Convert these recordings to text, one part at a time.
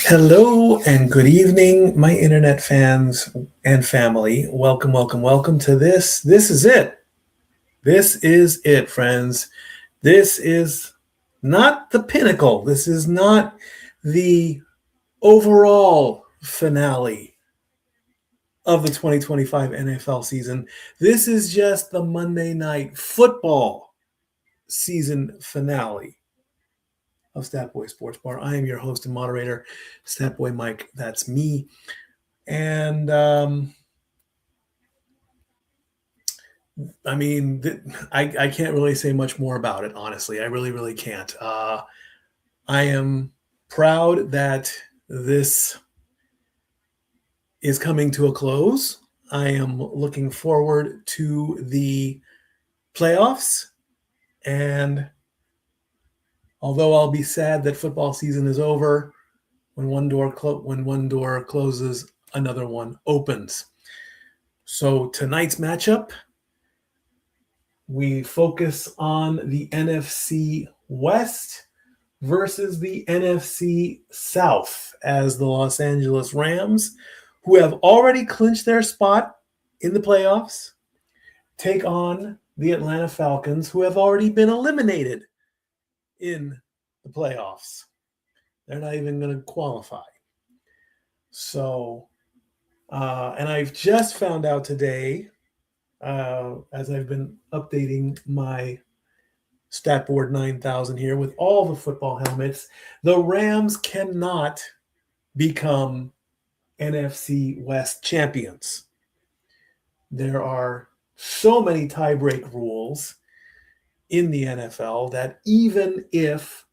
Hello and good evening, my internet fans and family. Welcome, welcome, welcome to this. This is it. This is it, friends. This is not the pinnacle. This is not the overall finale of the 2025 NFL season. This is just the Monday Night Football season finale of Stat Boy Sports Bar. I am your host and moderator, Stat Boy Mike. That's me. And I can't really say much more about it, honestly. I really, really can't. I am proud that this is coming to a close. I am looking forward to the playoffs. And although I'll be sad that football season is over, when one door closes, another one opens. So tonight's matchup, we focus on the NFC West versus the NFC South as the Los Angeles Rams, who have already clinched their spot in the playoffs, take on the Atlanta Falcons, who have already been eliminated in the playoffs. They're not even going to qualify. So, and I've just found out today, as I've been updating my Statboard 9000 here with all the football helmets, the Rams cannot become NFC West champions. There are so many tiebreak rules in the NFL that even if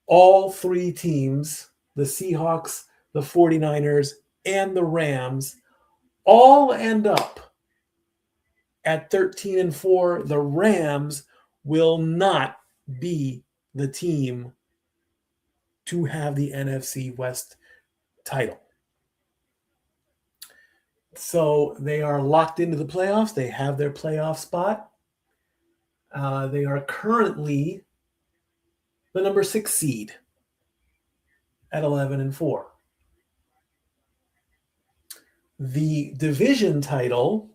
all three teams, the Seahawks, the 49ers, and the Rams, all end up at 13-4, the Rams will not be the team to have the NFC West title. So they are locked into the playoffs. They have their playoff spot. They are currently the number 6 seed at 11-4. The division title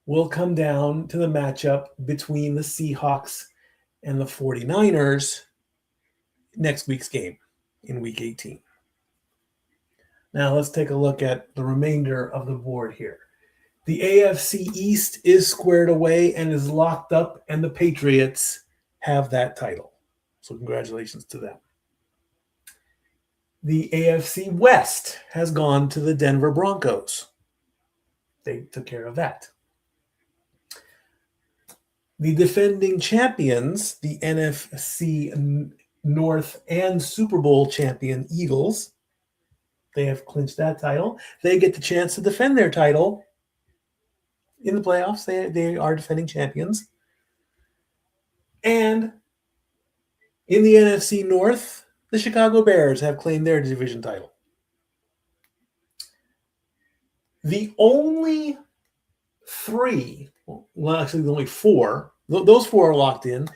will come down to the matchup between the Seahawks and the 49ers next week's game in Week 18. Now let's take a look at the remainder of the board here. The AFC East is squared away and is locked up, and the Patriots have that title. So congratulations to them. The AFC West has gone to the Denver Broncos. They took care of that. The defending champions, the NFC North and Super Bowl champion Eagles, they have clinched that title. They get the chance to defend their title in the playoffs. They are defending champions. And in the NFC North, the Chicago Bears have claimed their division title. The only three, well, actually, the only four, those four are locked in.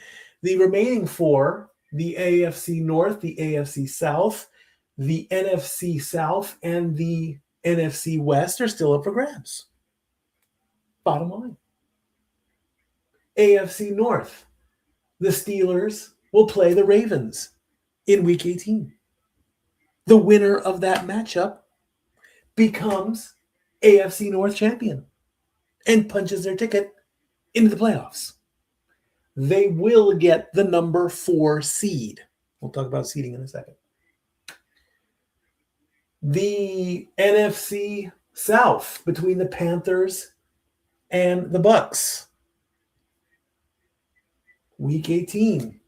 The remaining four, the AFC North, the AFC South, the NFC South, and the NFC West are still up for grabs. Bottom line. AFC North, the Steelers will play the Ravens in Week 18. The winner of that matchup becomes AFC North champion and punches their ticket into the playoffs. They will get the number 4 seed. We'll talk about seeding in a second. The NFC South between the Panthers and the Bucks. Week 18,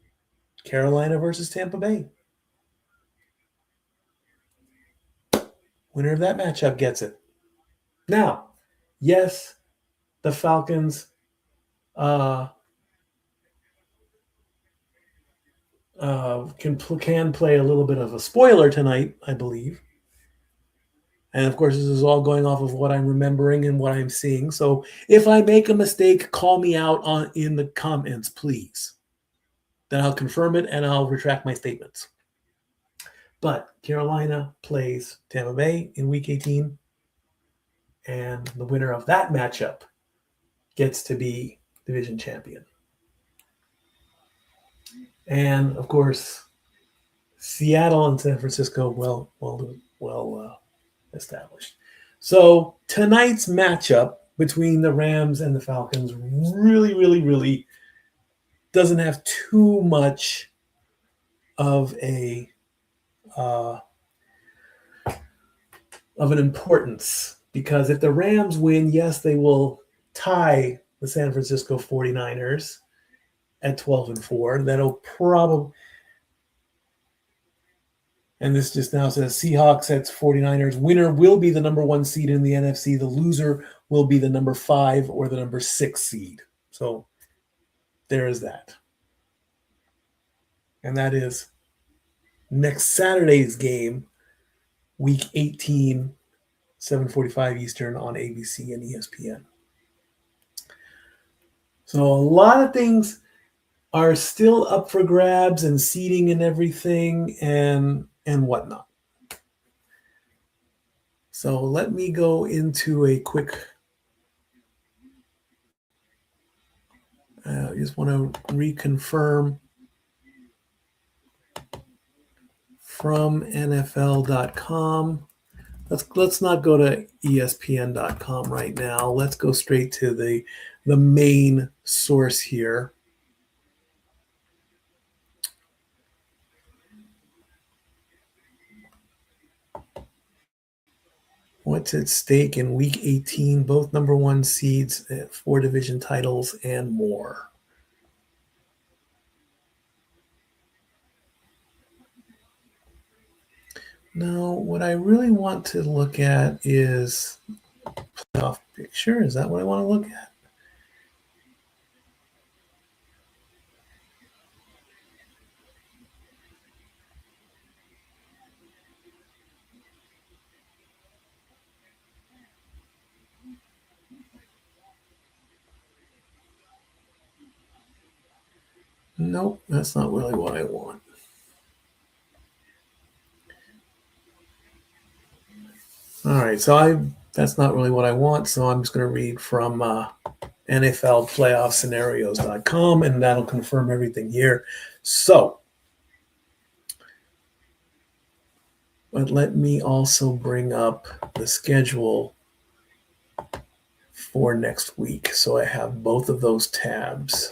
Carolina versus Tampa Bay. Winner of that matchup gets it. Now, yes, the Falcons can play a little bit of a spoiler tonight, I believe. And of course, this is all going off of what I'm remembering and what I'm seeing. So if I make a mistake, call me out in the comments, please. Then I'll confirm it and I'll retract my statements. But Carolina plays Tampa Bay in Week 18, and the winner of that matchup gets to be division champion. And of course, Seattle and San Francisco well established. So tonight's matchup between the Rams and the Falcons really doesn't have too much of a of an importance, because if the Rams win, yes, they will tie the San Francisco 49ers at 12-4. That'll probably, and this just now says Seahawks at 49ers. Winner will be the number 1 seed in the NFC. The loser will be the number 5 or the number 6 seed. So there is that. And that is next Saturday's game, Week 18, 7:45 Eastern on ABC and ESPN. So a lot of things are still up for grabs, and seeding and everything and whatnot. So let me go into a quick. I just want to reconfirm from NFL.com. Let's not go to ESPN.com right now. Let's go straight to the main source here. What's at stake in Week 18? Both number 1 seeds, 4 division titles, and more. Now, what I really want to look at is playoff picture. Is that what I want to look at? Nope, that's not really what I want. All right, so that's not really what I want, so I'm just going to read from NFLPlayoffScenarios.com, and that'll confirm everything here. So, but let me also bring up the schedule for next week, so I have both of those tabs.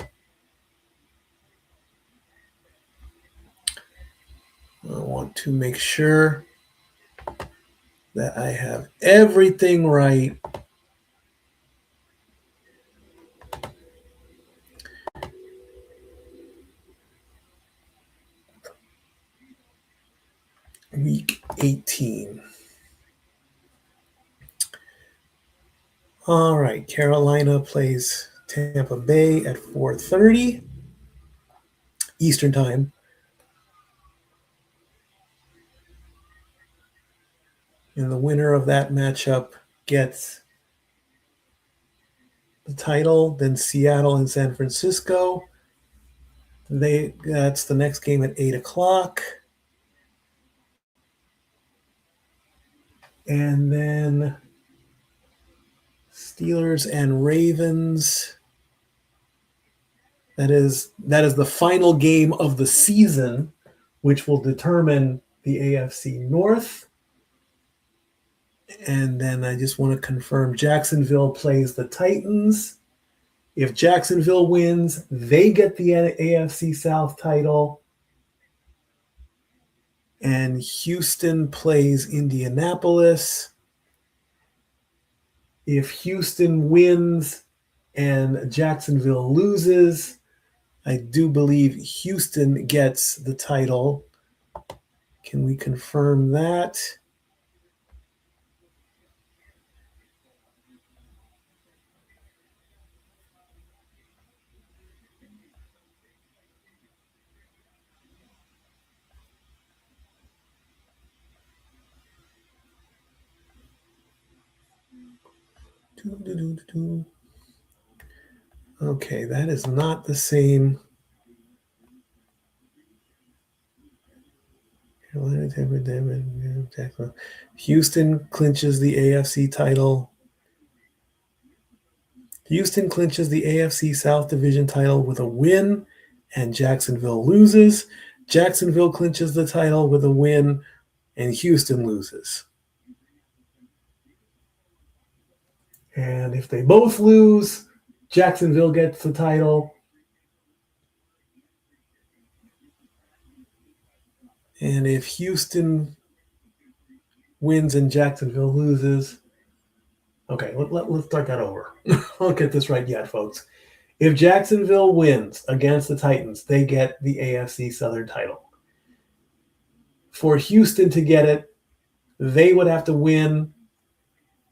I want to make sure that I have everything right. Week 18. All right, Carolina plays Tampa Bay at 4:30 Eastern Time. And the winner of that matchup gets the title. Then Seattle and San Francisco. That's the next game at 8 o'clock. And then Steelers and Ravens. That is the final game of the season, which will determine the AFC North. And then I just want to confirm Jacksonville plays the Titans. If Jacksonville wins, they get the AFC South title. And Houston plays Indianapolis. If Houston wins and Jacksonville loses, I do believe Houston gets the title. Can we confirm that? Okay, that is not the same. Houston clinches the AFC title. Houston clinches the AFC South Division title with a win, and Jacksonville loses. Jacksonville clinches the title with a win, and Houston loses. And if they both lose, Jacksonville gets the title. And if Houston wins and Jacksonville loses, okay, let's start that over. I'll get this right yet, folks. If Jacksonville wins against the Titans, they get the AFC Southern title. For Houston to get it, they would have to win,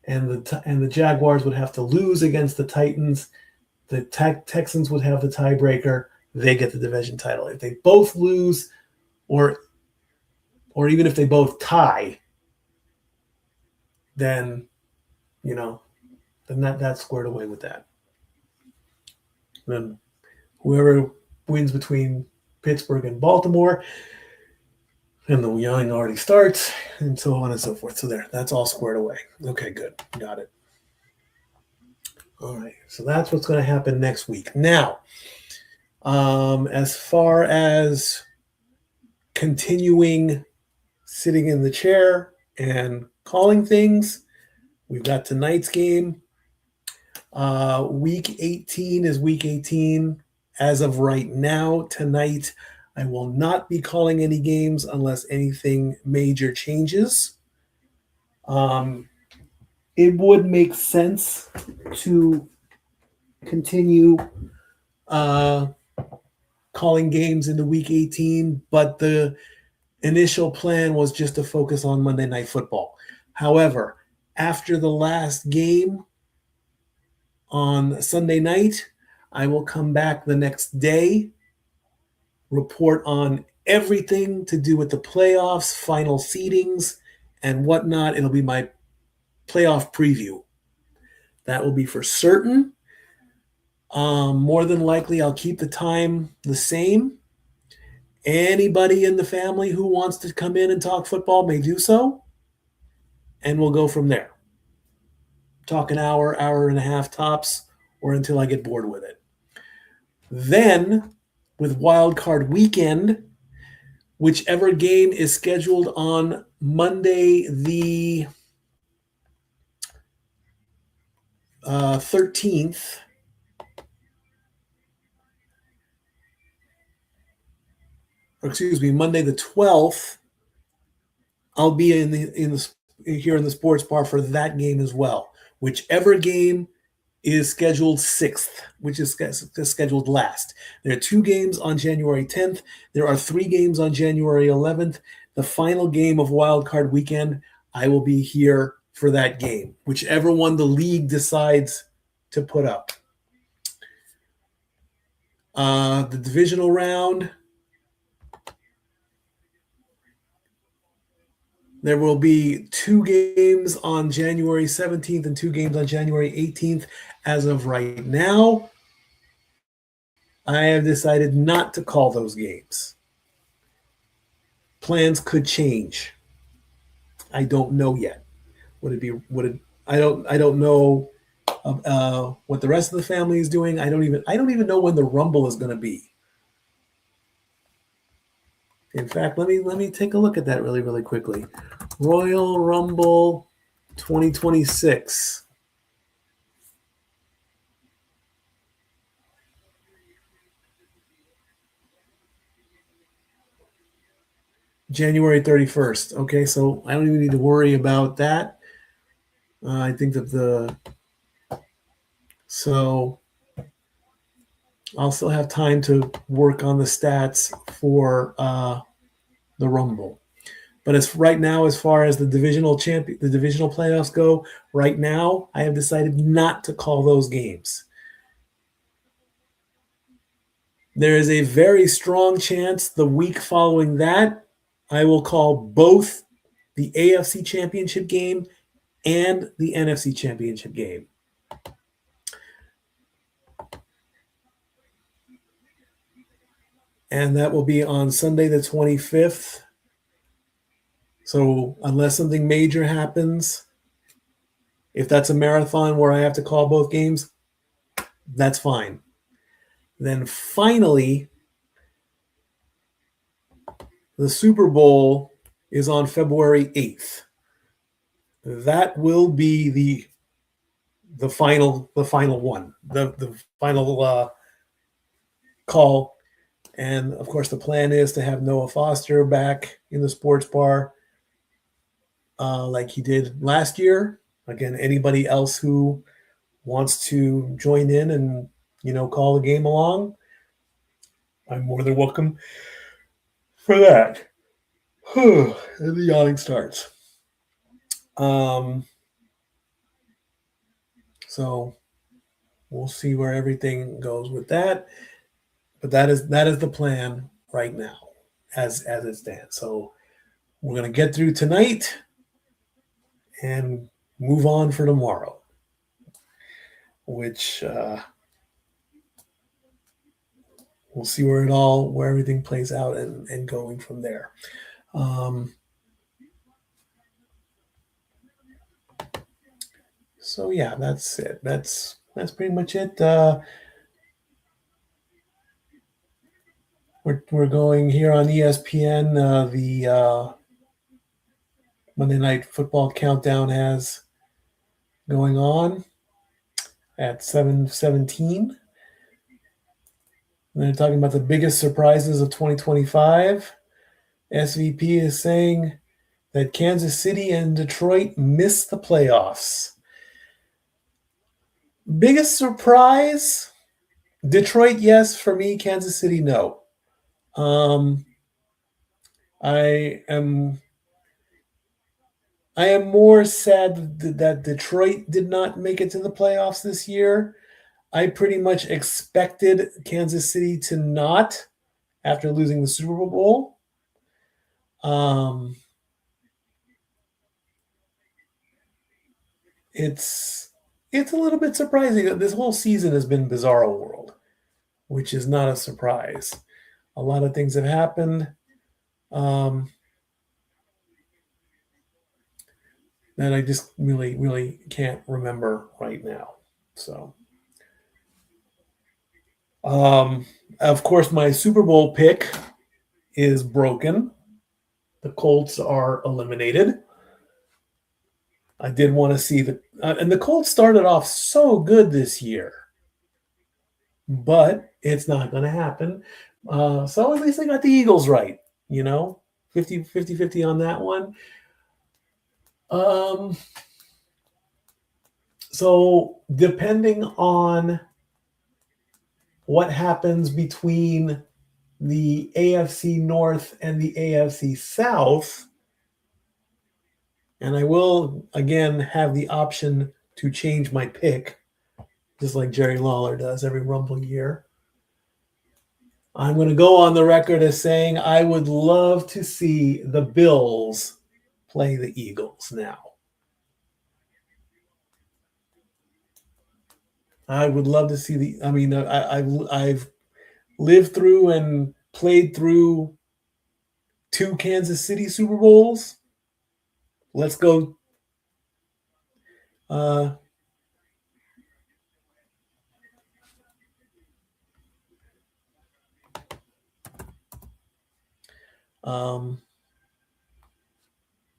and the Jaguars would have to lose against the Titans. The Texans would have the tiebreaker. They get the division title. If they both lose, or even if they both tie, then that's squared away with that. Then whoever wins between Pittsburgh and Baltimore, and the yawning already starts, and so on and so forth. So that's all squared away. Okay, good. Got it. All right, so that's what's going to happen next week. Now, as far as continuing sitting in the chair and calling things, we've got tonight's game. Week 18 is week 18. As of right now, tonight, I will not be calling any games unless anything major changes. It would make sense to continue calling games into week 18, but the initial plan was just to focus on Monday Night Football. However, after the last game on Sunday night, I will come back the next day, report on everything to do with the playoffs, final seedings, and whatnot. It'll be my playoff preview. That will be for certain. More than likely, I'll keep the time the same. Anybody in the family who wants to come in and talk football may do so, and we'll go from there. Talk an hour, hour and a half tops, or until I get bored with it. Then, with Wild Card Weekend, whichever game is scheduled on Monday the 13th, or excuse me, Monday the 12th, I'll be here in the sports bar for that game as well. Whichever game is scheduled 6th, which is scheduled last. There are 2 games on January 10th. There are 3 games on January 11th. The final game of Wild Card Weekend, I will be here for that game, whichever one the league decides to put up. The divisional round, there will be 2 games on January 17th and 2 games on January 18th. As of right now, I have decided not to call those games. Plans could change. I don't know yet. I don't know what the rest of the family is doing. I don't even know when the Rumble is going to be. In fact, let me take a look at that really, really quickly. Royal Rumble 2026. January 31st. Okay, so I don't even need to worry about that. I think that so I'll still have time to work on the stats for the Rumble. But as far as the divisional playoffs go, right now I have decided not to call those games. There is a very strong chance the week following that I will call both the AFC Championship game and the NFC Championship game. And that will be on Sunday the 25th So unless something major happens, if that's a marathon where I have to call both games, that's fine. Then finally, the Super Bowl is on February 8th. That will be the final one, the final call. And of course, the plan is to have Noah Foster back in the sports bar, like he did last year. Again, anybody else who wants to join in and call the game along, I'm more than welcome for that. And the yawning starts. So we'll see where everything goes with that. But that is the plan right now, as it stands. So we're gonna get through tonight and move on for tomorrow, which we'll see where everything plays out and going from there. So yeah, that's it. That's pretty much it. We're going here on ESPN. The Monday Night Football Countdown has going on at 7:17. And they're talking about the biggest surprises of 2025. SVP is saying that Kansas City and Detroit missed the playoffs. Biggest surprise? Detroit, yes. For me, Kansas City, no. I am more sad that Detroit did not make it to the playoffs this year. I pretty much expected Kansas City to not after losing the Super Bowl. It's a little bit surprising. This whole season has been Bizarro World, which is not a surprise. A lot of things have happened that I just really can't remember right now. So, of course, my Super Bowl pick is broken. The Colts are eliminated. I did want to see and the Colts started off so good this year, but it's not going to happen. So at least I got the Eagles right, 50 on that one. So depending on what happens between the AFC North and the AFC South, and I will again have the option to change my pick, just like Jerry Lawler does every Rumble year. I'm going to go on the record as saying I would love to see the Bills play the Eagles now. I would love to see I've lived through and played through 2 Kansas City Super Bowls. Let's go.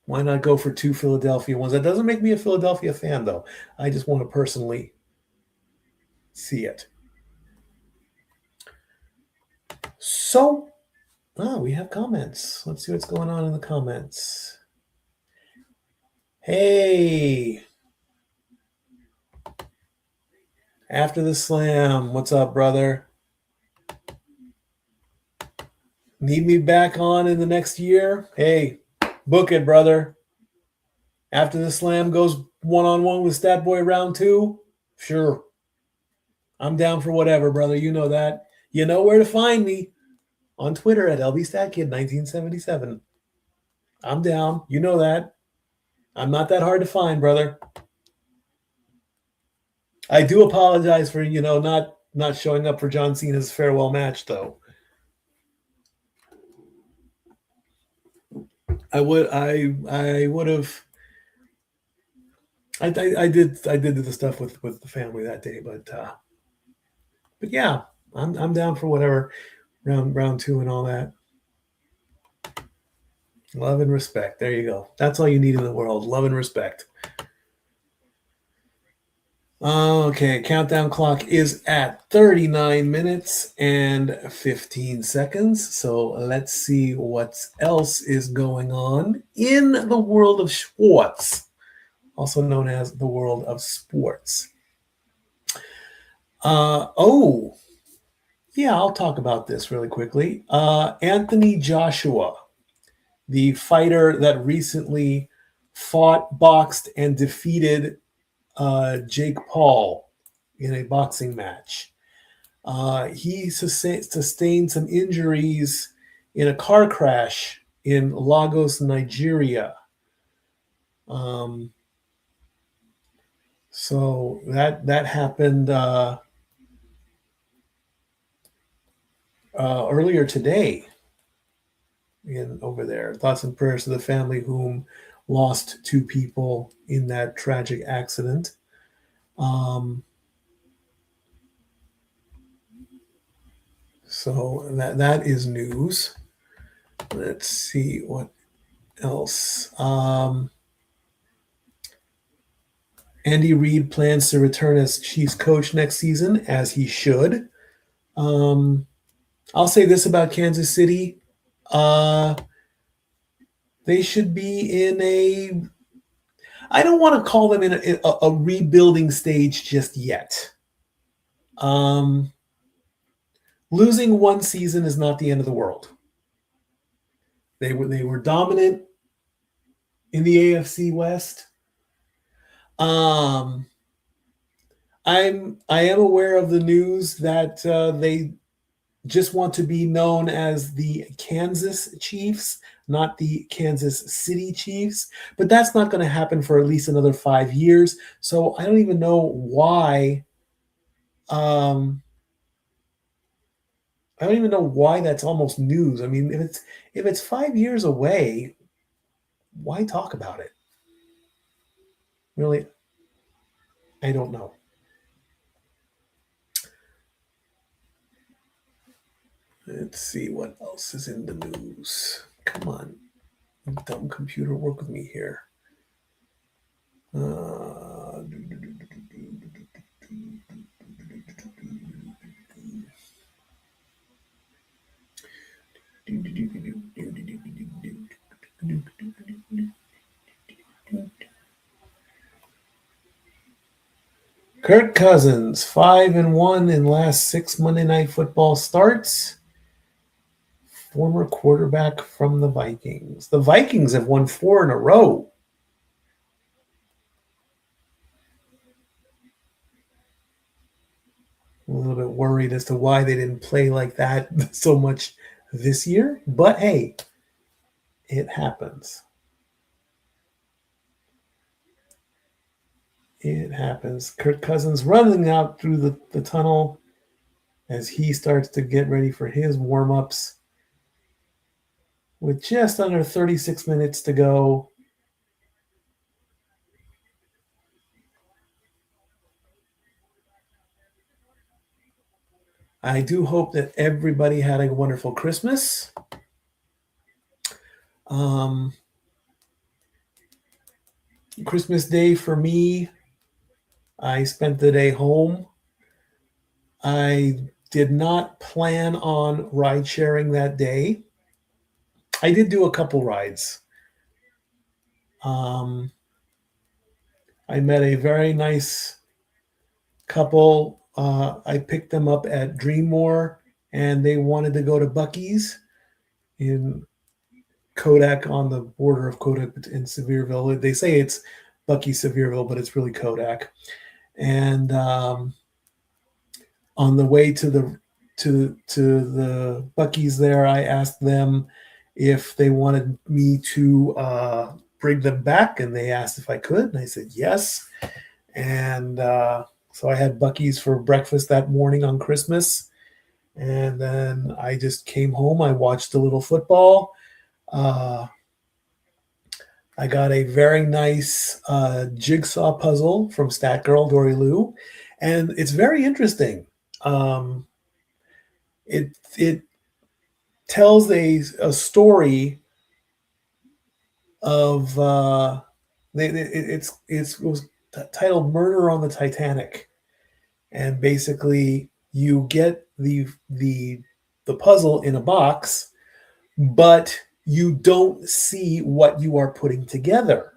Why not go for 2 Philadelphia ones? That doesn't make me a Philadelphia fan, though. I just want to personally see it. So, we have comments. Let's see what's going on in the comments. Hey, after the slam, what's up, brother? Need me back on in the next year? Hey, book it, brother. After the slam goes one-on-one with Stat Boy round 2, sure. I'm down for whatever, brother. You know that. You know where to find me. On Twitter at LBStatKid1977. I'm down. You know that. I'm not that hard to find, brother. I do apologize for, not showing up for John Cena's farewell match, though. I would have. I did the stuff with the family that day, but yeah, I'm down for whatever round two and all that. Love and respect. There you go. That's all you need in the world. Love and respect. Okay, countdown clock is at 39 minutes and 15 seconds. So let's see what else is going on in the world of sports, also known as the world of sports. Oh, yeah, I'll talk about this really quickly. Anthony Joshua, the fighter that recently fought, boxed, and defeated Jake Paul in a boxing match. He sustained some injuries in a car crash in Lagos, Nigeria. So that happened earlier today over there. Thoughts and prayers to the family whom lost two people in that tragic accident. So that is news. Let's see what else. Andy Reid plans to return as Chiefs coach next season, as he should. I'll say this about Kansas City. They should be in a, I don't want to call them in a rebuilding stage just yet. Losing one season is not the end of the world. They were dominant in the AFC West. I am aware of the news that they just want to be known as the Kansas Chiefs, not the Kansas City Chiefs. But that's not going to happen for at least another 5 years. So I don't even know why. I don't even know why that's almost news. I mean, if it's 5 years away, why talk about it? Really, I don't know. Let's see what else is in the news. Come on, dumb computer, work with me here. Kirk Cousins, 5-1 in last 6 Monday Night Football starts. Former quarterback from the Vikings. The Vikings have won 4 in a row. A little bit worried as to why they didn't play like that so much this year. But hey, it happens. It happens. Kirk Cousins running out through the tunnel as he starts to get ready for his warm-ups. With just under 36 minutes to go. I do hope that everybody had a wonderful Christmas. Christmas Day for me, I spent the day home. I did not plan on ride sharing that day. I did do a couple rides. I met a very nice couple. I picked them up at Dreammore, and they wanted to go to Buc-ee's in Kodak, on the border of Kodak and Sevierville. They say it's Buc-ee's Sevierville, but it's really Kodak. And on the way to the Buc-ee's there, I asked them if they wanted me to bring them back, and they asked if I could, and I said yes. And so I had Buc-ee's for breakfast that morning on Christmas, and then I just came home. I watched a little football. I got a very nice jigsaw puzzle from Stat Girl Dory Lou, and it's very interesting. Um, it tells a story of it was titled "Murder on the Titanic," and basically you get the puzzle in a box, but you don't see what you are putting together.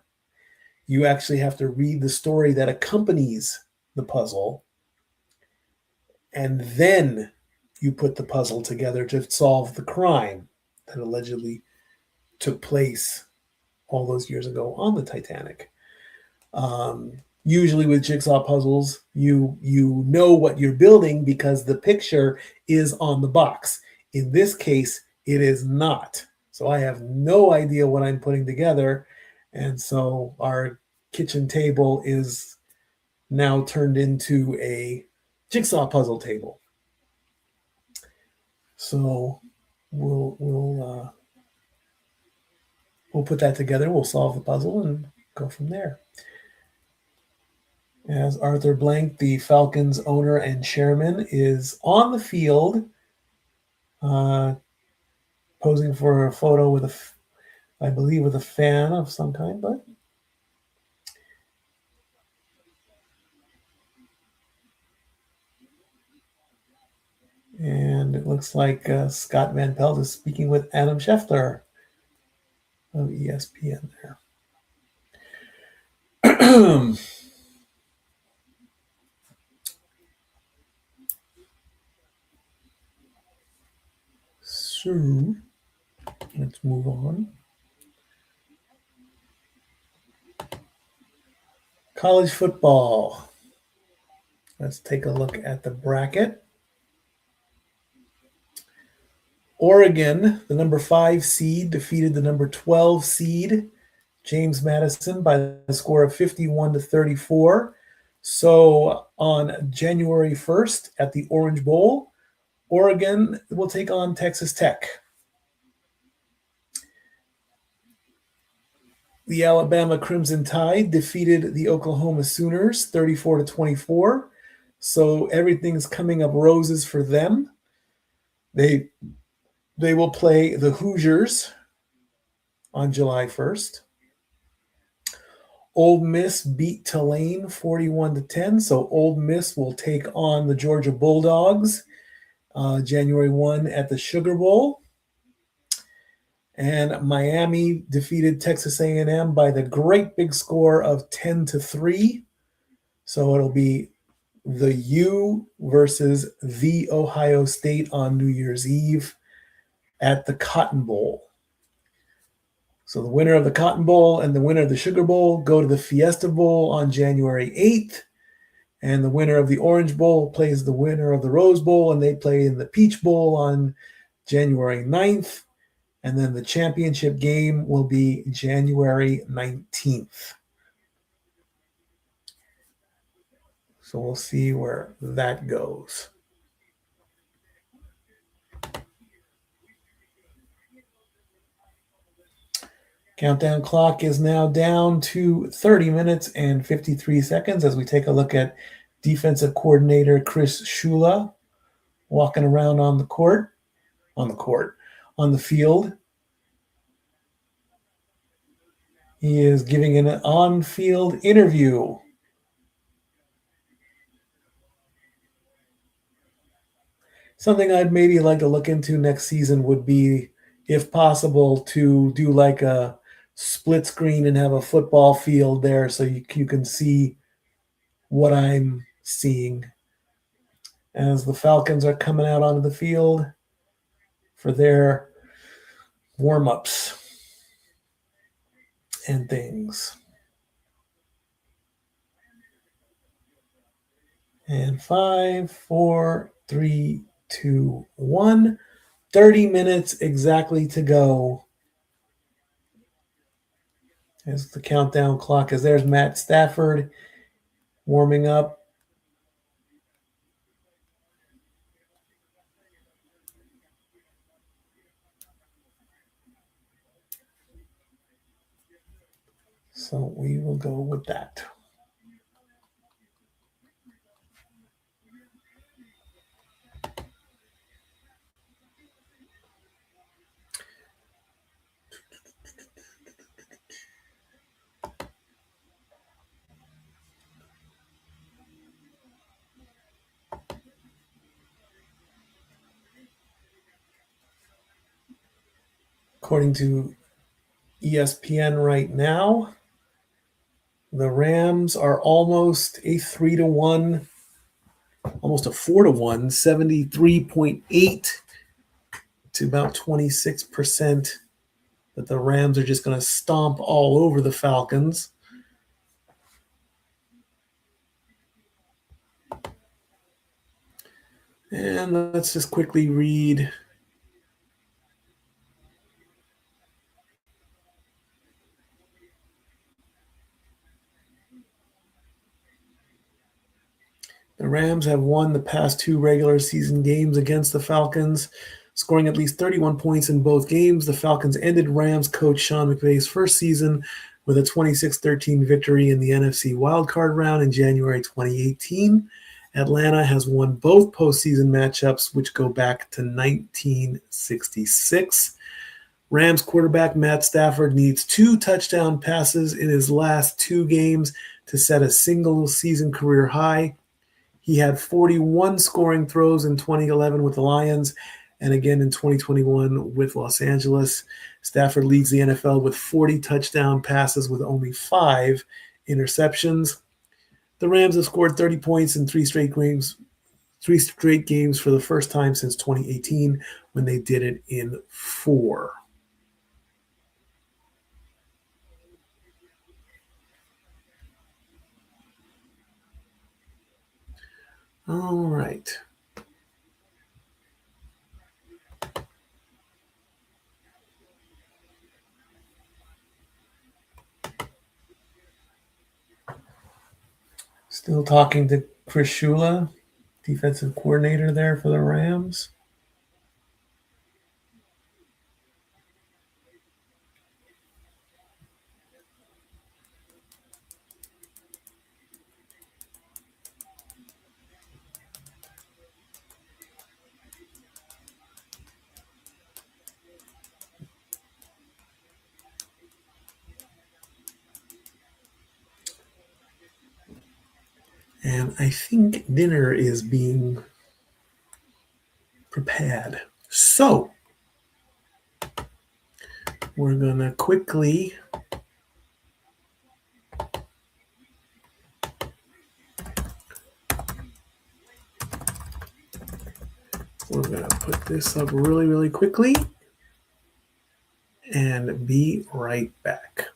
You actually have to read the story that accompanies the puzzle, and then you put the puzzle together to solve the crime that allegedly took place all those years ago on the Titanic. Usually with jigsaw puzzles, you know what you're building because the picture is on the box. In this case, it is not. So I have no idea what I'm putting together, and so our kitchen table is now turned into a jigsaw puzzle table. So we'll put that together. We'll solve the puzzle and go from there. As Arthur Blank, the Falcons owner and chairman, is on the field, uh, posing for a photo with I believe, with a fan of some kind, but. And it looks like Scott Van Pelt is speaking with Adam Schefter of ESPN there. So let's move on. College football. Let's take a look at the bracket. Oregon, the number 5 seed, defeated the number 12 seed, James Madison, by the score of 51-34. So on January 1st at the Orange Bowl, Oregon will take on Texas Tech. The Alabama Crimson Tide defeated the Oklahoma Sooners 34-24. So everything's coming up roses for them. They will play the Hoosiers on July 1st. Ole Miss beat Tulane 41-10. So Ole Miss will take on the Georgia Bulldogs January 1 at the Sugar Bowl. And Miami defeated Texas A&M by the great big score of 10-3. So it'll be the U versus the Ohio State on New Year's Eve at the Cotton Bowl. So the winner of the Cotton Bowl and the winner of the Sugar Bowl go to the Fiesta Bowl on January 8th. And the winner of the Orange Bowl plays the winner of the Rose Bowl, and they play in the Peach Bowl on January 9th. And then the championship game will be January 19th. So we'll see where that goes. Countdown clock is now down to 30 minutes and 53 seconds as we take a look at defensive coordinator Chris Shula walking around on the field. He is giving an on-field interview. Something I'd maybe like to look into next season would be, if possible, to do like a split screen and have a football field there so you can see what I'm seeing as the Falcons are coming out onto the field for their warm-ups and things. And 5, 4, 3, 2, 1. 30 minutes exactly to go as the countdown clock is. There's Matt Stafford warming up. So we will go with that. According to ESPN right now, the Rams are almost a 3-1, almost a 4-1, 73.8 to about 26% that the Rams are just going to stomp all over the Falcons. And let's just quickly read the Rams have won the past 2 regular season games against the Falcons, scoring at least 31 points in both games. The Falcons ended Rams coach Sean McVay's first season with a 26-13 victory in the NFC wildcard round in January 2018. Atlanta has won both postseason matchups, which go back to 1966. Rams quarterback Matt Stafford needs 2 touchdown passes in his last 2 games to set a single season career high. He had 41 scoring throws in 2011 with the Lions and again in 2021 with Los Angeles. Stafford leads the NFL with 40 touchdown passes with only 5 interceptions. The Rams have scored 30 points in 3 straight games for the first time since 2018 when they did it in 4. All right. Still talking to Chris Shula, defensive coordinator there for the Rams. And I think dinner is being prepared. So we're going to quickly put this up really, really quickly and be right back.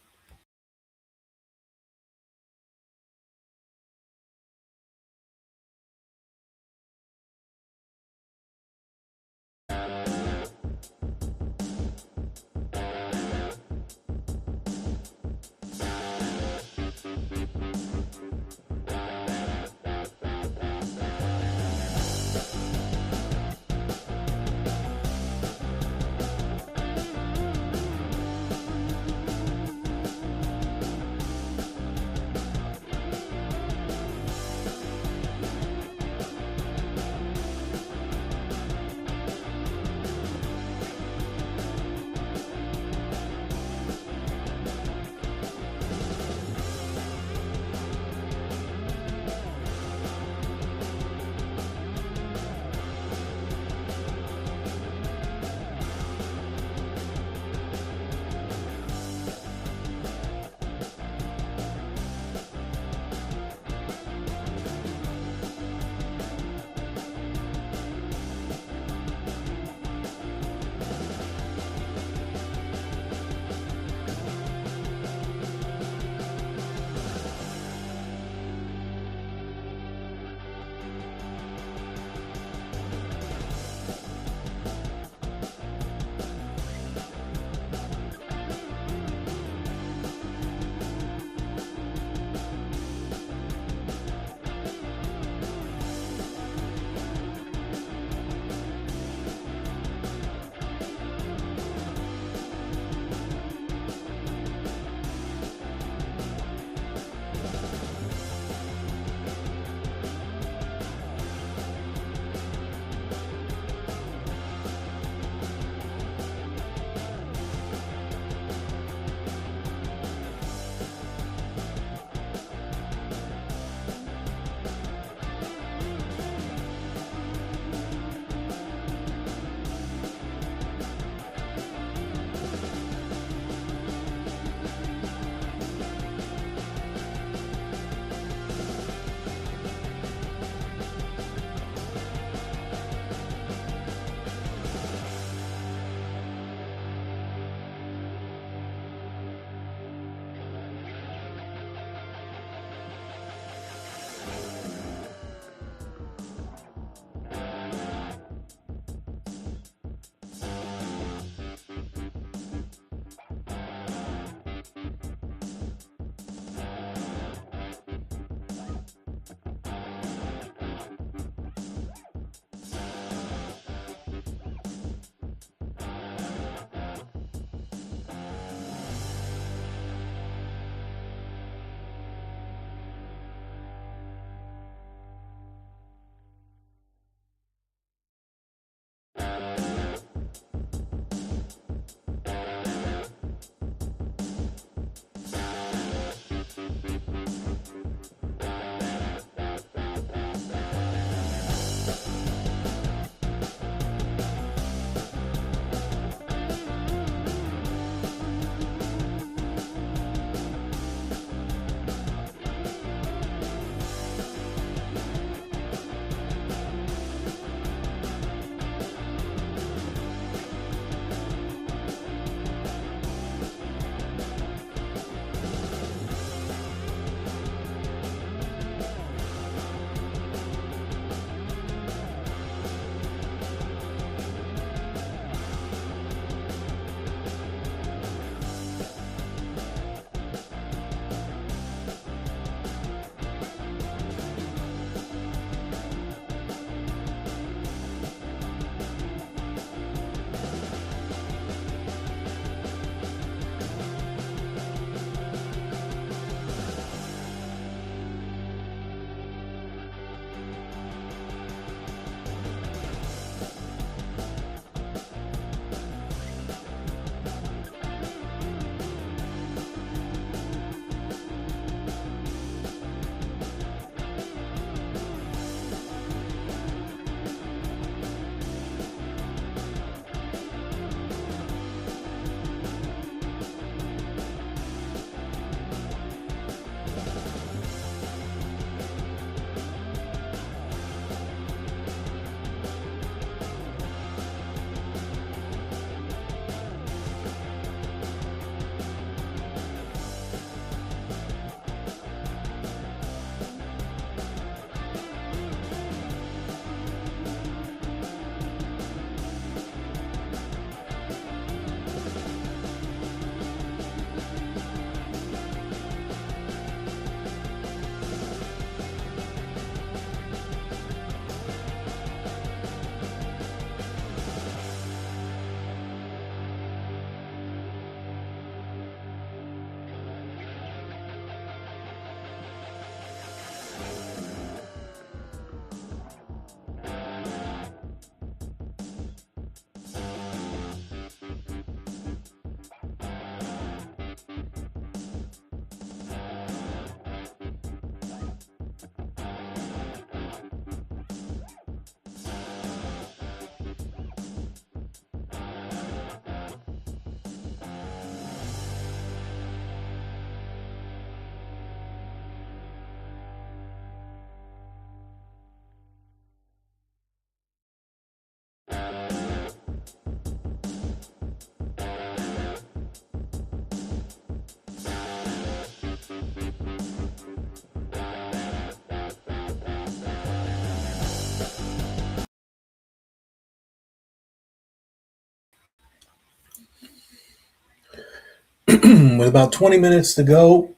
with about 20 minutes to go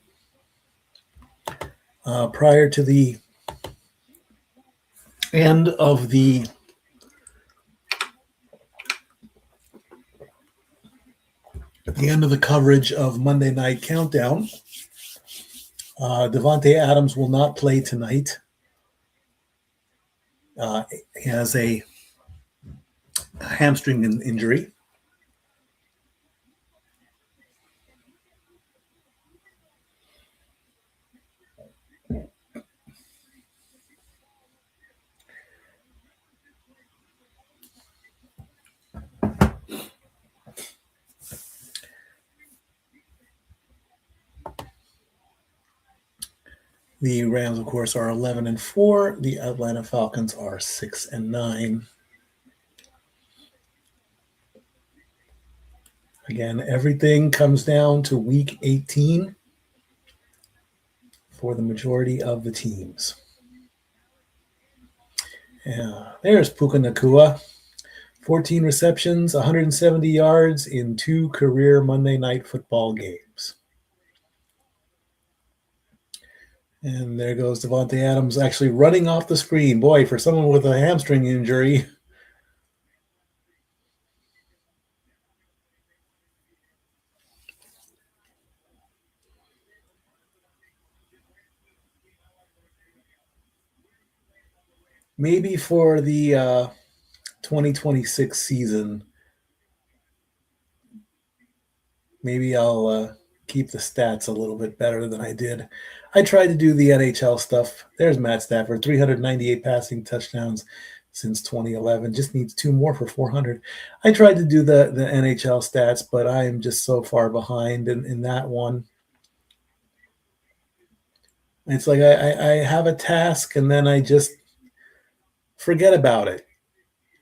prior to the end of the coverage of Monday Night Countdown. Devontae Adams will not play tonight. He has a hamstring injury. The Rams, of course, are 11-4. The Atlanta Falcons are 6-9. Again, everything comes down to week 18 for the majority of the teams. There's Puka Nakua. 14 receptions, 170 yards in 2 career Monday Night Football games. And there goes Devontae Adams actually running off the screen. Boy, for someone with a hamstring injury. Maybe for the 2026 season, maybe I'll keep the stats a little bit better than I did. I tried to do the NHL stuff. There's Matt Stafford, 398 passing touchdowns since 2011. Just needs 2 more for 400. I tried to do the NHL stats, but I am just so far behind in that one. It's like I have a task and then I just forget about it,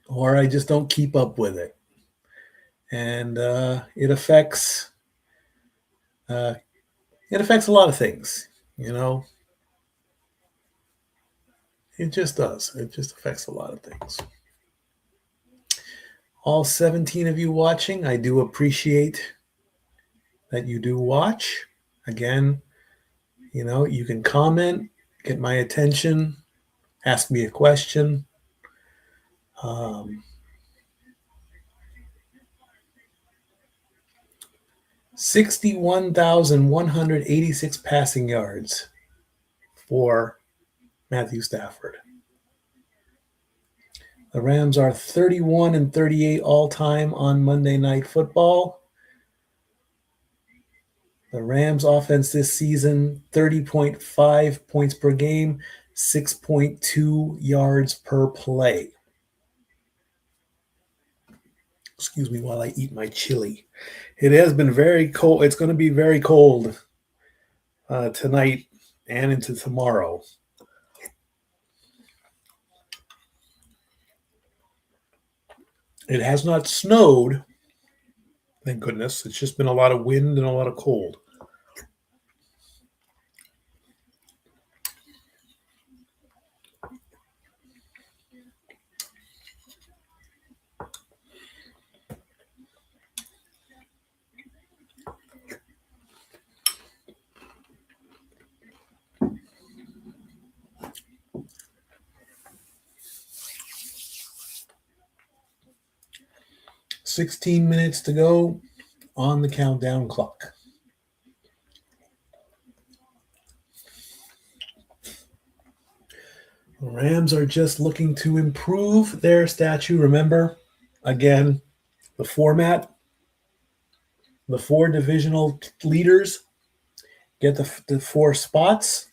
or I just don't keep up with it. And it affects a lot of things, you know. It just does. It just affects a lot of things. All 17 of you watching, I do appreciate that you do watch. Again, you know, you can comment, get my attention, ask me a question. 61,186 passing yards for Matthew Stafford. The Rams are 31-38 all time on Monday Night Football. The Rams offense this season, 30.5 points per game, 6.2 yards per play. Excuse me while I eat my chili. It has been very cold. It's going to be very cold tonight and into tomorrow. It has not snowed, thank goodness. It's just been a lot of wind and a lot of cold. "16 minutes to go on the countdown clock." The Rams are just looking to improve their statue. Remember, again, the format, the 4 divisional leaders get the 4 spots.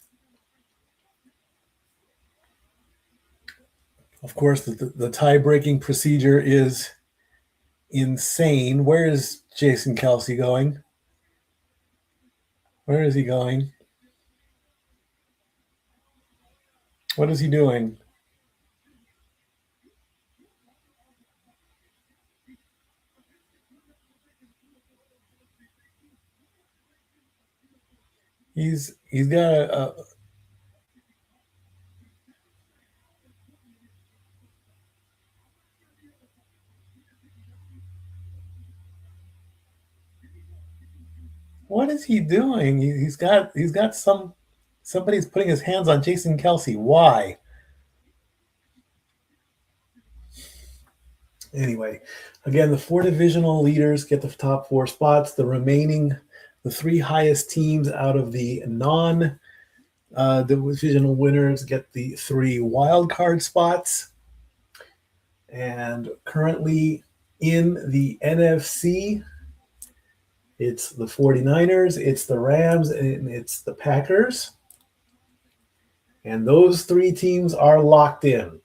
Of course, the tie-breaking procedure is insane. Where is Jason Kelsey going? Where is he going? What is he doing? He's got a What is he doing? He's got somebody's putting his hands on Jason Kelsey. Why? Anyway, again, the 4 divisional leaders get the top 4 spots. The 3 highest teams out of the divisional winners get the 3 wild card spots. And currently in the NFC, it's the 49ers, it's the Rams, and it's the Packers. And those 3 teams are locked in.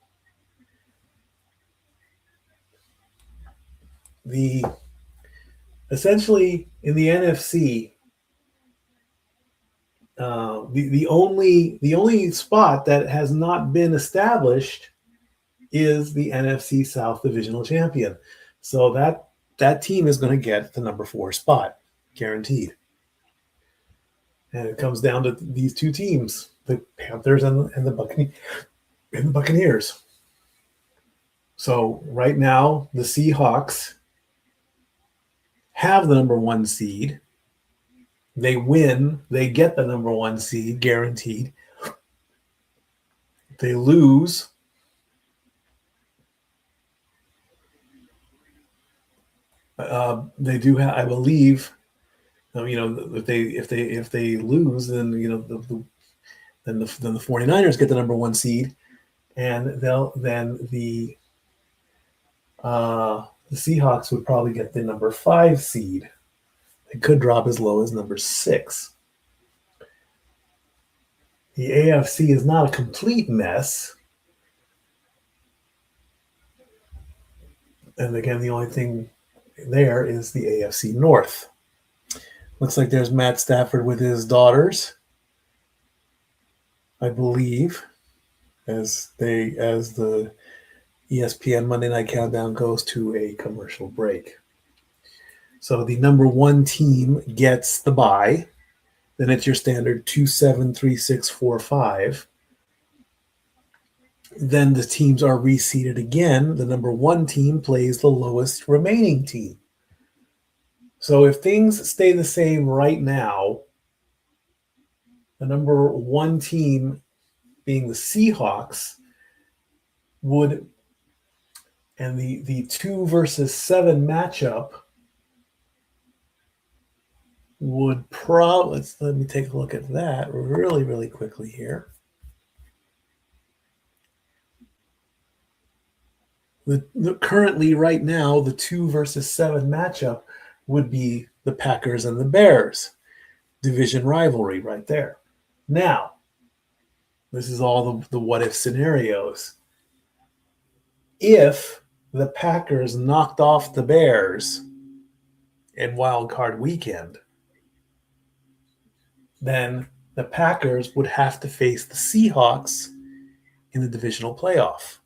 Essentially in the NFC, the only spot that has not been established is the NFC South Divisional Champion. So that team is going to get the number 4 spot, guaranteed. And it comes down to these 2 teams, the Panthers and the Buccaneers. So right now, the Seahawks have the number 1 seed. They win, they get the number 1 seed, guaranteed. They lose, they do have, I believe, if they lose, then then the 49ers get the number 1 seed, and the Seahawks would probably get the number 5 seed. It could drop as low as number 6. The AFC is not a complete mess. And again, the only thing there is the AFC North. Looks like there's Matt Stafford with his daughters, I believe, as the ESPN Monday Night Countdown goes to a commercial break. So the number 1 team gets the bye. Then it's your standard 2, 7, 3, 6, 4, 5. Then the teams are reseeded again. The number 1 team plays the lowest remaining team. So if things stay the same right now, the number 1 team being the Seahawks would, and the 2 versus 7 matchup would probably, let me take a look at that really, really quickly here. Currently, right now, the 2 versus 7 matchup would be the Packers and the Bears. Division rivalry right there. Now, this is all the what-if scenarios. If the Packers knocked off the Bears in Wild Card Weekend, then the Packers would have to face the Seahawks in the divisional playoff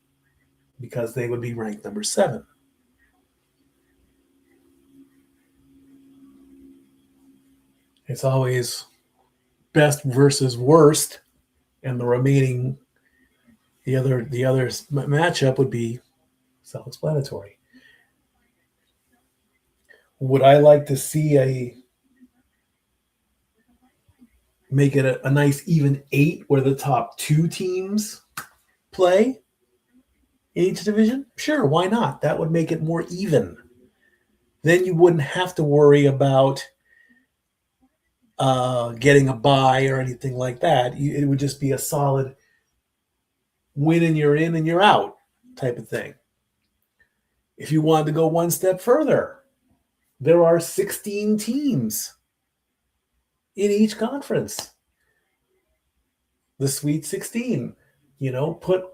because they would be ranked number 7. It's always best versus worst, and the other matchup would be self-explanatory. Would I like to see make it a nice even 8 where the top 2 teams play in each division? Sure, why not? That would make it more even. Then you wouldn't have to worry about getting a bye or anything like that. It would just be a solid win and you're in and you're out type of thing. If you wanted to go one step further, there are 16 teams in each conference. The Sweet 16,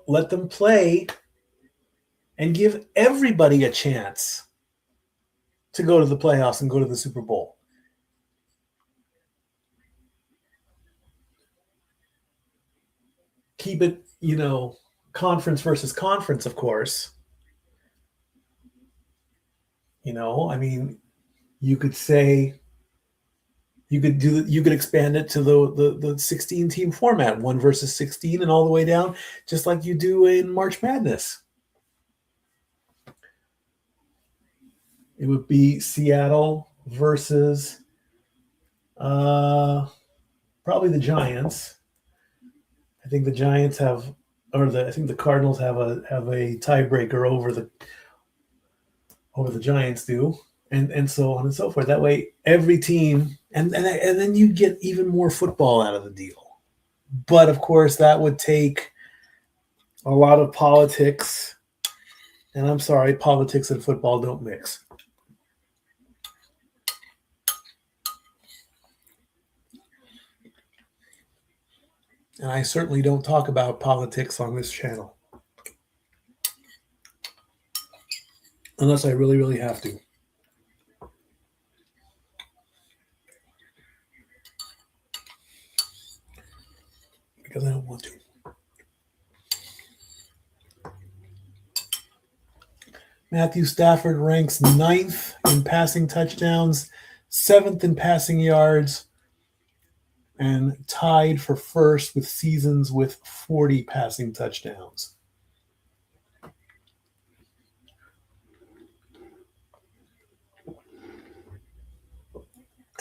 let them play and give everybody a chance to go to the playoffs and go to the Super Bowl. Keep it, conference versus conference, of course. You could say you could expand it to the 16 team format, 1 versus 16 and all the way down, just like you do in March Madness. It would be Seattle versus Probably the Giants. I think the Giants have, I think the Cardinals have a tiebreaker over the Giants do, and so on and so forth. That way, every team, and then you get even more football out of the deal. But of course, that would take a lot of politics, and I'm sorry, politics and football don't mix. And I certainly don't talk about politics on this channel. Unless I really, really have to. Because I don't want to. Matthew Stafford ranks 9th in passing touchdowns, 7th in passing yards, and tied for first with seasons with 40 passing touchdowns.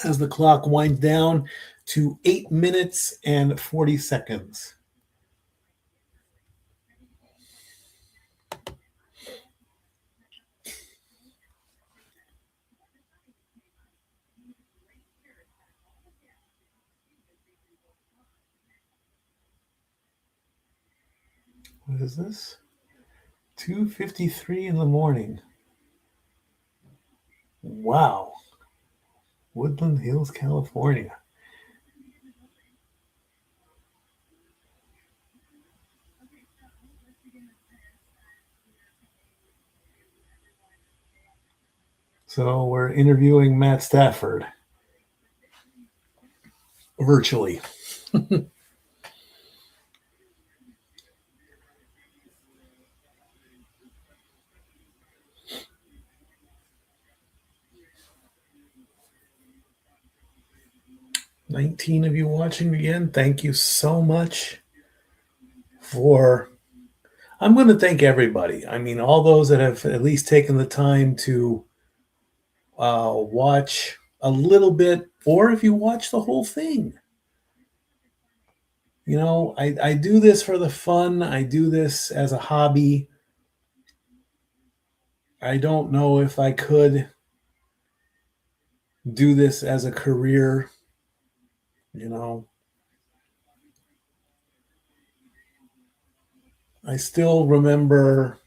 As the clock winds down to 8 minutes and 40 seconds. What is this? 2:53 in the morning. Wow. Woodland Hills, California. So we're interviewing Matt Stafford virtually. $19 of you watching again. Thank you so much for. I'm going to thank everybody. I mean, all those that have at least taken the time to watch a little bit, or if you watch the whole thing. You know, I do this for the fun. I do this as a hobby. I don't know if I could do this as a career, you know. I still remember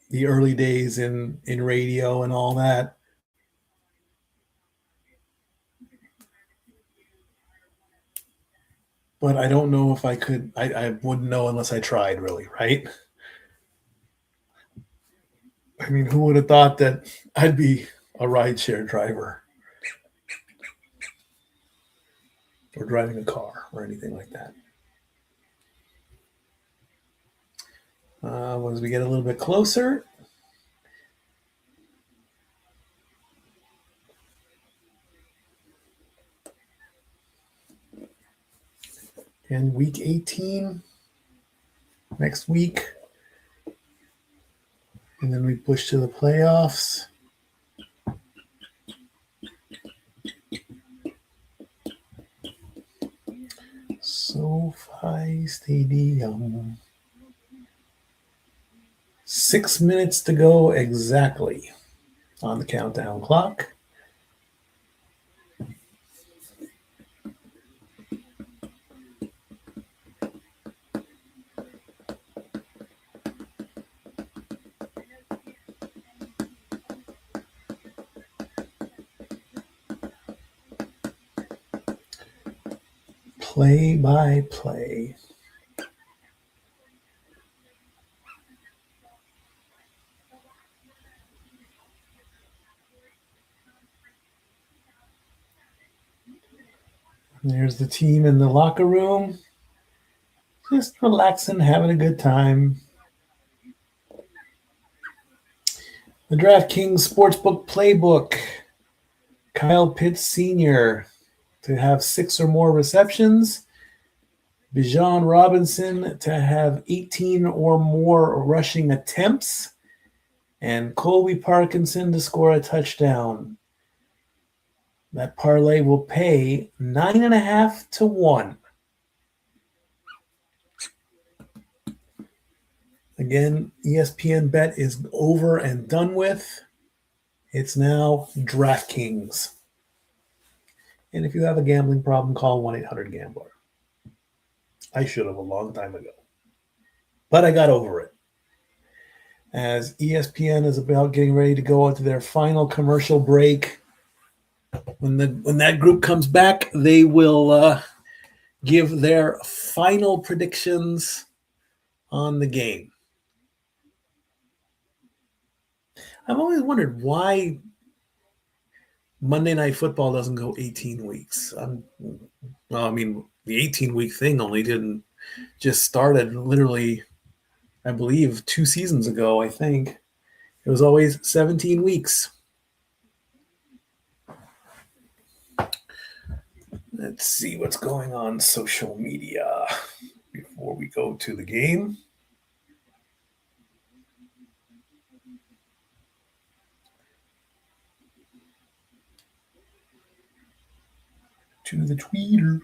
the early days in radio and all that. But I don't know if I could. I wouldn't know unless I tried, really, right? I mean, who would have thought that I'd be a rideshare driver or driving a car or anything like that? As we get a little bit closer, and week 18 next week, and then we push to the playoffs. SoFi Stadium. 6 minutes to go exactly on the countdown clock. Play by play. There's the team in the locker room, just relaxing, having a good time. The DraftKings Sportsbook Playbook. Kyle Pitts Sr. to have 6 or more receptions. Bijan Robinson to have 18 or more rushing attempts. and Colby Parkinson to score a touchdown. That parlay will pay 9.5 to 1. Again, ESPN Bet is over and done with. It's now DraftKings. And if you have a gambling problem, call 1-800-GAMBLER. I should have a long time ago. But I got over it. As ESPN is about getting ready to go into their final commercial break, when that group comes back, they will give their final predictions on the game. I've always wondered why Monday Night Football doesn't go 18 weeks. The 18-week thing only didn't just started literally, I believe, 2 seasons ago, I think. It was always 17 weeks. Let's see what's going on social media before we go to the game. To the tweeter.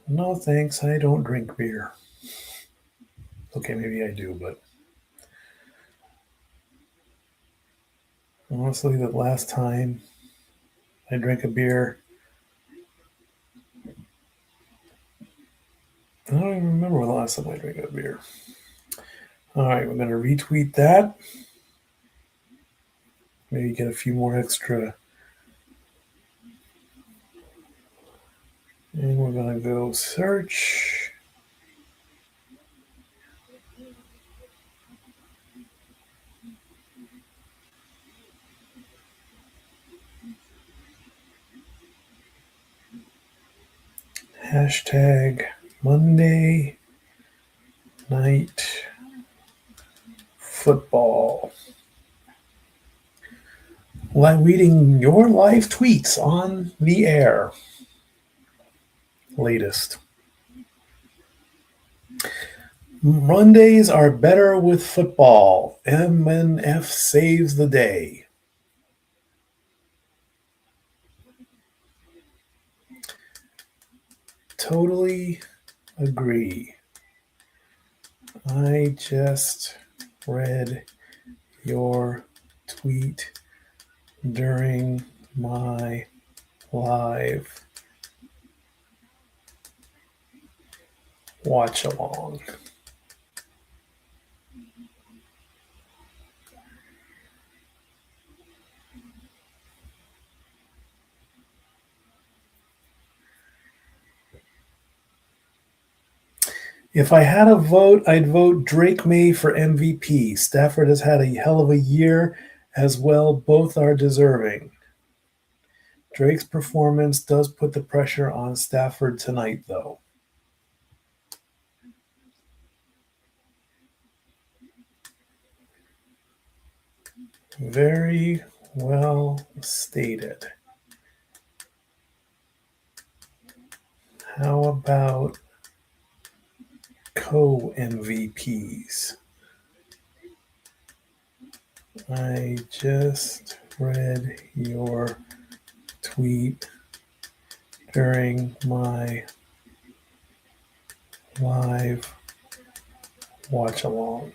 No, thanks. I don't drink beer. Okay, maybe I do, but honestly, the last time I drank a beer, I don't even remember the last time I drank a beer. All right, we're going to retweet that. Maybe get a few more extra. And we're going to go search. Hashtag Monday Night Football. While reading your live tweets on the air. Latest. Mondays are better with football. MNF saves the day. Totally agree. I just read your tweet during my live watch along. If I had a vote, I'd vote Drake May for MVP. Stafford has had a hell of a year as well. Both are deserving. Drake's performance does put the pressure on Stafford tonight, though. Very well stated. How about co-MVPs? I just read your tweet during my live watch along.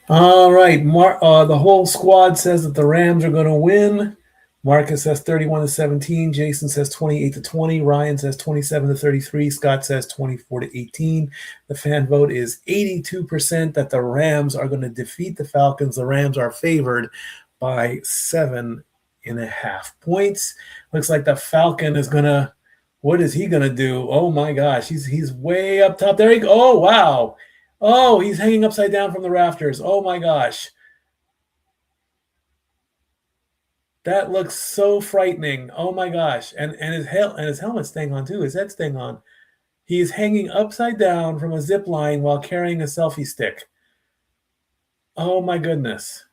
All right, the whole squad says that the Rams are going to win. Marcus says 31-17. Jason says 28-20. Ryan says 27-33. Scott says 24-18. The fan vote is 82% that the Rams are going to defeat the Falcons. The Rams are favored by 7.5 points. Looks like the Falcon is going to. What is he going to do? Oh my gosh, he's way up top. There he goes. Oh wow. Oh, he's hanging upside down from the rafters. Oh my gosh. That looks so frightening. Oh my gosh. And his helmet's staying on too. His head's staying on. He is hanging upside down from a zip line while carrying a selfie stick. Oh my goodness.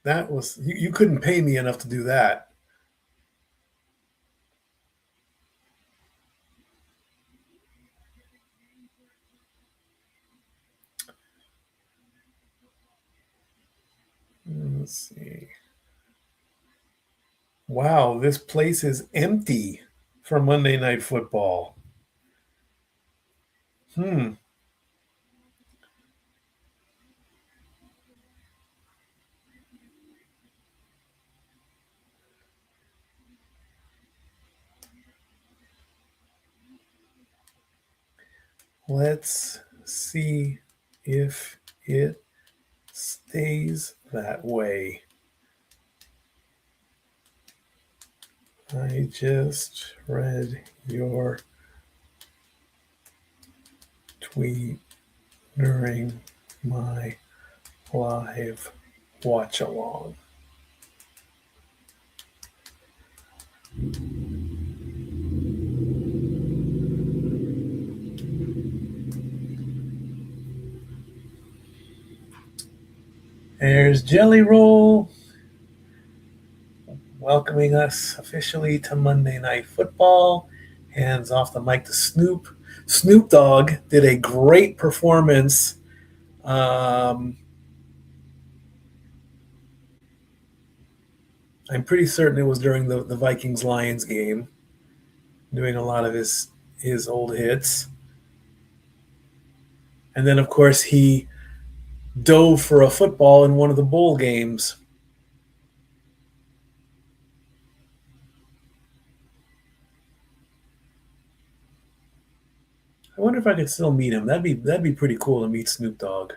That was, you couldn't pay me enough to do that. Let's see. Wow, this place is empty for Monday Night Football. Hmm. Let's see if it stays that way. I just read your tweet during my live watch along. There's Jelly Roll welcoming us officially to Monday Night Football. Hands off the mic to Snoop. Snoop Dogg did a great performance. I'm pretty certain it was during the Vikings Lions game, doing a lot of his old hits. And then, of course, he dove for a football in one of the bowl games. I wonder if I could still meet him. That'd be pretty cool to meet Snoop Dogg.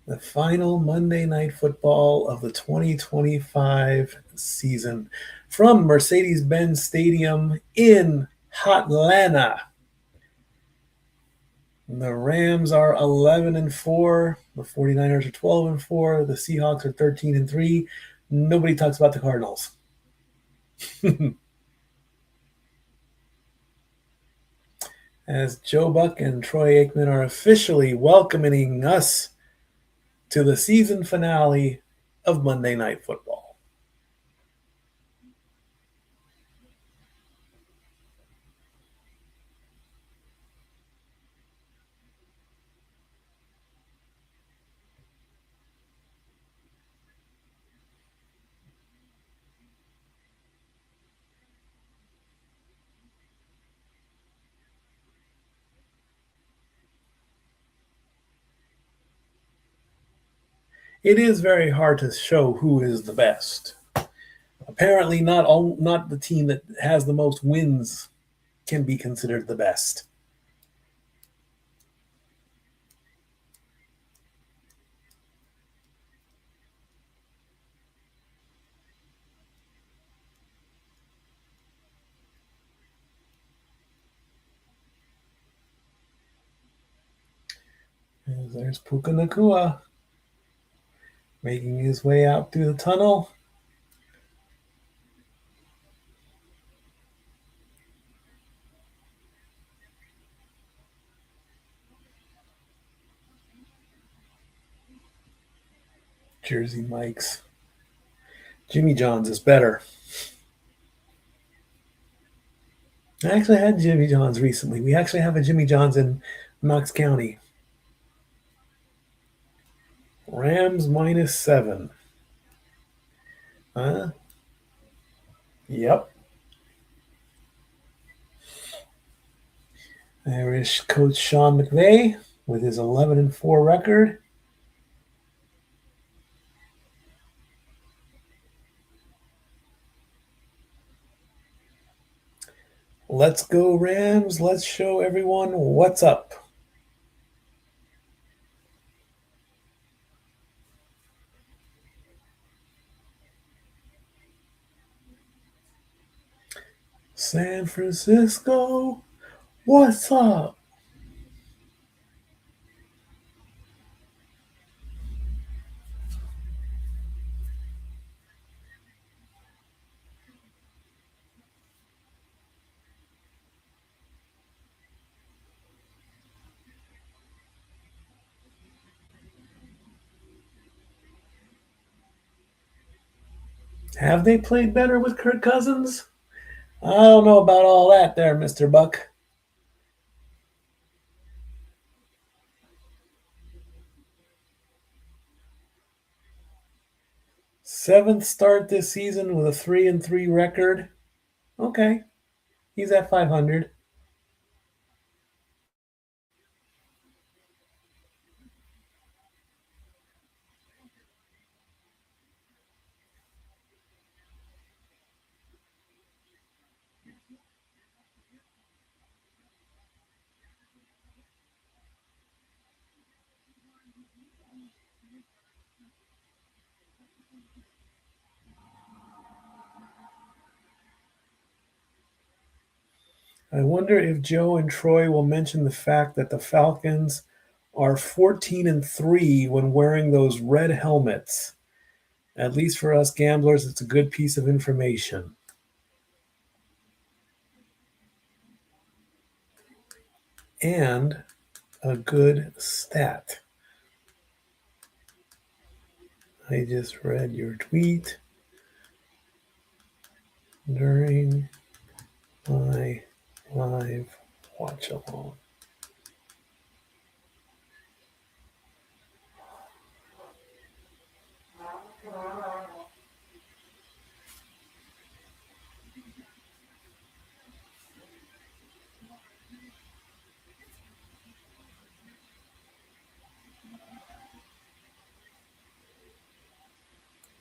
The final Monday Night Football of the 2025 season from Mercedes-Benz Stadium in Atlanta. The Rams are 11-4. The 49ers are 12-4. The Seahawks are 13-3. Nobody talks about the Cardinals. As Joe Buck and Troy Aikman are officially welcoming us to the season finale of Monday Night Football. It is very hard to show who is the best. Apparently, not the team that has the most wins can be considered the best. There's Puka Nakua making his way out through the tunnel. Jersey Mike's. Jimmy John's is better. I actually had Jimmy John's recently. We actually have a Jimmy John's in Knox County. Rams -7. Yep. There is Coach Sean McVay with his 11-4 record. Let's go, Rams. Let's show everyone what's up. San Francisco, what's up? Have they played better with Kirk Cousins? I don't know about all that there, Mr. Buck. Seventh start this season with a 3-3 record. Okay, he's at 500. I wonder if Joe and Troy will mention the fact that the Falcons are 14-3 when wearing those red helmets. At least for us gamblers, it's a good piece of information. And a good stat. I just read your tweet during my live watch along.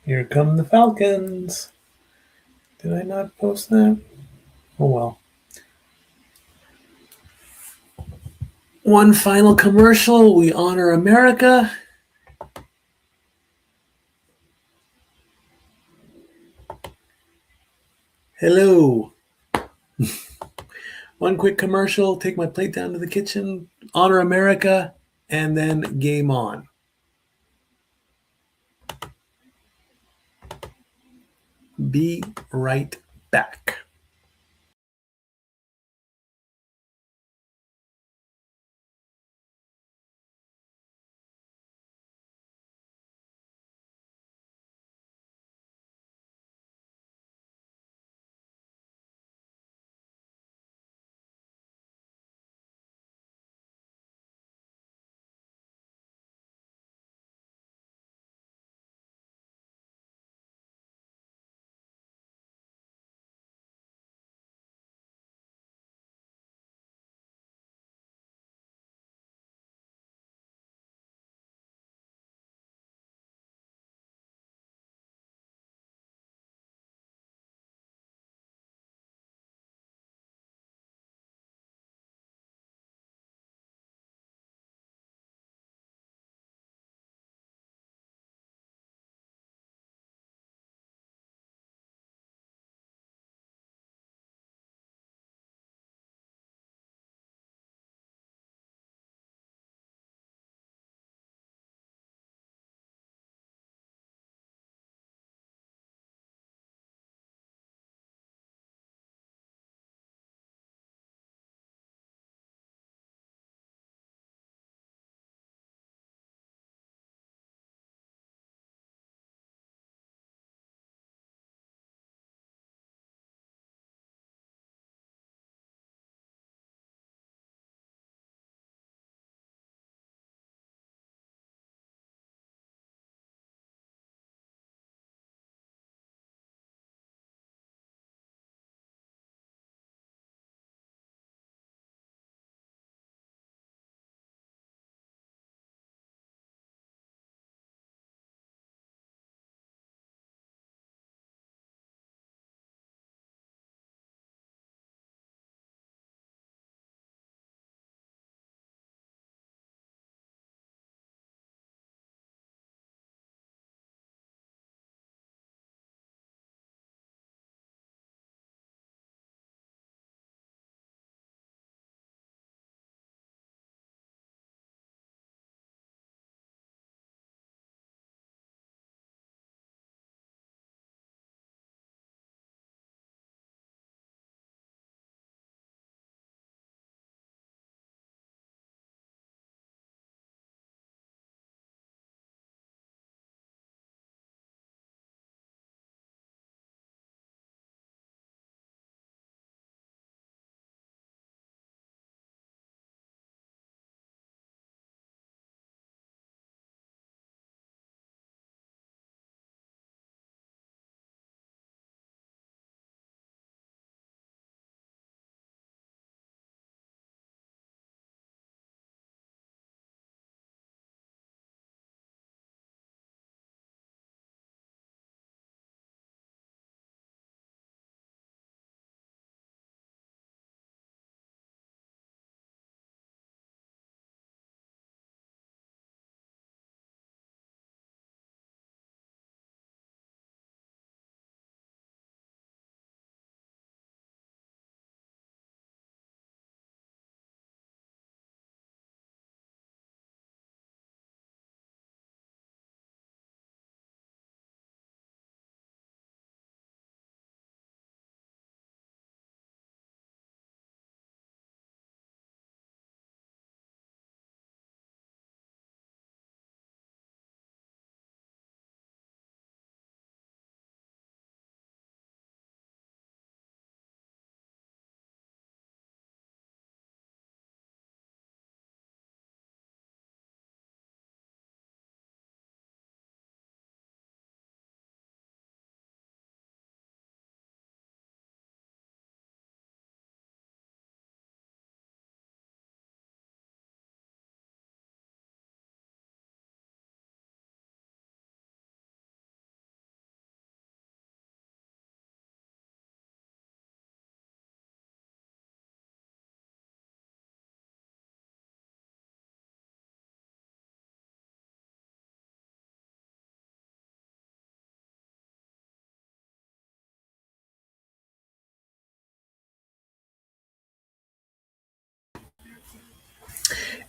Here come the Falcons. Did I not post that? Oh well. One final commercial. We honor America. Hello. One quick commercial. Take my plate down to the kitchen. Honor America. And then game on. Be right back.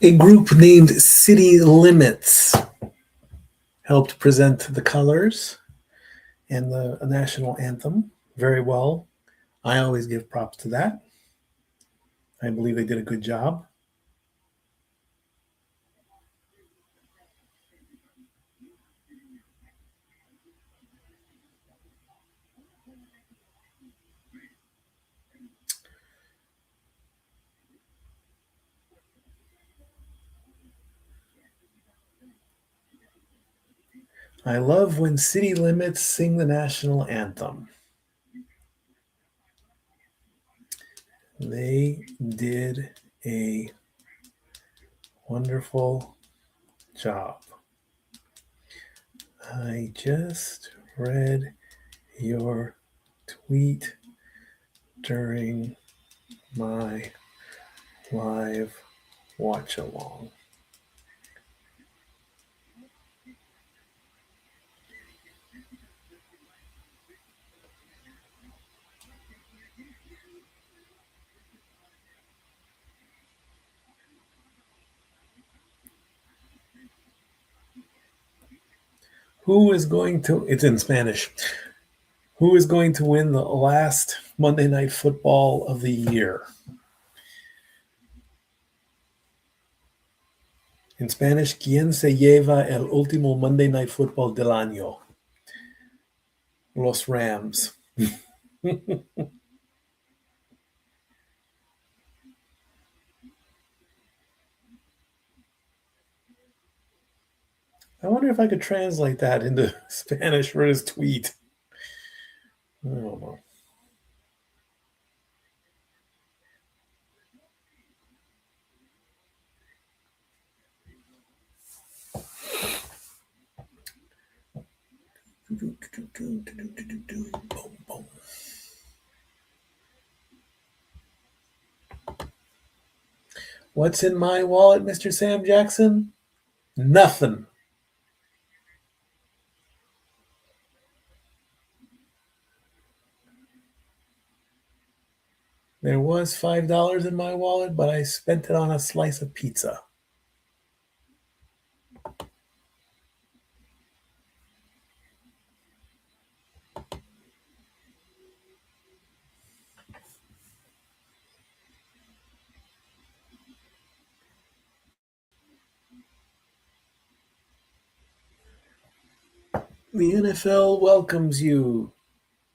A group named City Limits helped present the colors and the national anthem very well. I always give props to that. I believe they did a good job. I love when City Limits sing the national anthem. They did a wonderful job. I just read your tweet during my live watch along. Who is going to, it's in Spanish, who is going to win the last Monday Night Football of the year? In Spanish, ¿Quién se lleva el último Monday Night Football del año? Los Rams. I wonder if I could translate that into Spanish for his tweet. I don't know. What's in my wallet, Mr. Sam Jackson? Nothing. There was $5 in my wallet, but I spent it on a slice of pizza. The NFL welcomes you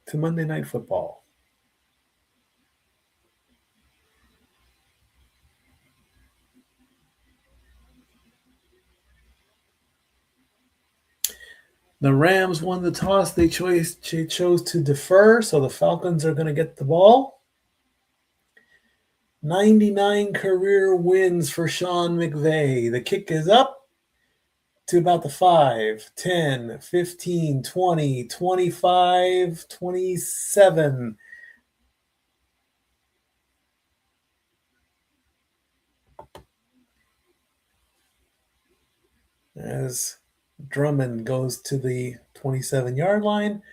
to Monday Night Football. The Rams won the toss. They chose to defer, so the Falcons are going to get the ball. 99 career wins for Sean McVay. The kick is up to about the 5, 10, 15, 20, 25, 27. As Drummond goes to the 27-yard line.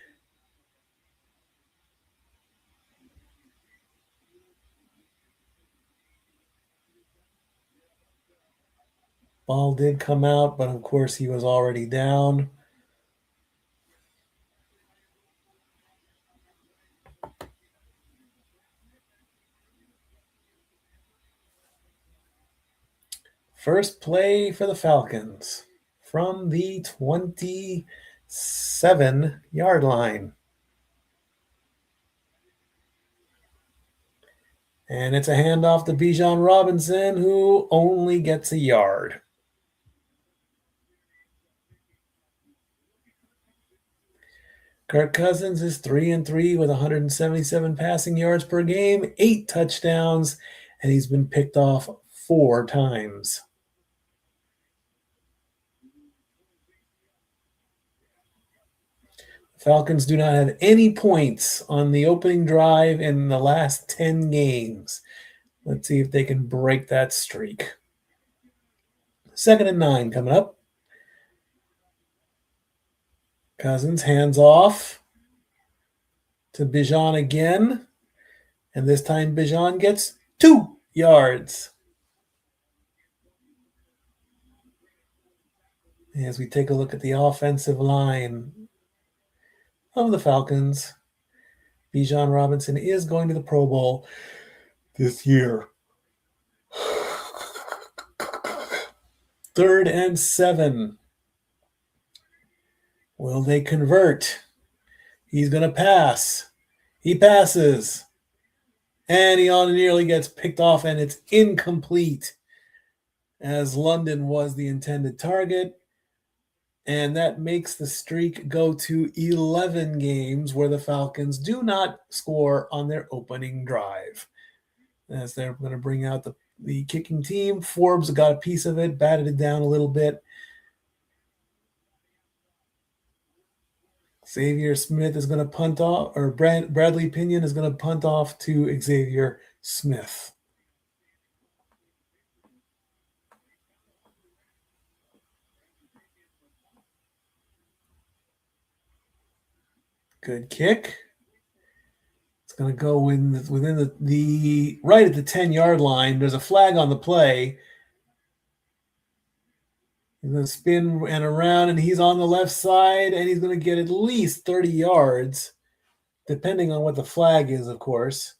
Ball did come out, but of course he was already down. First play for the Falcons from the 27-yard line. And it's a handoff to Bijan Robinson, who only gets a yard. Kirk Cousins is 3-3 with 177 passing yards per game, 8 touchdowns, and he's been picked off 4 times. Falcons do not have any points on the opening drive in the last 10 games. Let's see if they can break that streak. 2nd and 9 coming up. Cousins hands off to Bijan again. And this time Bijan gets 2 yards. As we take a look at the offensive line of the Falcons, Bijan Robinson is going to the Pro Bowl this year. 3rd and 7. Will they convert? He's going to pass. He passes. And he nearly gets picked off, and it's incomplete, as London was the intended target. And that makes the streak go to 11 games where the Falcons do not score on their opening drive. As they're going to bring out the kicking team. Forbes got a piece of it, batted it down a little bit. Xavier Smith is going to punt off, or Bradley Pinion is going to punt off to Xavier Smith. Good kick. It's going to go within the right at the 10-yard line. There's a flag on the play. He's going to spin and around, and he's on the left side, and he's going to get at least 30 yards, depending on what the flag is, of course.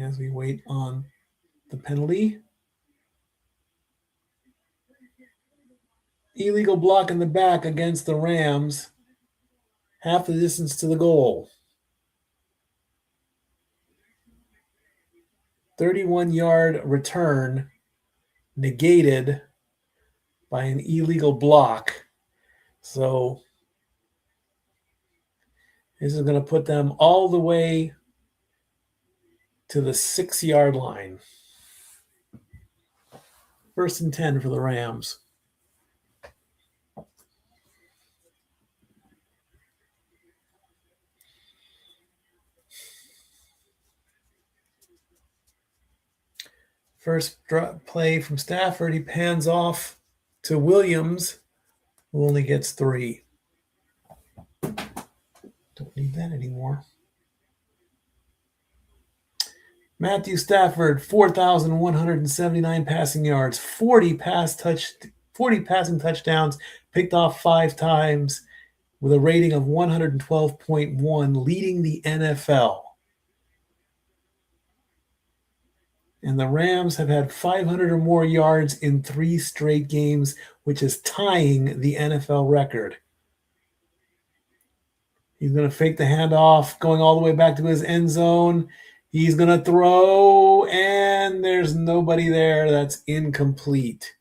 As we wait on the penalty. Illegal block in the back against the Rams. Half the distance to the goal. 31-yard return negated by an illegal block. So this is going to put them all the way to the 6-yard line. 1st and 10 for the Rams. First play from Stafford, he pans off to Williams, who only gets 3. Don't need that anymore. Matthew Stafford, 4,179 passing yards, 40 passing touchdowns, picked off 5 times with a rating of 112.1, leading the NFL. And the Rams have had 500 or more yards in 3 straight games, which is tying the NFL record. He's going to fake the handoff, going all the way back to his end zone. He's going to throw, and there's nobody there. That's incomplete.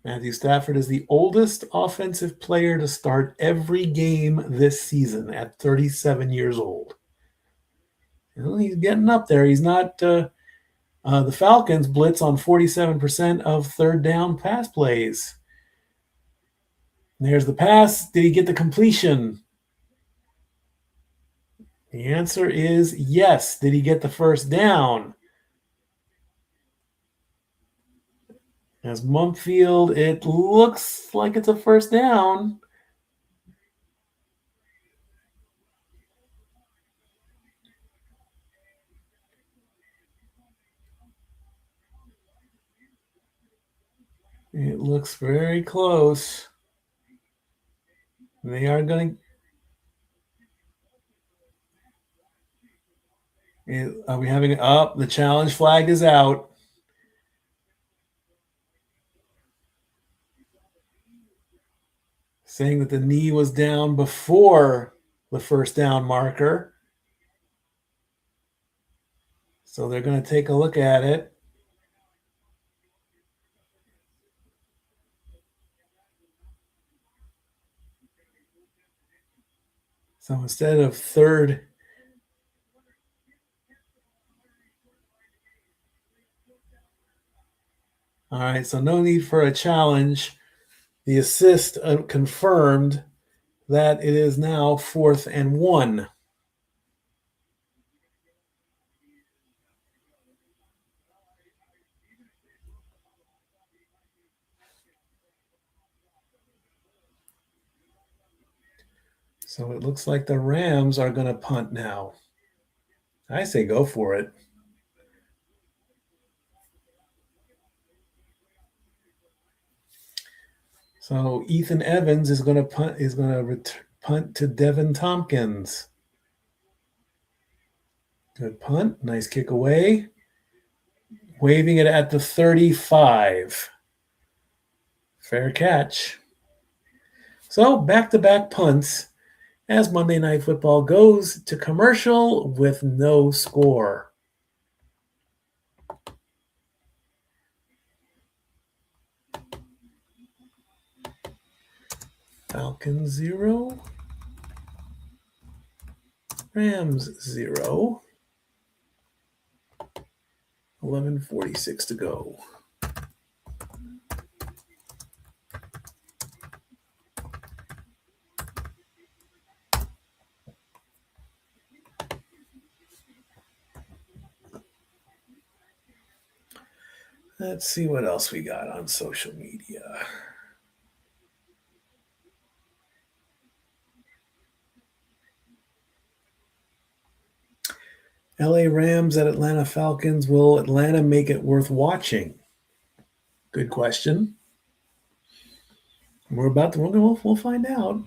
Matthew Stafford is the oldest offensive player to start every game this season at 37 years old. Well, he's getting up there. He's not the Falcons blitz on 47% of 3rd down pass plays. There's the pass. Did he get the completion? The answer is yes. Did he get the 1st down? As Mumpfield, it looks like it's a 1st down. It looks very close. They are going to. Are we having up? The challenge flag is out. Saying that the knee was down before the 1st down marker. So they're going to take a look at it. So instead of 3rd, All right, so no need for a challenge. The assist confirmed that it is now 4th and 1. So it looks like the Rams are going to punt now. I say go for it. So Ethan Evans is going to punt. Is going to punt to Devin Tompkins. Good punt. Nice kick away. Waving it at the 35. Fair catch. So back-to-back punts as Monday Night Football goes to commercial with no score. Falcons 0. Rams 0. 11:46 to go. Let's see what else we got on social media. LA Rams at Atlanta Falcons. Will Atlanta make it worth watching? Good question. We'll find out.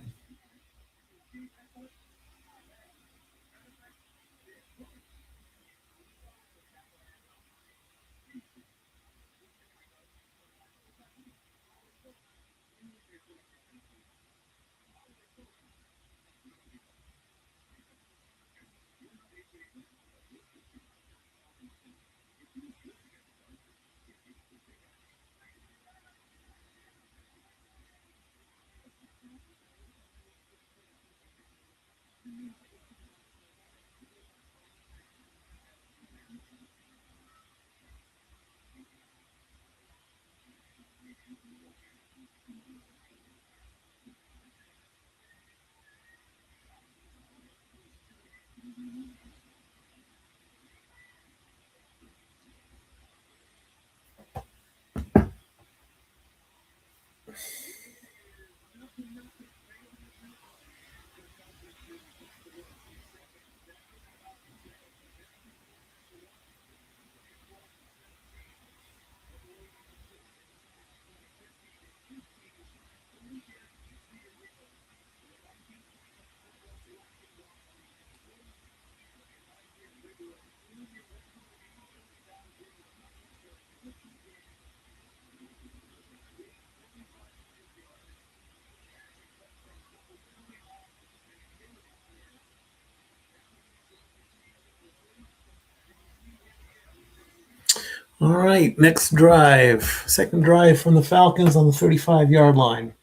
All right, next drive. Second drive from the Falcons on the 35-yard line.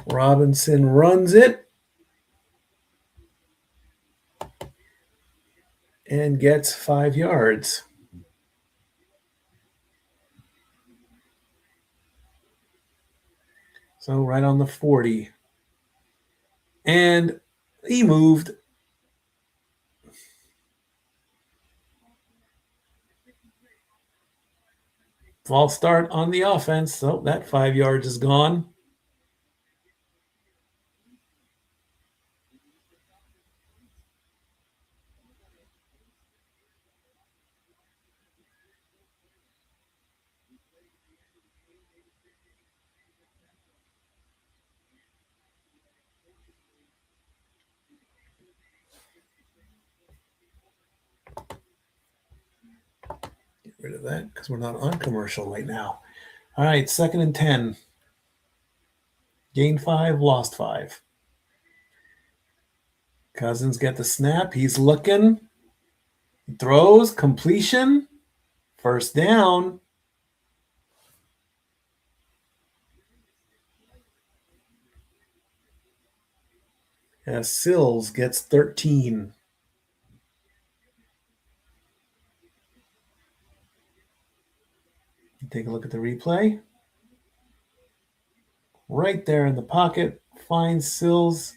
Robinson runs it and gets 5 yards. So right on the 40. And he moved. False start on the offense. So that 5 yards is gone. Get rid of that because we're not on commercial right now. All right, 2nd and 10. Gain 5, lost 5. Cousins get the snap. He's looking. He throws. Completion. First down. Sills gets 13. Take a look at the replay. Right there in the pocket, finds Sills.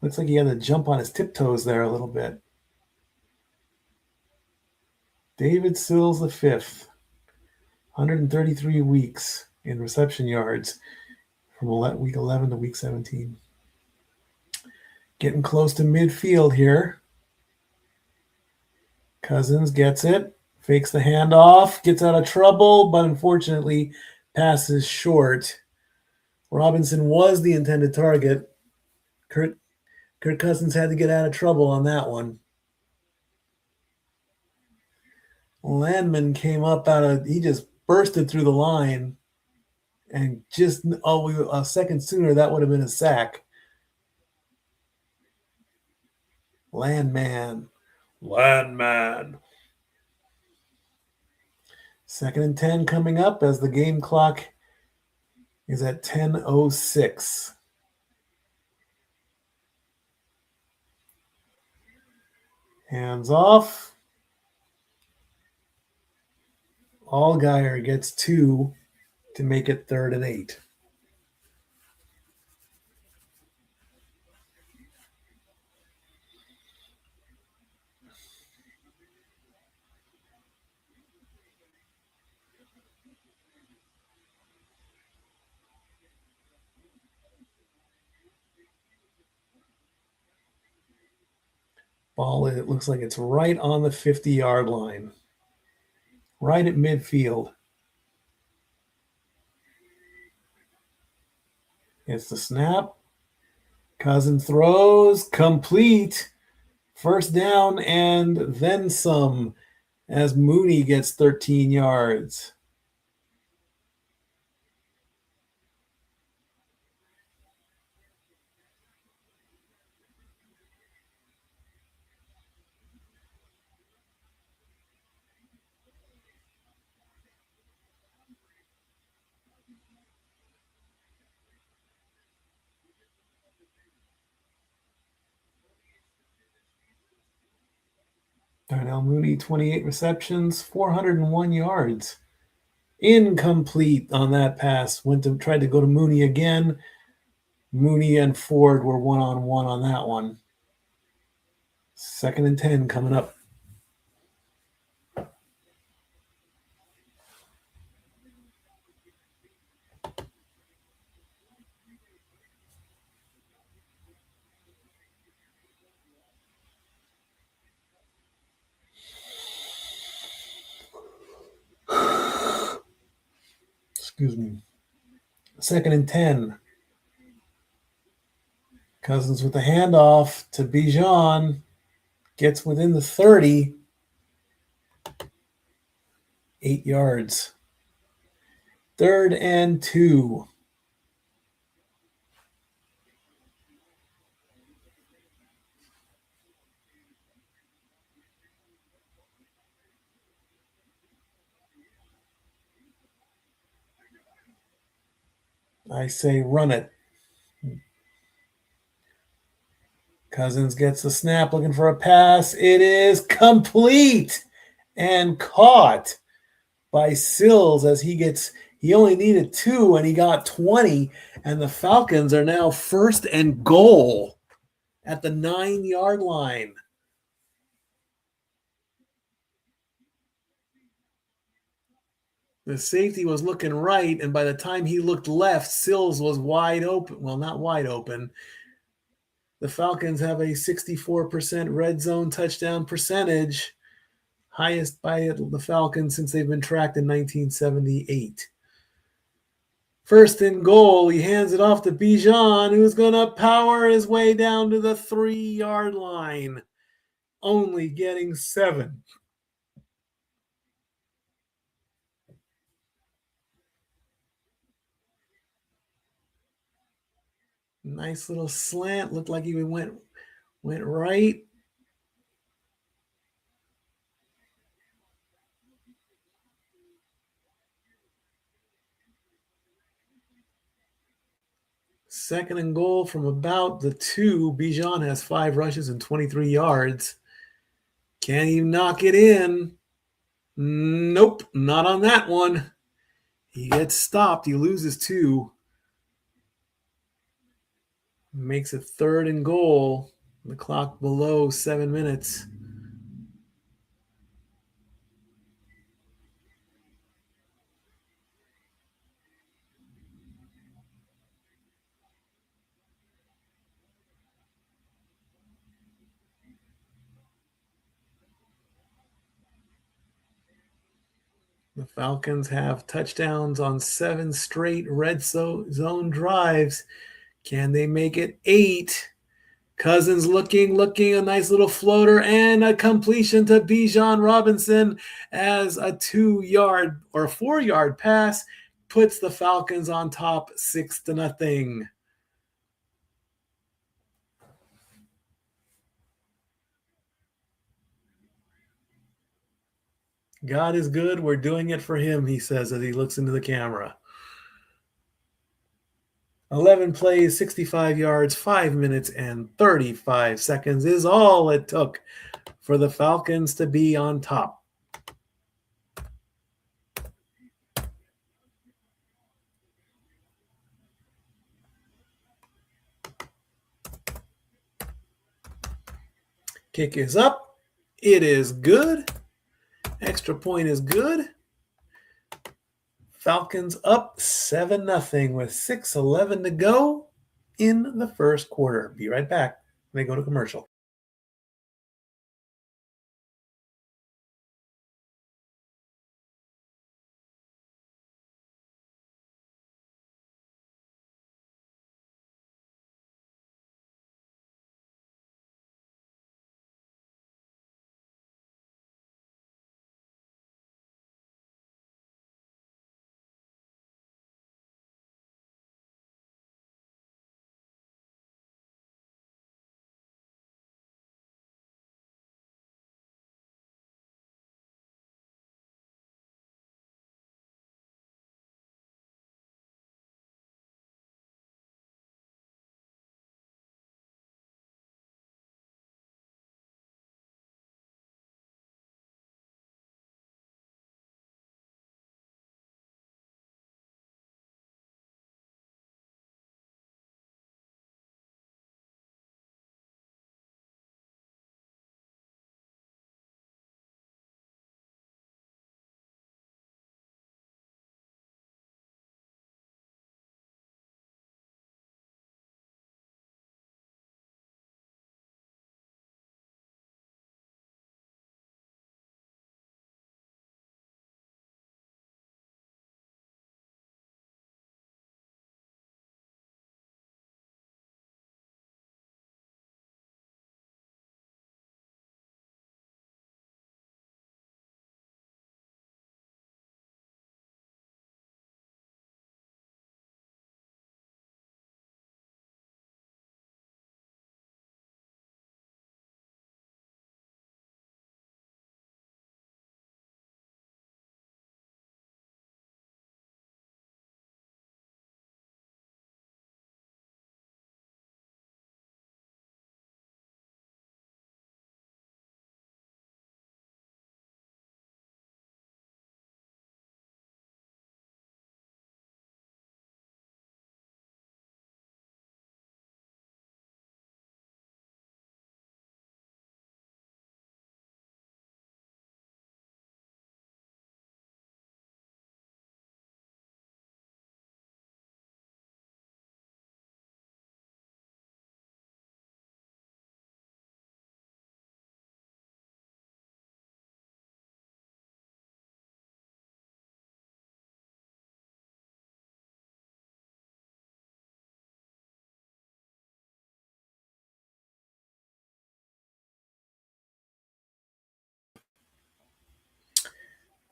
Looks like he had to jump on his tiptoes there a little bit. David Sills the fifth, 133 weeks in reception yards from week 11 to week 17. Getting close to midfield here. Cousins gets it, fakes the handoff, gets out of trouble, but unfortunately passes short. Robinson was the intended target. Kirk Cousins had to get out of trouble on that one. Landman came up he just bursted through the line, and just a second sooner, that would have been a sack. Landman. Second and 10 coming up as the game clock is at 10:06. Hands off. Allgaier gets 2 to make it 3rd and 8. Ball, it looks like it's right on the 50-yard line, right at midfield. It's the snap. Cousins throws, complete. First down and then some as Mooney gets 13 yards. Darnell Mooney, 28 receptions, 401 yards. Incomplete on that pass. Tried to go to Mooney again. Mooney and Ford were one-on-one on that one. 2nd and 10 coming up. Excuse me. 2nd and 10. Cousins with the handoff to Bijan. Gets within the 30. 8 yards. 3rd and 2. I say run it. Cousins gets the snap, looking for a pass. It is complete and caught by Sills as he only needed 2 and he got 20, and the Falcons are now 1st and goal at the 9-yard line. The safety was looking right, and by the time he looked left, Sills was wide open. Well, not wide open. The Falcons have a 64% red zone touchdown percentage, highest by the Falcons since they've been tracked in 1978. 1st and goal, he hands it off to Bijan, who's going to power his way down to the 3-yard line, only getting 7. Nice little slant, looked like he went right. Second and goal from about the 2. Bijan has 5 rushes and 23 yards. Can he knock it in? Nope, not on that one. He gets stopped. He loses 2. Makes it third and goal. The clock below 7 minutes. The Falcons have touchdowns on 7 straight red zone drives. Can they make it 8? Cousins looking, a nice little floater and a completion to Bijan Robinson as a 2-yard or 4-yard pass puts the Falcons on top 6-0. God is good. We're doing it for him, he says as he looks into the camera. 11 plays, 65 yards, 5 minutes and 35 seconds is all it took for the Falcons to be on top. Kick is up. It is good. Extra point is good. Falcons up 7-0 with 6:11 to go in the first quarter. Be right back when they go to commercial.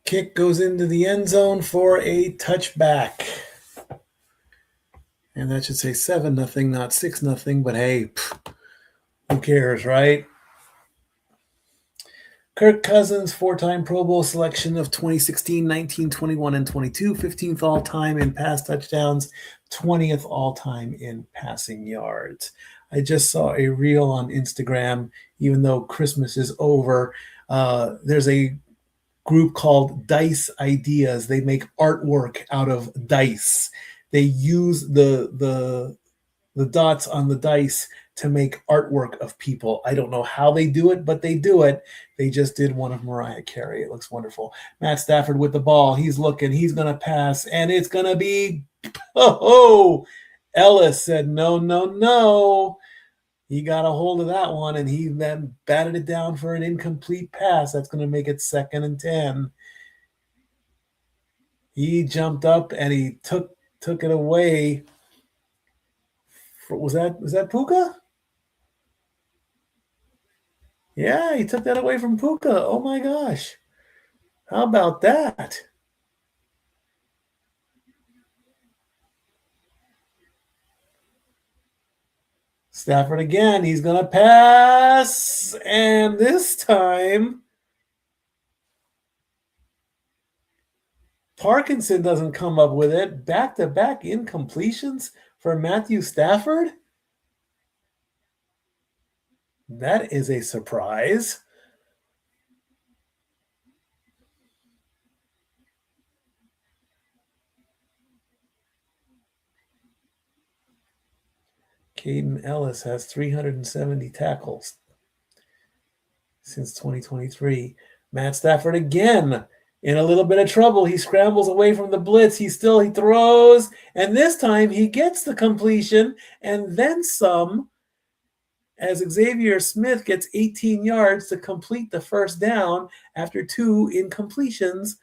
Kick goes into the end zone for a touchback. And that should say 7-0, not 6-0, but hey, who cares, right? Kirk Cousins, 4-time Pro Bowl selection of 2016, 19, 21, and 22, 15th all-time in pass touchdowns, 20th all time in passing yards. I just saw a reel on Instagram, even though Christmas is over. There's a group called Dice Ideas. They make artwork out of dice. They use the dots on the dice to make artwork of people. I don't know how they do it, but they do it. They just did one of Mariah Carey. It looks wonderful. Matt Stafford with the ball. He's looking. He's going to pass, and it's going to be, oh, Ellis said, no, no, no. He got a hold of that one, and he then batted it down for an incomplete pass. That's going to make it 2nd and 10. He jumped up, and he took it away. Was that Puka? Yeah, he took that away from Puka. Oh my gosh. How about that? Stafford again. He's going to pass. And this time, Parkinson doesn't come up with it. Back-to-back incompletions for Matthew Stafford. That is a surprise. Caden Ellis has 370 tackles since 2023. Matt Stafford again in a little bit of trouble. He scrambles away from the blitz. He throws, and this time he gets the completion and then some, as Xavier Smith gets 18 yards to complete the first down after 2 incompletions.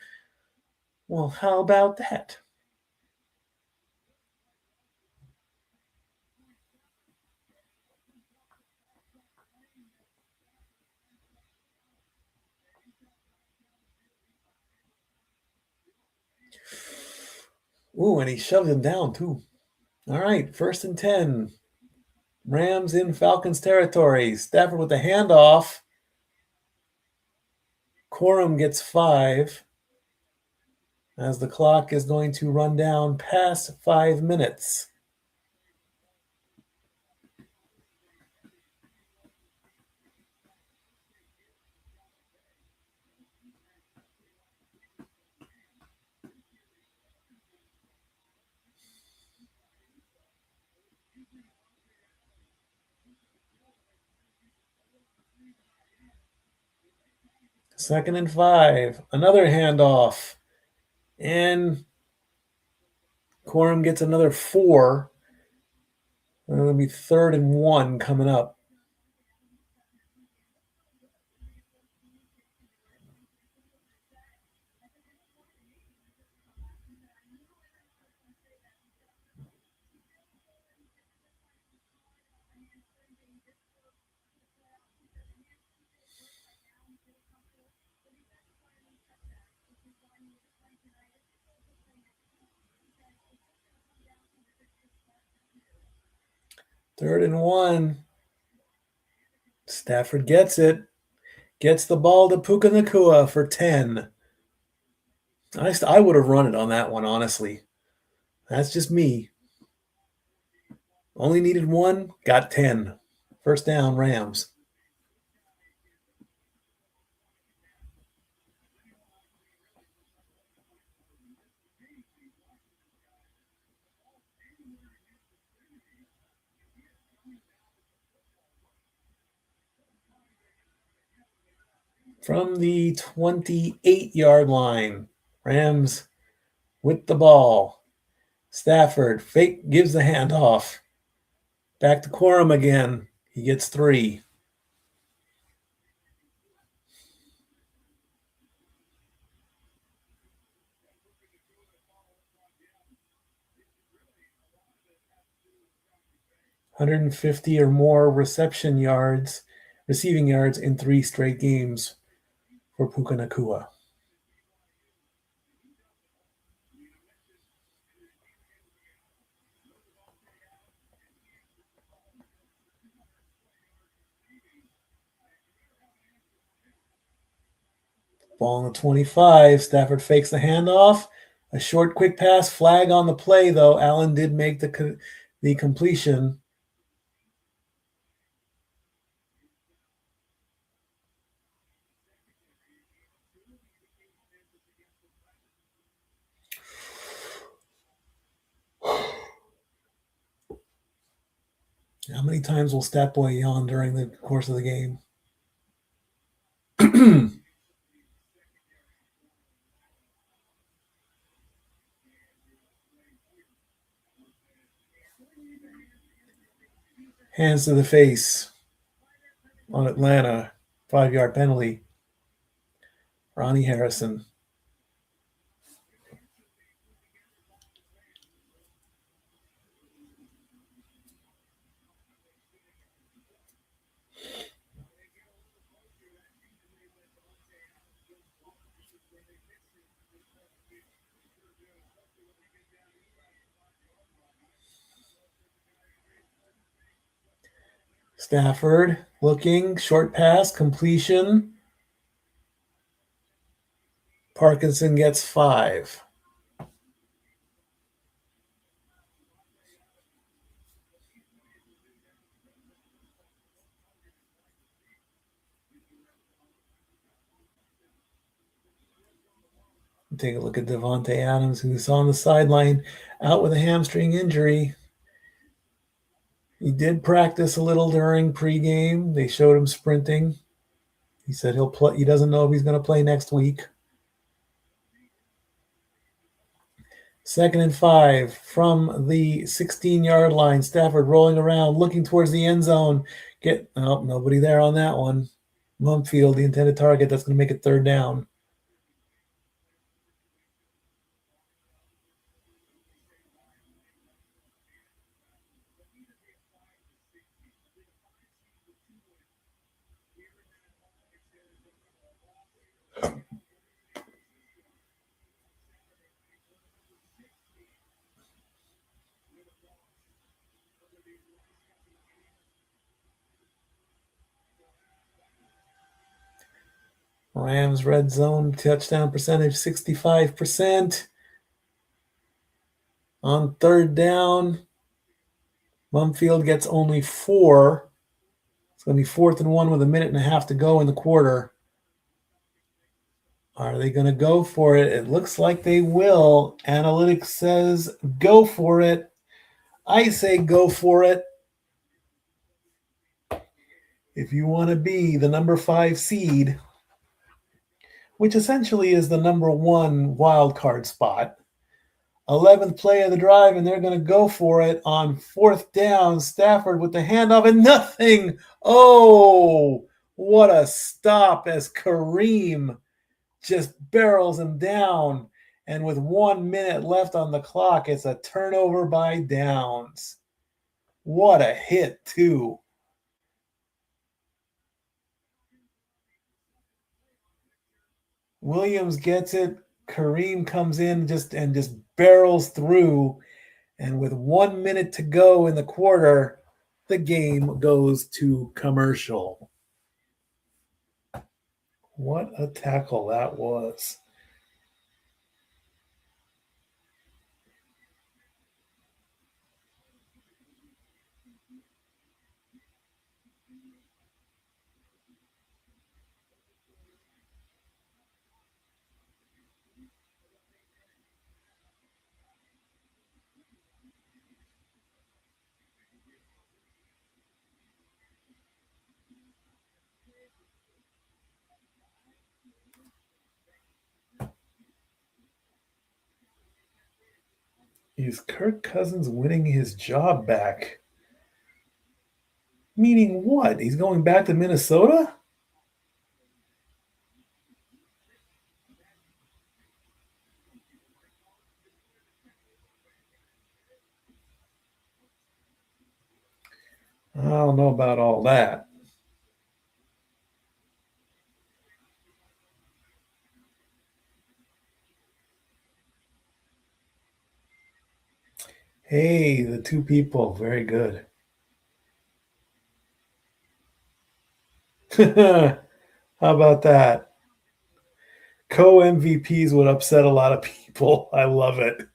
Well, how about that? Ooh, and he shoved him down too. All right, 1st and 10. Rams in Falcons territory. Stafford with the handoff. Corum gets 5 as the clock is going to run down past 5 minutes. Second and 5. Another handoff. And Corum gets another 4. It'll be 3rd and 1 coming up. Third and 1. Stafford gets it. Gets the ball to Puka Nacua for 10. I would have run it on that one, honestly. That's just me. Only needed 1, got 10. First down, Rams. From the 28-yard line, Rams with the ball. Stafford fake gives the handoff. Back to Corum again. He gets 3. $150 or more receiving yards in 3 straight games for Puka Nacua. Ball on the 25. Stafford fakes the handoff. A short, quick pass, flag on the play, though. Allen did make the completion. How many times will Stat Boy yawn during the course of the game? Hands to the face on Atlanta. 5-yard penalty. Ronnie Harrison. Stafford looking, short pass, completion. Parkinson gets 5. Take a look at Devontae Adams, who's on the sideline, out with a hamstring injury. He did practice a little during pregame. They showed him sprinting. He said he'll play. He doesn't know if he's going to play next week. 2nd and 5 from the 16-yard line. Stafford rolling around, looking towards the end zone. Nobody there on that one. Mumfield, the intended target. That's going to make it 3rd down. Rams red zone touchdown percentage 65%. On 3rd down, Mumfield gets only 4. It's going to be 4th and 1 with a minute and a half to go in the quarter. Are they going to go for it? It looks like they will. Analytics says go for it. I say go for it. If you want to be the number 5 seed, which essentially is the number 1 wild card spot, 11th play of the drive, and they're going to go for it on 4th down. Stafford with the handoff and nothing. Oh, what a stop as Kareem just barrels him down. And with 1 minute left on the clock, it's a turnover by Downs. What a hit, too. Williams gets it. Kareem comes in just barrels through. And with 1 minute to go in the quarter, the game goes to commercial. What a tackle that was. Is Kirk Cousins winning his job back? Meaning what? He's going back to Minnesota? I don't know about all that. Hey, the 2 people. Very good. How about that? Co-MVPs would upset a lot of people. I love it.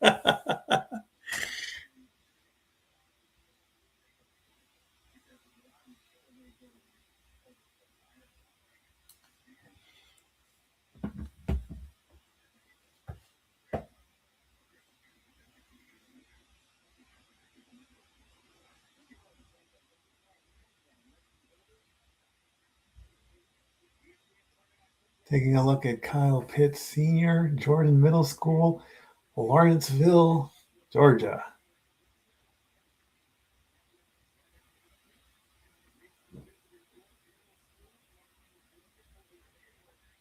Taking a look at Kyle Pitts Sr., Jordan Middle School, Lawrenceville, Georgia.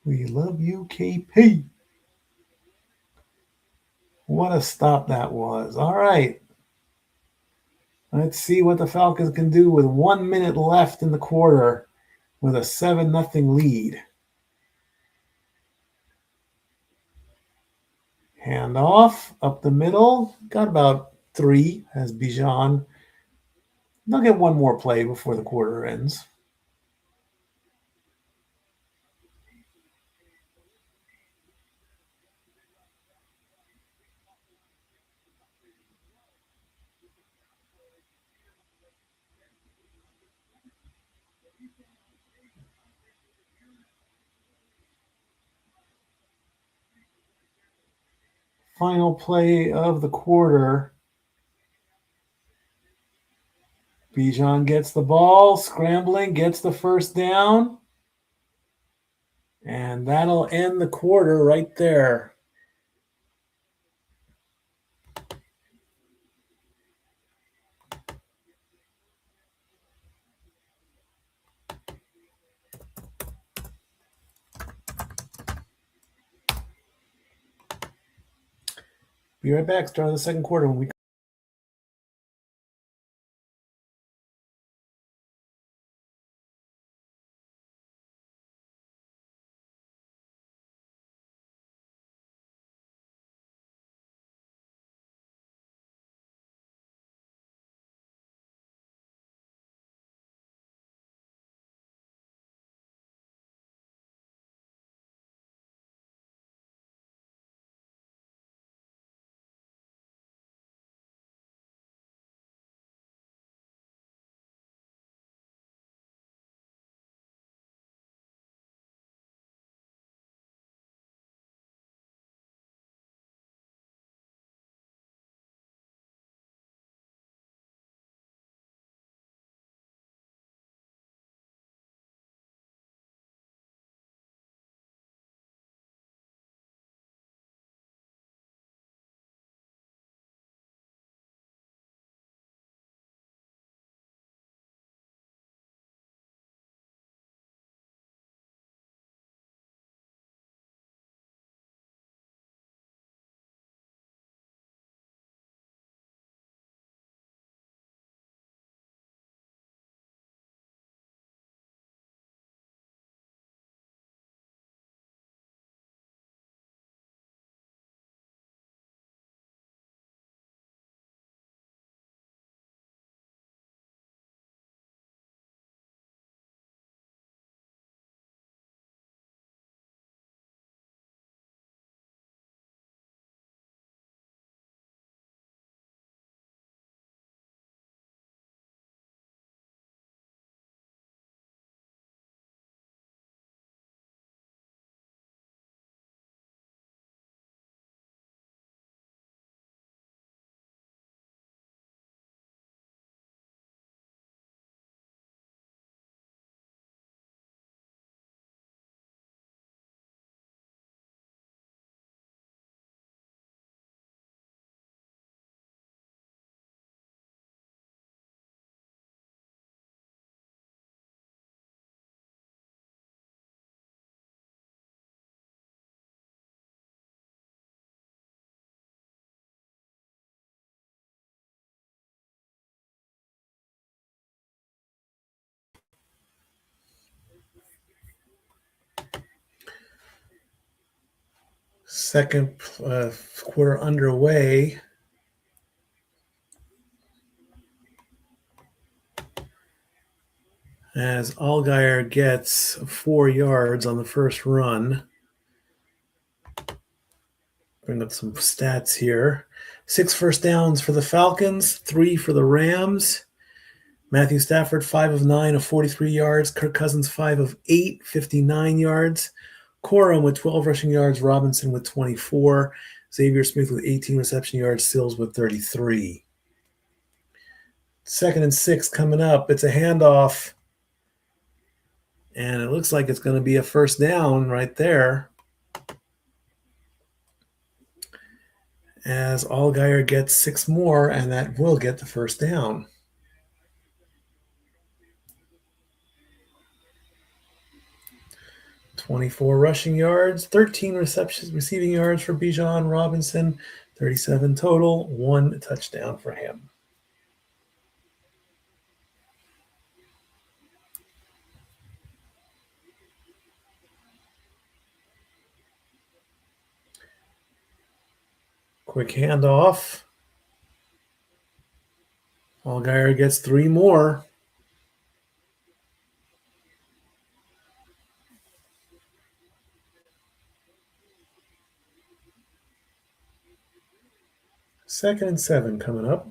We love you, KP. What a stop that was. All right. Let's see what the Falcons can do with 1 minute left in the quarter with a 7-0 lead. Handoff up the middle. Got about 3 as Bijan. They'll get one more play before the quarter ends. Final play of the quarter. Bijan gets the ball, scrambling, gets the first down. And that'll end the quarter right there. Be right back. Start of the second quarter when we second quarter underway. As Allgaier gets 4 yards on the first run. Bring up some stats here. 6 first downs for the Falcons, 3 for the Rams. Matthew Stafford, 5 of 9 of 43 yards. Kirk Cousins, 5 of 8, 59 yards. Corum with 12 rushing yards. Robinson with 24. Xavier Smith with 18 reception yards. Sills with 33. 2nd and 6 coming up. It's a handoff. And it looks like it's going to be a first down right there. As Allgaier gets 6 more, and that will get the first down. 24 rushing yards, 13 receiving yards for Bijan Robinson, 37 total, 1 touchdown for him. Quick handoff. Allgaier gets 3 more. Second and 7 coming up.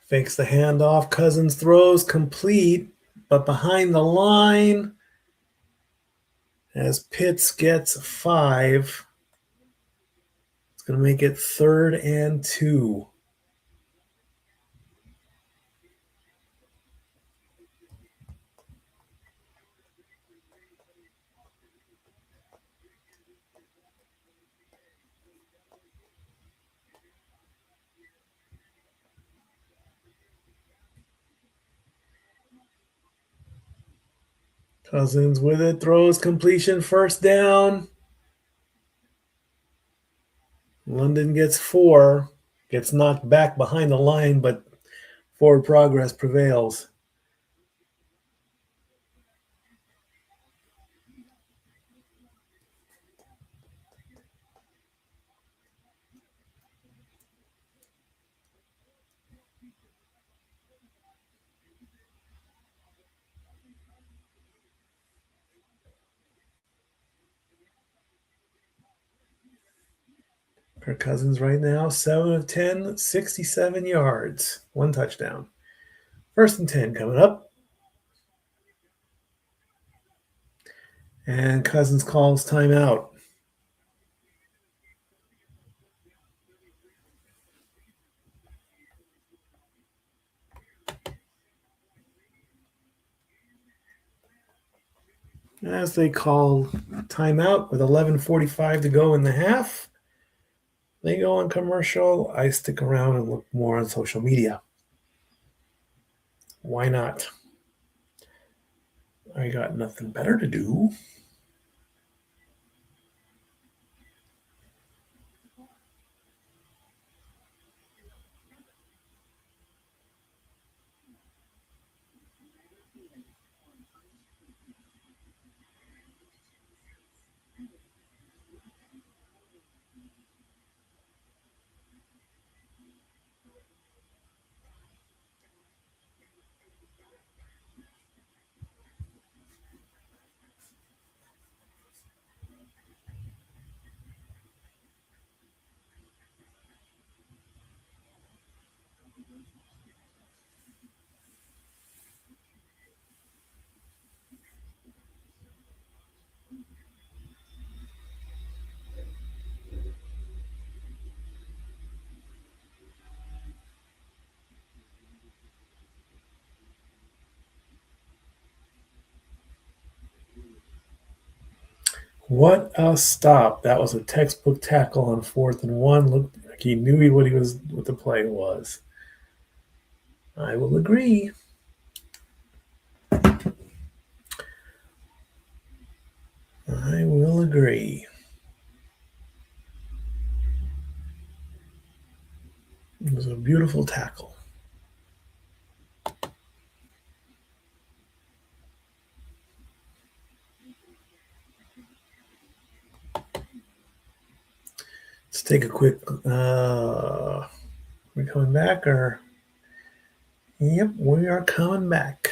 Fakes the handoff. Cousins throws complete, but behind the line as Pitts gets 5. It's going to make it 3rd and 2. Cousins with it, throws completion, first down. London gets 4, gets knocked back behind the line, but forward progress prevails. Kirk Cousins right now, 7 of 10, 67 yards, 1 touchdown. 1st and 10 coming up. And Cousins calls timeout. As they call timeout with 11:45 to go in the half, they go on commercial. I stick around and look more on social media. Why not? I got nothing better to do. What a stop. That was a textbook tackle on 4th and 1. Looked like he knew what the play was. I will agree. I will agree. It was a beautiful tackle. Let's take a quick. We coming back or? Yep, we are coming back.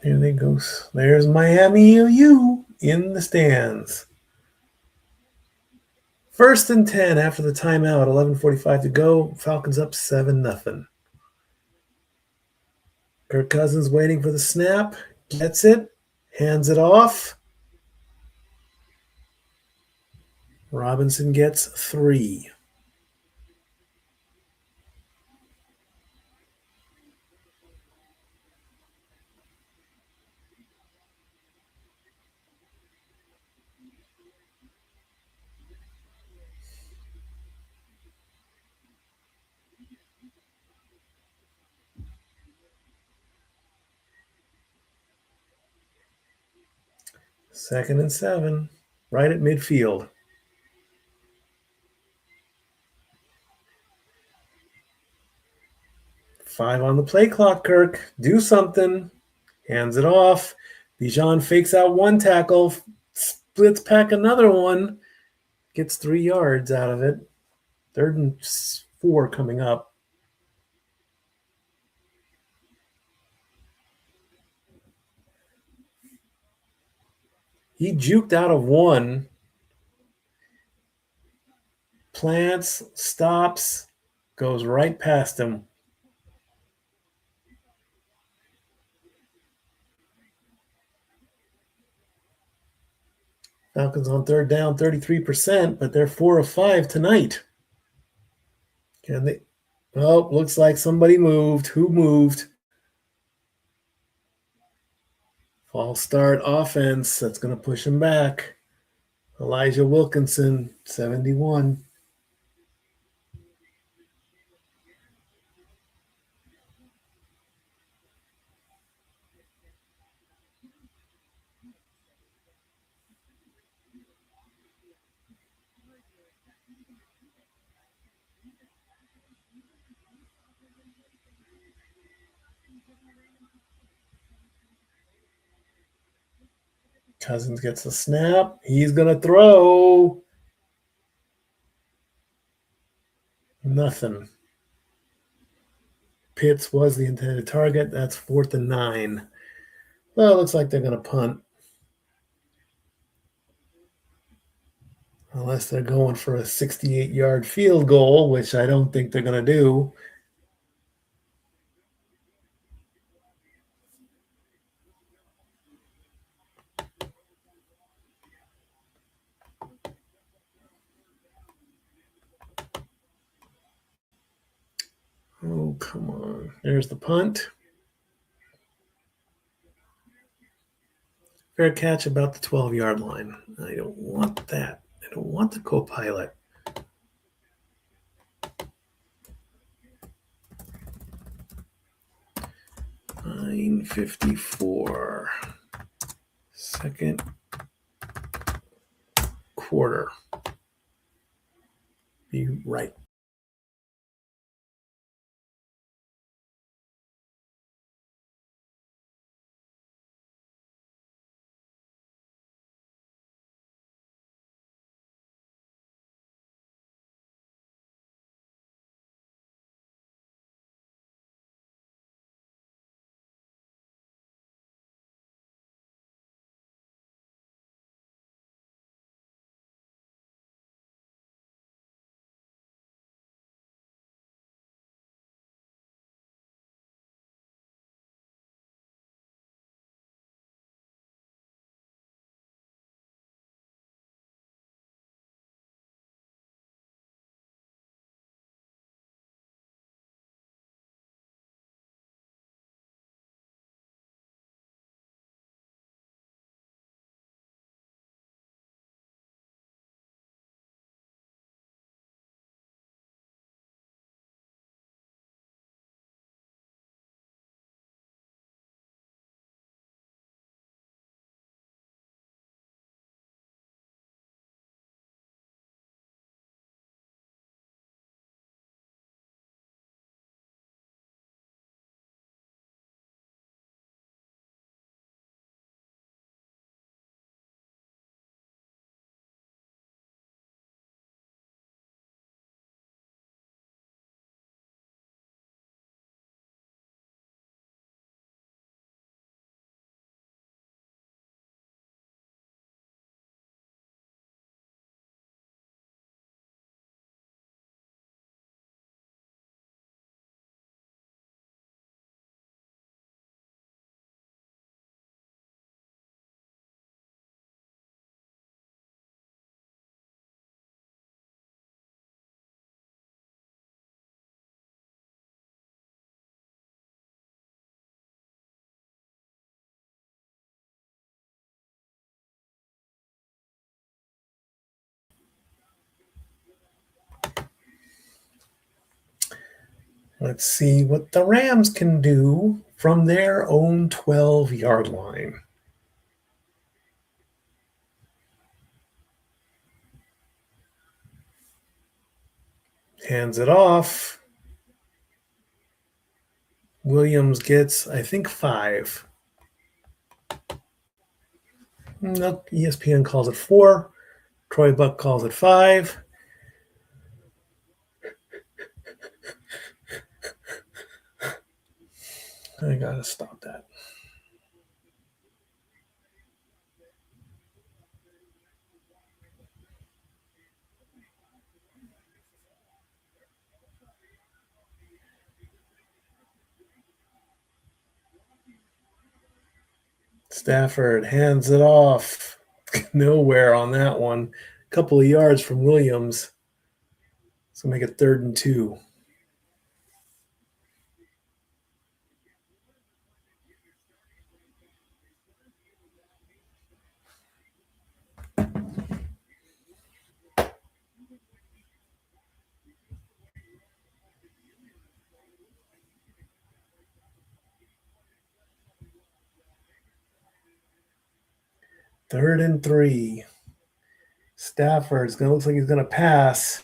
There they go. There's Miami U in the stands. 1st and 10 after the timeout. 11:45 to go. Falcons up 7-0. Kirk Cousins waiting for the snap. Gets it. Hands it off. Robinson gets 3. Second and 7. Right at midfield. 5 on the play clock, Kirk. Do something. Hands it off. Bijan fakes out one tackle. Splits pack another one. Gets 3 yards out of it. 3rd and 4 coming up. He juked out of one. Plants, stops, goes right past him. Falcons on 3rd down, 33%, but they're 4 of 5 tonight. Can they? Oh, looks like somebody moved. Who moved? False start offense. That's going to push him back. Elijah Wilkinson, 71. Cousins gets a snap. He's going to throw. Nothing. Pitts was the intended target. That's 4th and 9. Well, it looks like they're going to punt. Unless they're going for a 68-yard field goal, which I don't think they're going to do. Oh, come on. There's the punt. Fair catch about the 12-yard line. I don't want that. I don't want the co-pilot. 9:54. Second quarter. Be right Let's see what the Rams can do from their own 12-yard line. Hands it off. Williams gets, I think, 5. Nope, ESPN calls it 4. Troy Buck calls it 5. I gotta stop that. Stafford hands it off. Nowhere on that one. A couple of yards from Williams. So make it 3rd and 2. Third and 3. Stafford's gonna looks like he's gonna pass.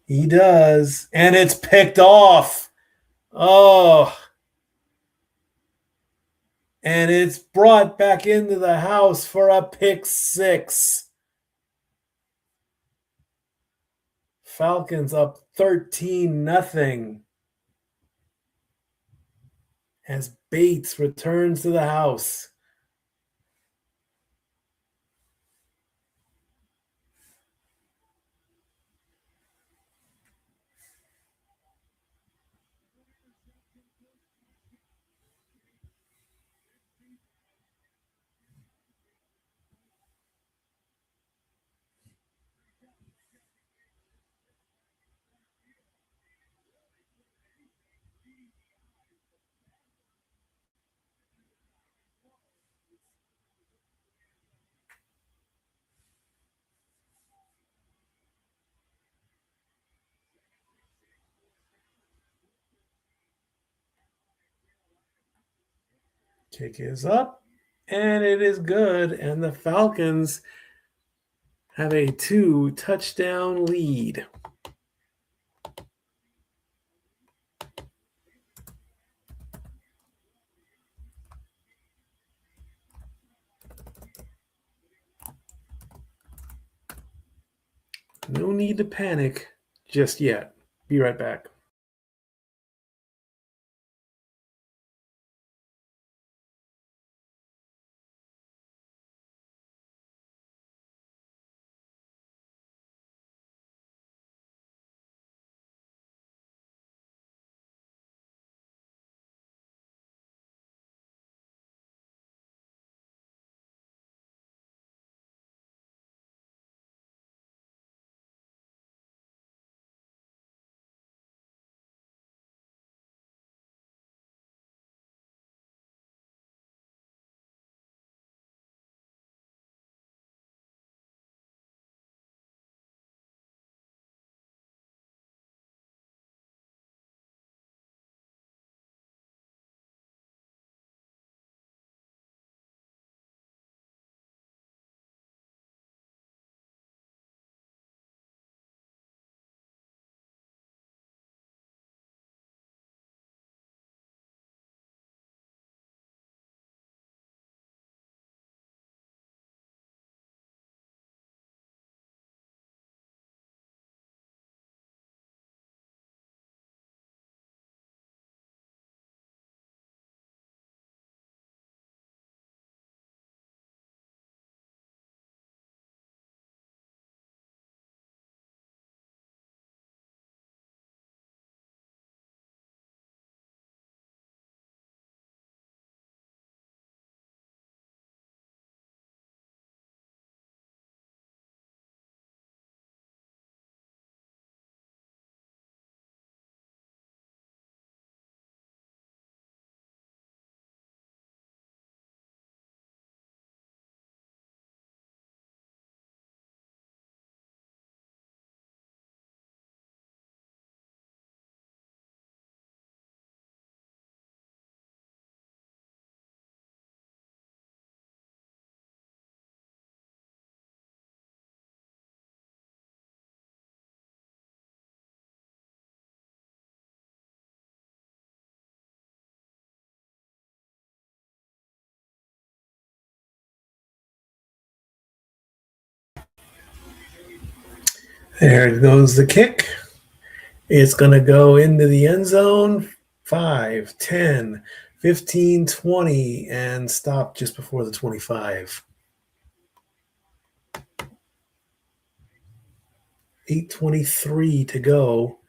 He does, and it's picked off. Oh, and it's brought back into the house for a pick 6. Falcons up 13-0 as Bates returns to the house. Kick is up, and it is good. And the Falcons have a 2-touchdown lead. No need to panic just yet. Be right back. There goes the kick. It's going to go into the end zone. 5, 10, 15, 20, and stop just before the 25. 8:23 to go.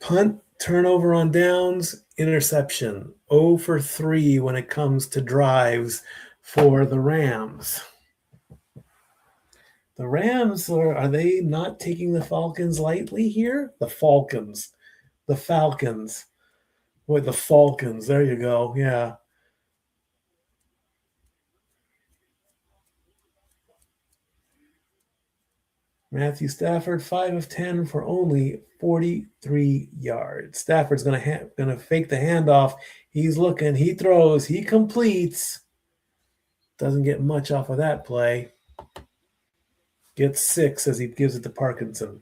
Punt, turnover on downs, interception. 0 for 3 when it comes to drives for the Rams. The Rams, are they not taking the Falcons lightly here? The Falcons. The Falcons. Boy, the Falcons. There you go. Yeah. Matthew Stafford, 5 of 10 for only 43 yards. Stafford's gonna fake the handoff. He's looking. He throws. He completes. Doesn't get much off of that play. Gets 6 as he gives it to Parkinson.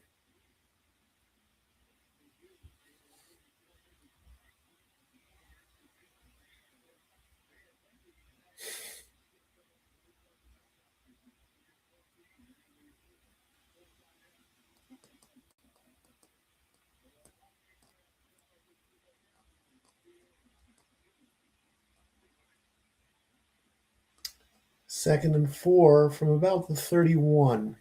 Second and 4 from about the 31.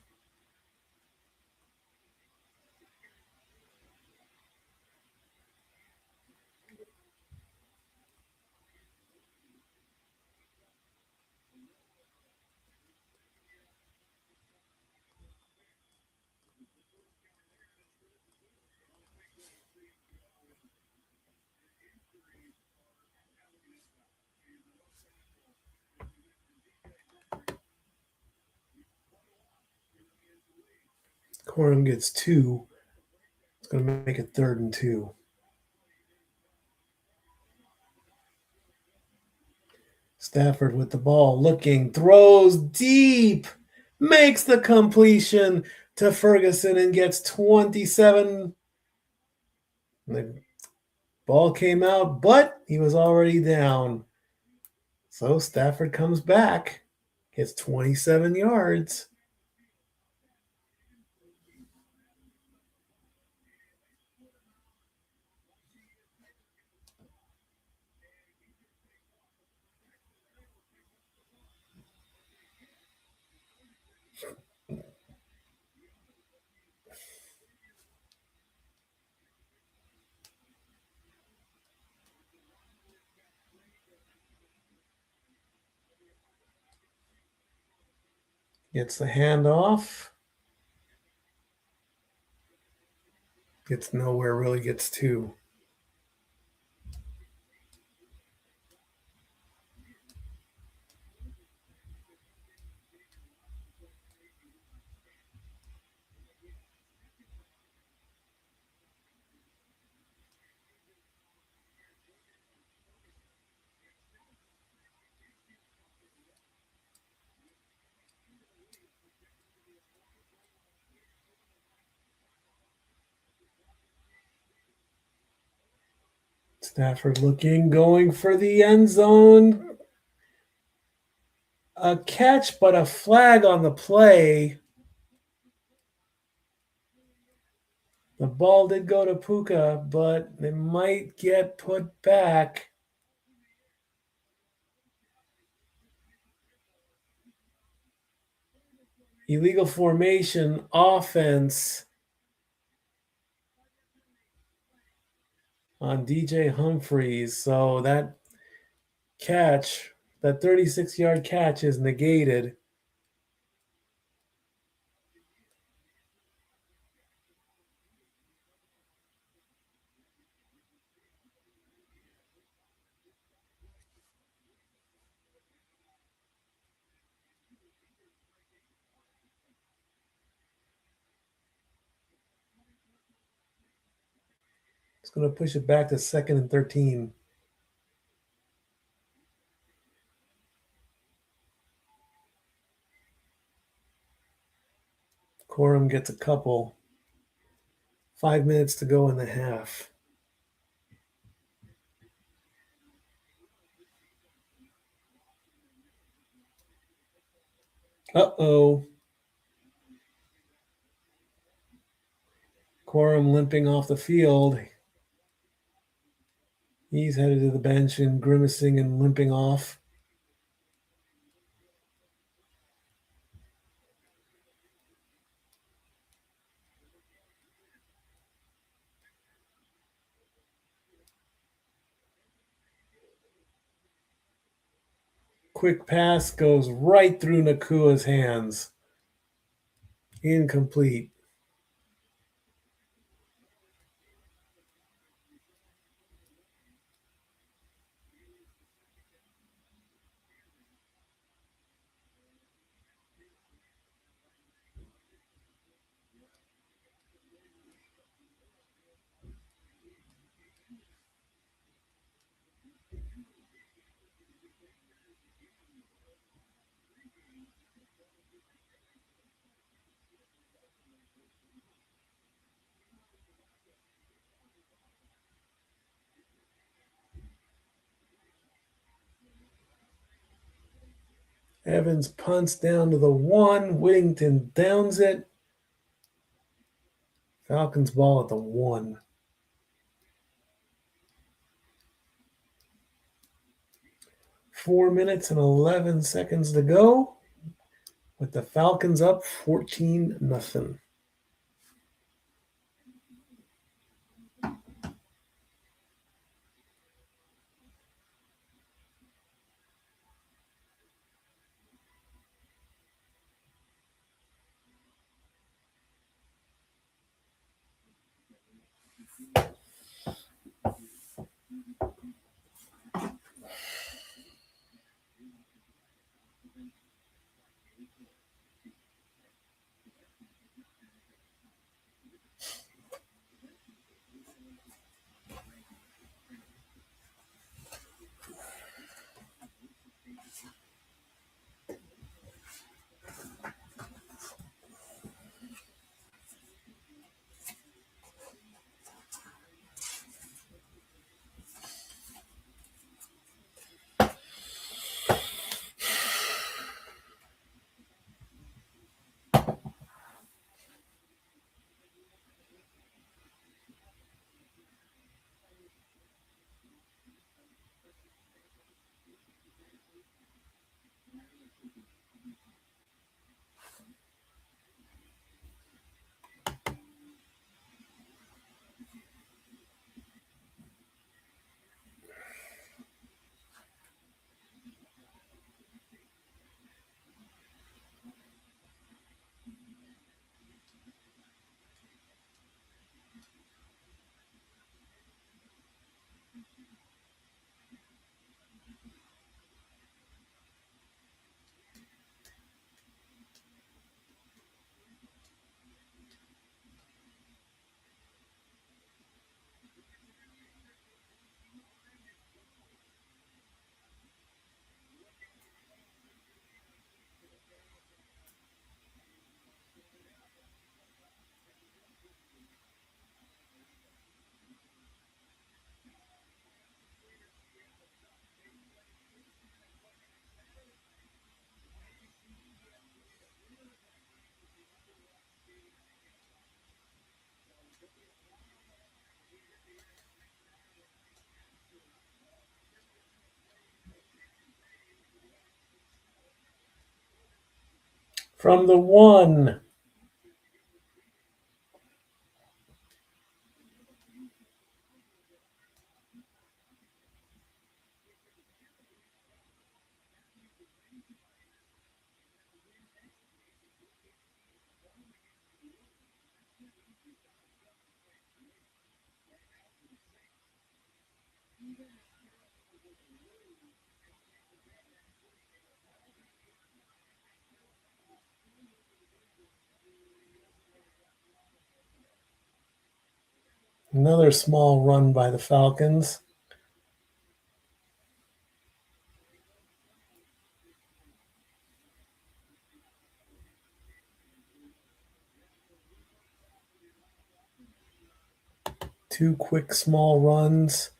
Corum gets 2. It's going to make it 3rd and 2. Stafford with the ball, looking, throws deep, makes the completion to Ferguson and gets 27. The ball came out, but he was already down. So Stafford comes back, gets 27 yards. Gets the handoff. Gets nowhere, really gets 2. Stafford looking, going for the end zone. A catch, but a flag on the play. The ball did go to Puka, but it might get put back. Illegal formation, offense on DJ Humphries. So that catch, that 36-yard catch is negated. It's going to push it back to 2nd and 13. Corum gets a couple. 5 minutes to go in the half. Uh-oh. Corum limping off the field. He's headed to the bench and grimacing and limping off. Quick pass goes right through Nakua's hands. Incomplete. Evans punts down to the 1. Whittington downs it. Falcons ball at the 1. 4 minutes and 11 seconds to go, with the Falcons up 14-0. From the 1. Another small run by the Falcons. Two quick small runs.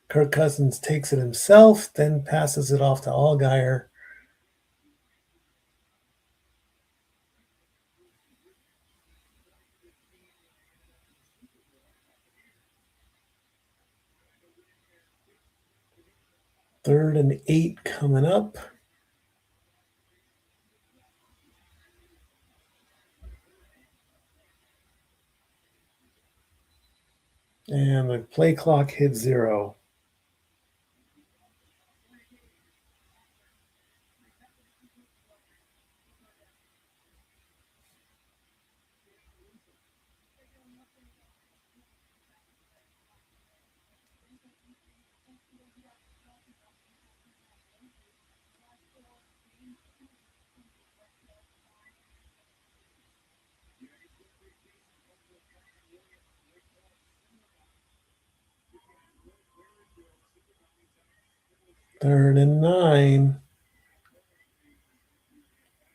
Kirk Cousins takes it himself, then passes it off to Allgeier. Third and 8 coming up. And the play clock hits 0. Third and 9.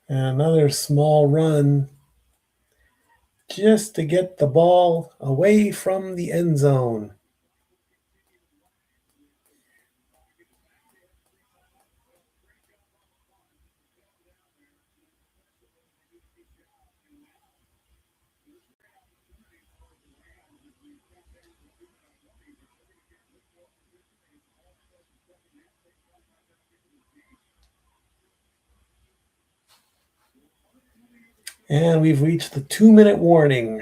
And another small run just to get the ball away from the end zone. And we've reached the 2-minute warning.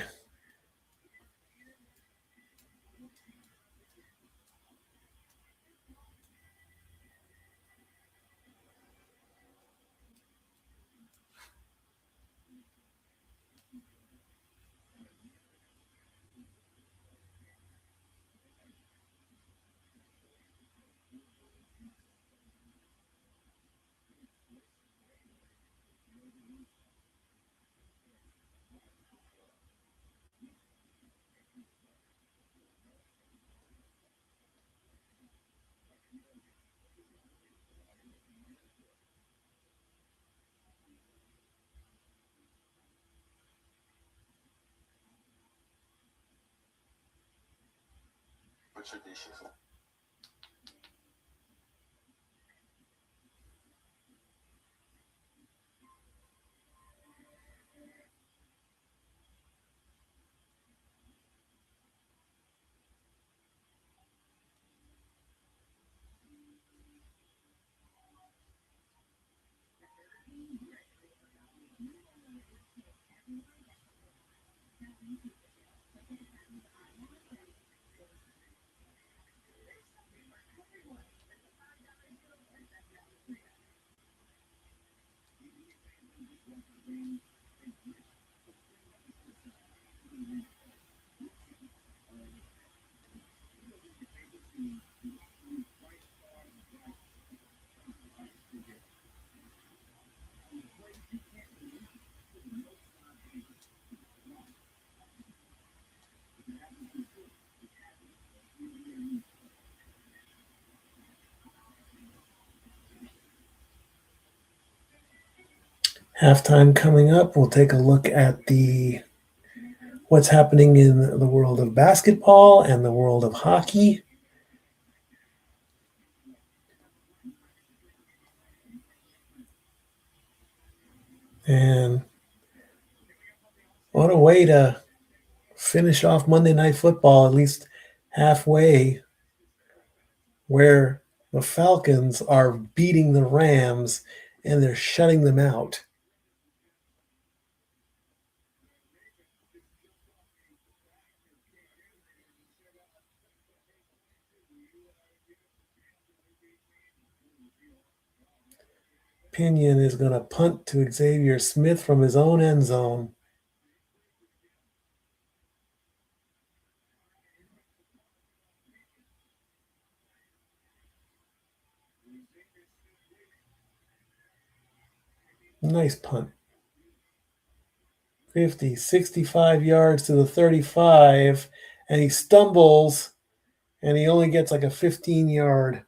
Halftime coming up. We'll take a look at what's happening in the world of basketball and the world of hockey. And what a way to finish off Monday Night Football, at least halfway, where the Falcons are beating the Rams and they're shutting them out. Pinion is going to punt to Xavier Smith from his own end zone. Nice punt. 50, 65 yards to the 35, and he stumbles, and he only gets like a 15-yard.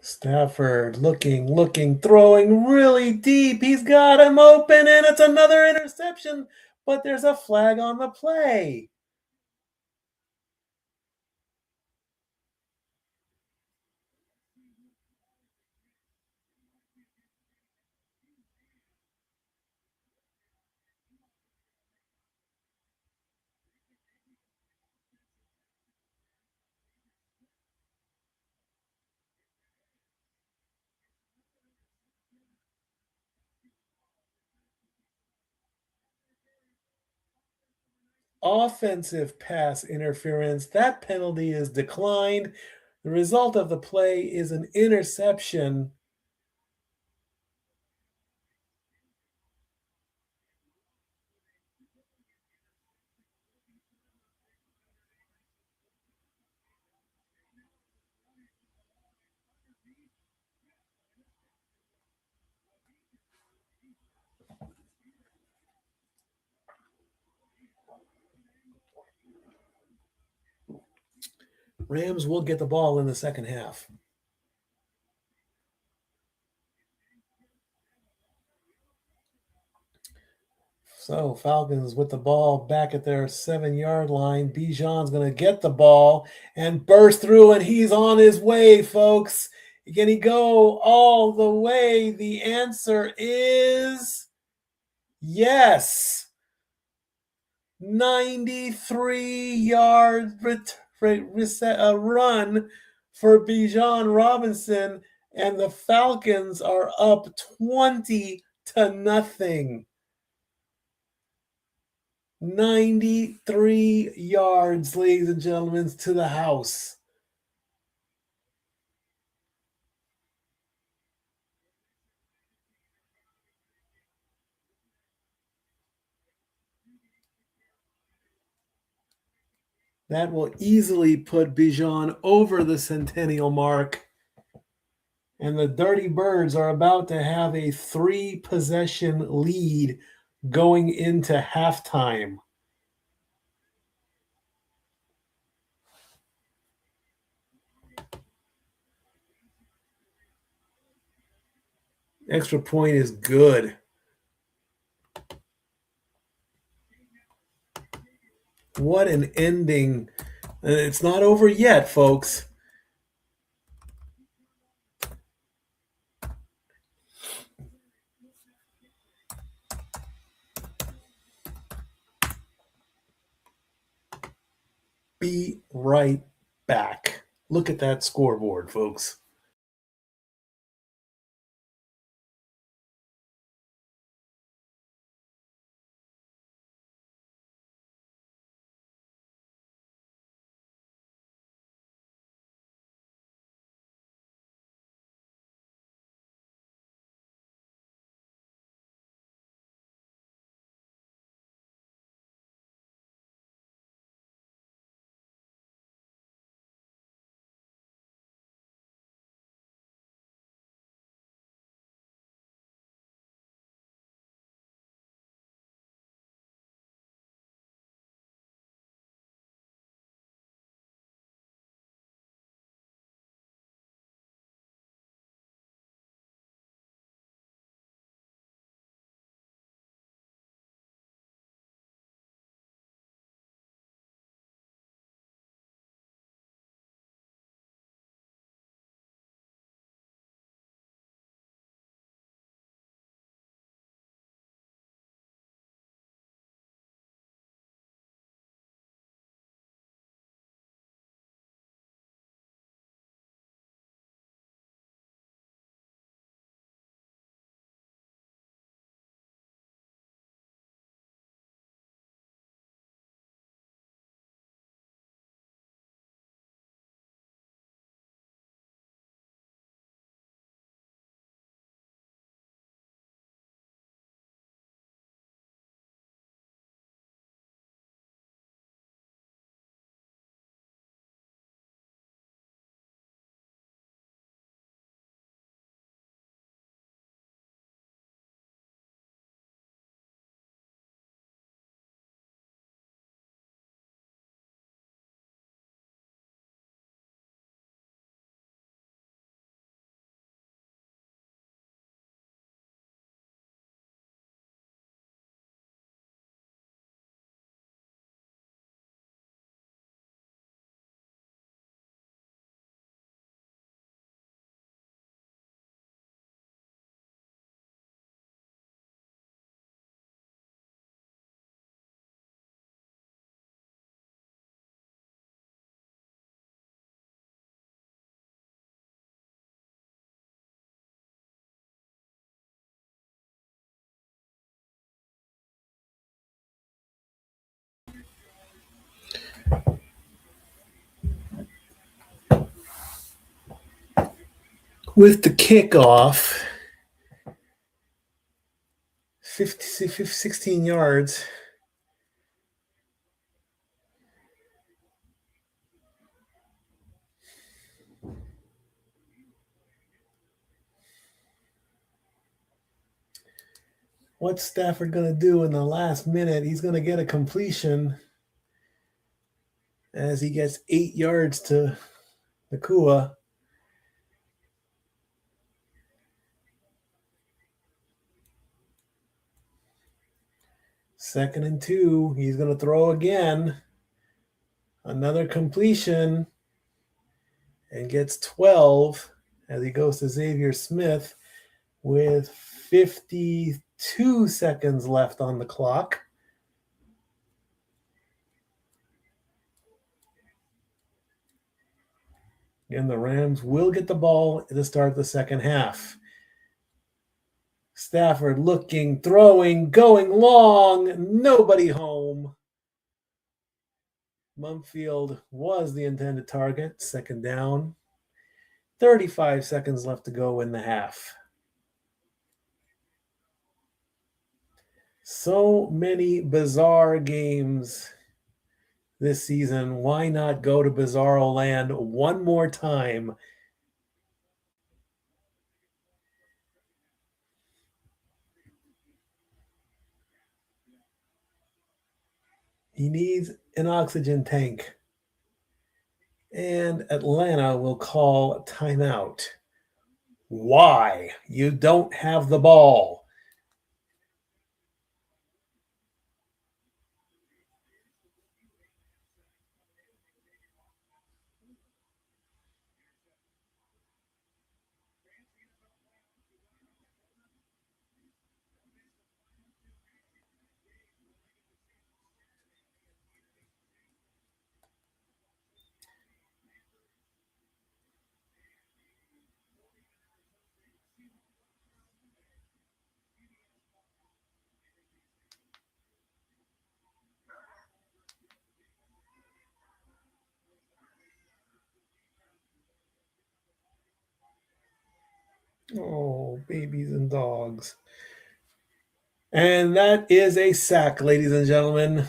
Stafford looking, throwing really deep. He's got him open, and it's another interception, but there's a flag on the play. Offensive pass interference. That penalty is declined. The result of the play is an interception. Rams will get the ball in the second half. So Falcons with the ball back at their 7-yard line. Bijan's going to get the ball and burst through, and he's on his way, folks. Can he go all the way? The answer is yes. 93-yard run for Bijan Robinson, and the Falcons are up 20-0. 93 yards, ladies and gentlemen, to the house. That will easily put Bijan over the centennial mark. And the Dirty Birds are about to have a 3-possession lead going into halftime. Extra point is good. What an ending. It's not over yet, folks. Be right back. Look at that scoreboard, folks. with the kickoff. 16 yards. What's Stafford going to do in the last minute? He's going to get a completion as he gets 8 yards to Nakua. Second and 2. He's going to throw again. Another completion and gets 12 as he goes to Xavier Smith with 52 seconds left on the clock. And the Rams will get the ball to start the second half. Stafford looking, throwing, going long, nobody home. Mumfield was the intended target, second down. 35 seconds left to go in the half. So many bizarre games this season. Why not go to Bizarro Land one more time? He needs an oxygen tank. And Atlanta will call timeout. Why? You don't have the ball. Oh, babies and dogs. And that is a sack, ladies and gentlemen.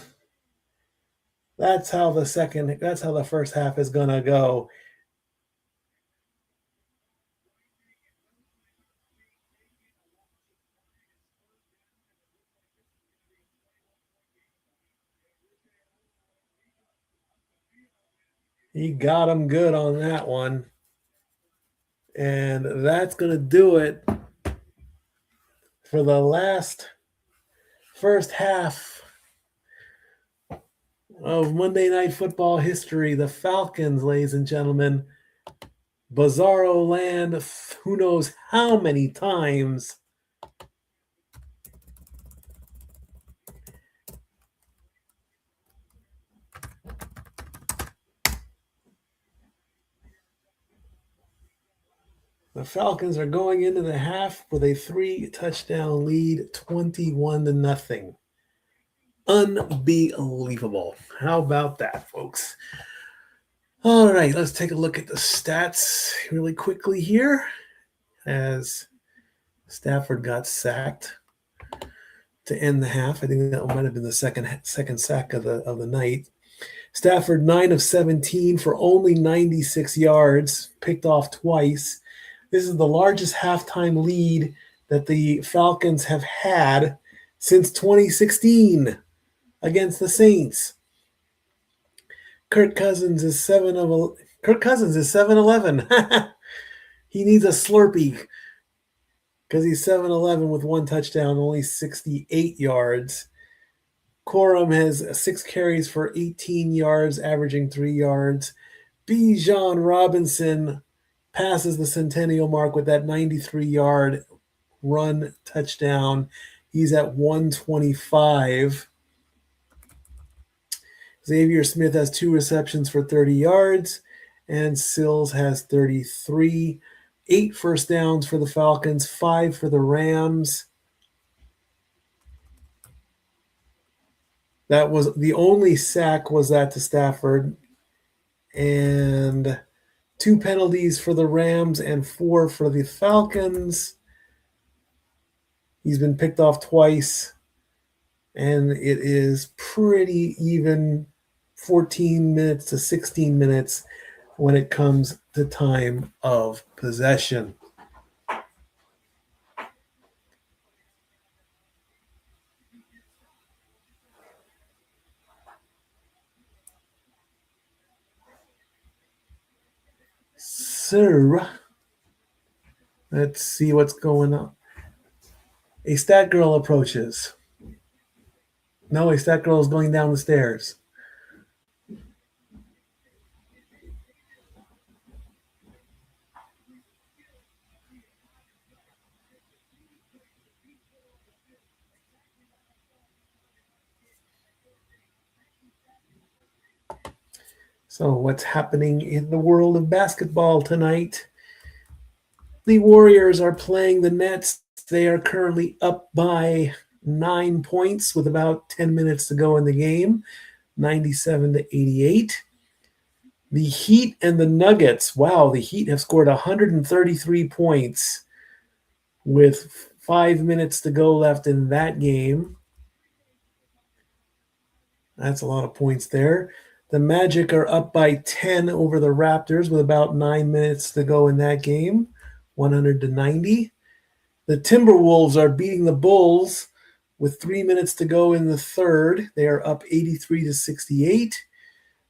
That's how the first half is gonna go. He got him good on that one. And that's gonna do it for the last first half of Monday Night Football history. The Falcons, ladies and gentlemen, Bizarro Land, who knows how many times. The Falcons are going into the half with a 3-touchdown lead, 21-0. Unbelievable. How about that, folks? All right, let's take a look at the stats really quickly here as Stafford got sacked to end the half. I think that might have been the second sack of the night. Stafford 9 of 17 for only 96 yards, picked off twice. This is the largest halftime lead that the Falcons have had since 2016 against the Saints. Kirk Cousins is 7-11. He needs a Slurpee because he's 7-11 with one touchdown, only 68 yards. Corum has 6 carries for 18 yards, averaging 3 yards. Bijan Robinson passes the centennial mark with that 93-yard run touchdown. He's at 125. Xavier Smith has 2 receptions for 30 yards, and Sills has 33. 8 first downs for the Falcons, 5 for the Rams. That was the only sack was that to Stafford. And 2 penalties for the Rams and 4 for the Falcons. He's been picked off twice, and it is pretty even 14 minutes to 16 minutes when it comes to time of possession. So, let's see what's going on. A stat girl approaches. No, a stat girl is going down the stairs. So, what's happening in the world of basketball tonight? The Warriors are playing the Nets. They are currently up by 9 points with about 10 minutes to go in the game, 97 to 88. The Heat and the Nuggets. Wow, the Heat have scored 133 points with 5 minutes to go left in that game. That's a lot of points there. The Magic are up by 10 over the Raptors with about 9 minutes to go in that game, 100 to 90. The Timberwolves are beating the Bulls with 3 minutes to go in the third. They are up 83 to 68.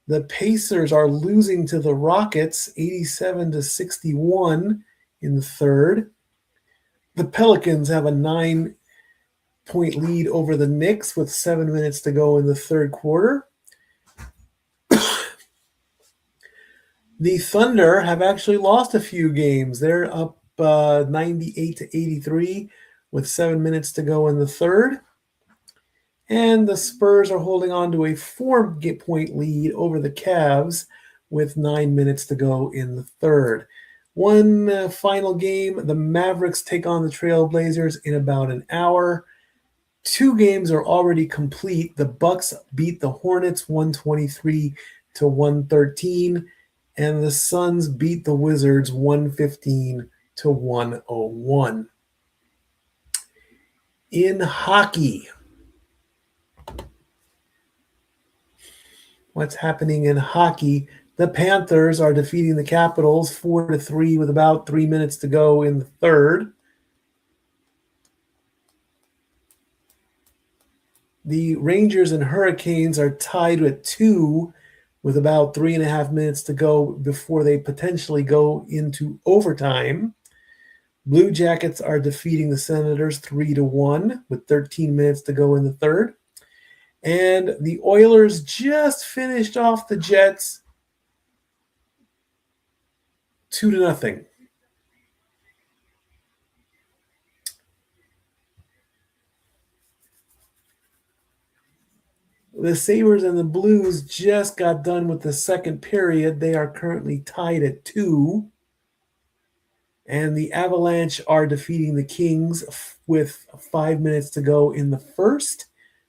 The Pacers are losing to the Rockets 87 to 61 in the third. The Pelicans have a 9-point lead over the Knicks with 7 minutes to go in the third quarter. The Thunder have actually lost a few games. They're up 98 to 83 with 7 minutes to go in the third. And the Spurs are holding on to a 4-point lead over the Cavs with 9 minutes to go in the third. One final game, the Mavericks take on the Trailblazers in about an hour. 2 games are already complete. The Bucks beat the Hornets 123 to 113, and the Suns beat the Wizards 115 to 101. In hockey, what's happening in hockey? The Panthers are defeating the Capitals 4-3 with about 3 minutes to go in the third. The Rangers and Hurricanes are tied at 2 with about 3.5 minutes to go before they potentially go into overtime. Blue Jackets are defeating the Senators 3-1 with 13 minutes to go in the third. And the Oilers just finished off the Jets 2-0. The Sabres and the Blues just got done with the second period. They are currently tied at 2. And the Avalanche are defeating the Kings with 5 minutes to go in the first.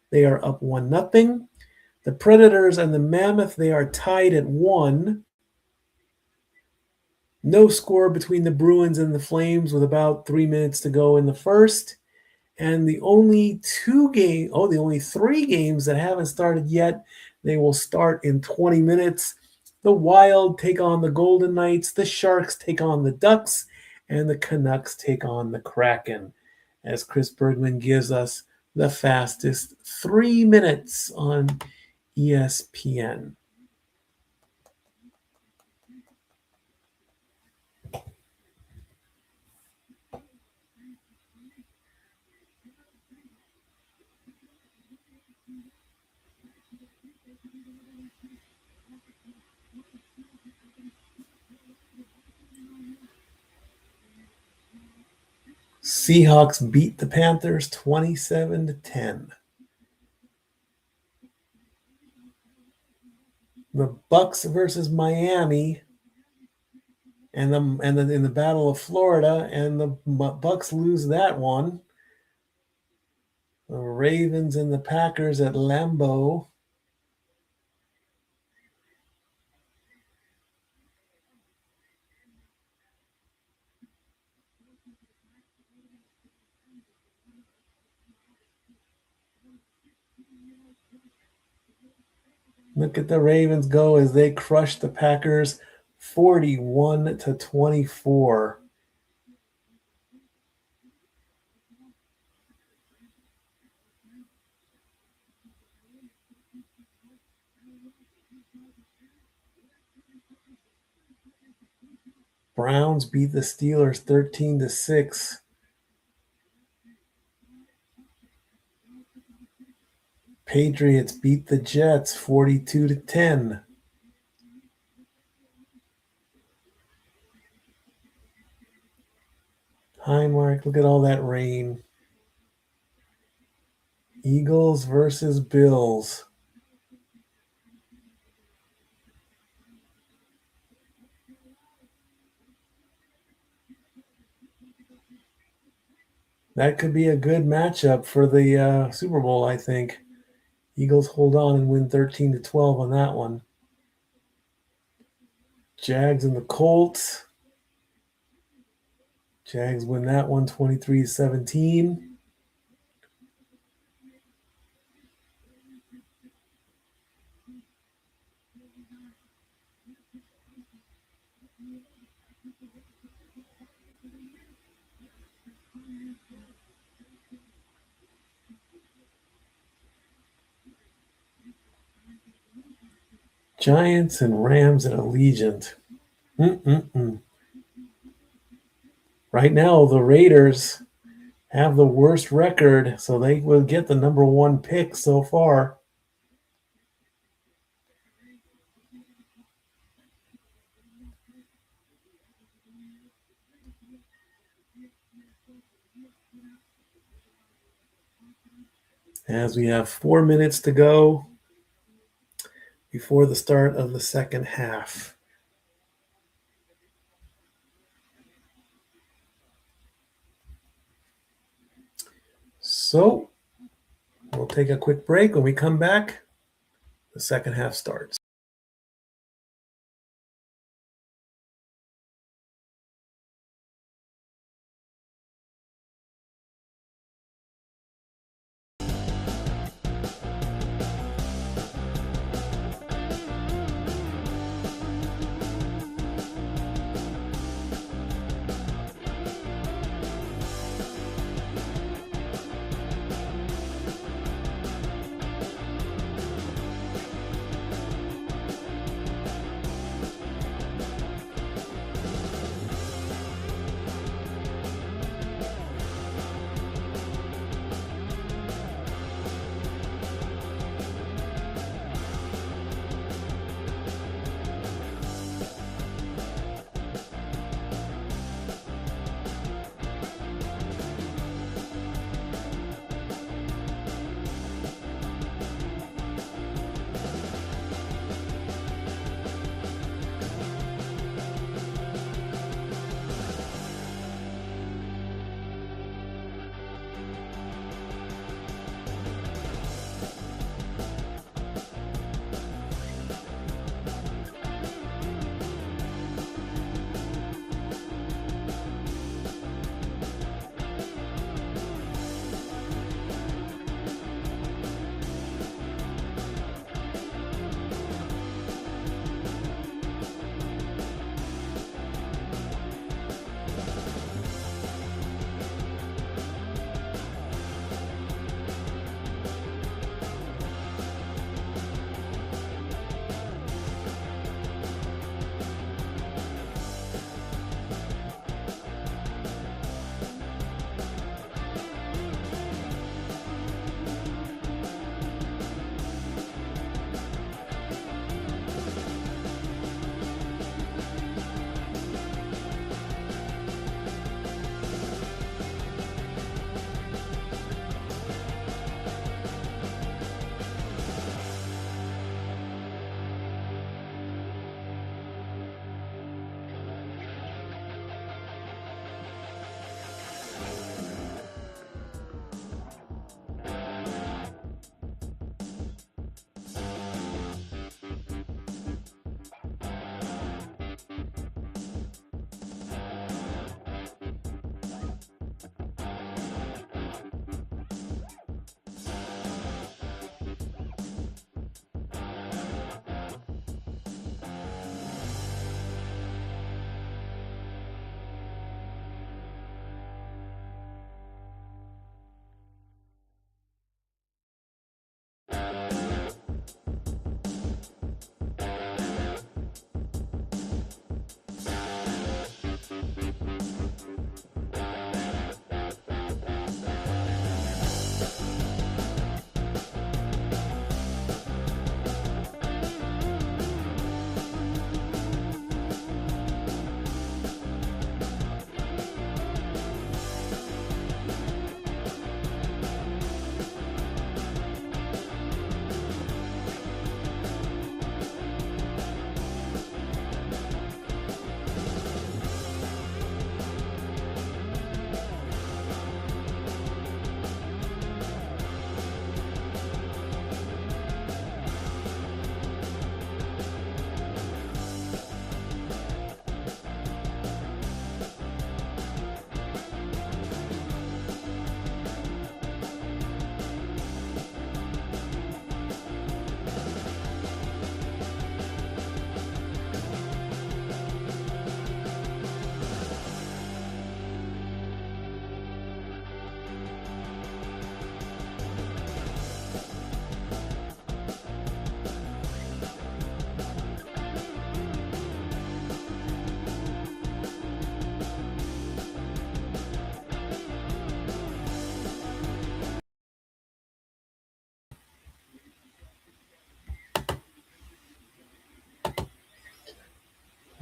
They are up 1-0. The Predators and the Mammoth, they are tied at 1. No score between the Bruins and the Flames with about 3 minutes to go in the first. And the only 3 games that haven't started yet, they will start in 20 minutes. The Wild take on the Golden Knights, the Sharks take on the Ducks, and the Canucks take on the Kraken, as Chris Bergman gives us the fastest 3 minutes on ESPN. Seahawks beat the Panthers 27-10. The Bucks versus Miami, and in the Battle of Florida, and the Bucks lose that one. The Ravens and the Packers at Lambeau. Look at the Ravens go as they crush the Packers 41-24. Browns beat the Steelers 13-6. Patriots beat the Jets 42-10. Hi, Mark. Look at all that rain. Eagles versus Bills. That could be a good matchup for the Super Bowl, I think. Eagles hold on and win 13-12 on that one. Jags and the Colts. Jags win that one 23-17. Giants and Rams at Allegiant. Right now, the Raiders have the worst record, so they will get the number one pick so far. As we have 4 minutes to go before the start of the second half. So we'll take a quick break. When we come back, the second half starts.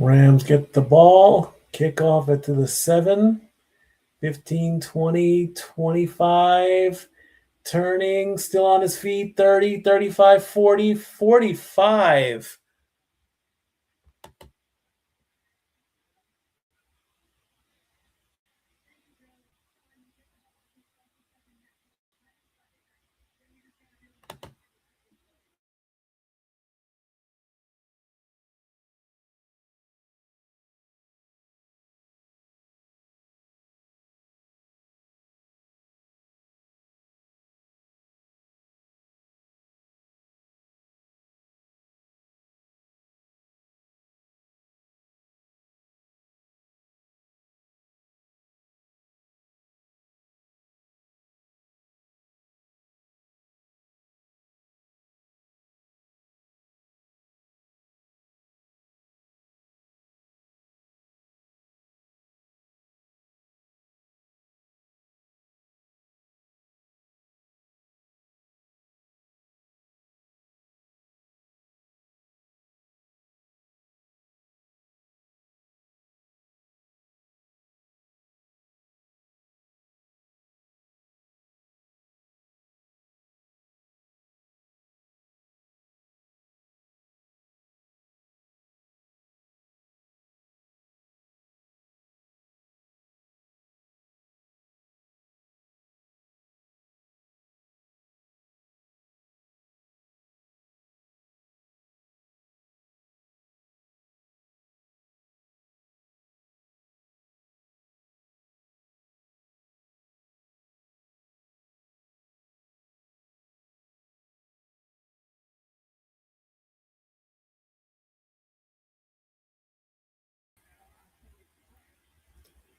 Rams get the ball, kick off it to the 7, 15, 20, 25, turning, still on his feet, 30, 35, 40, 45.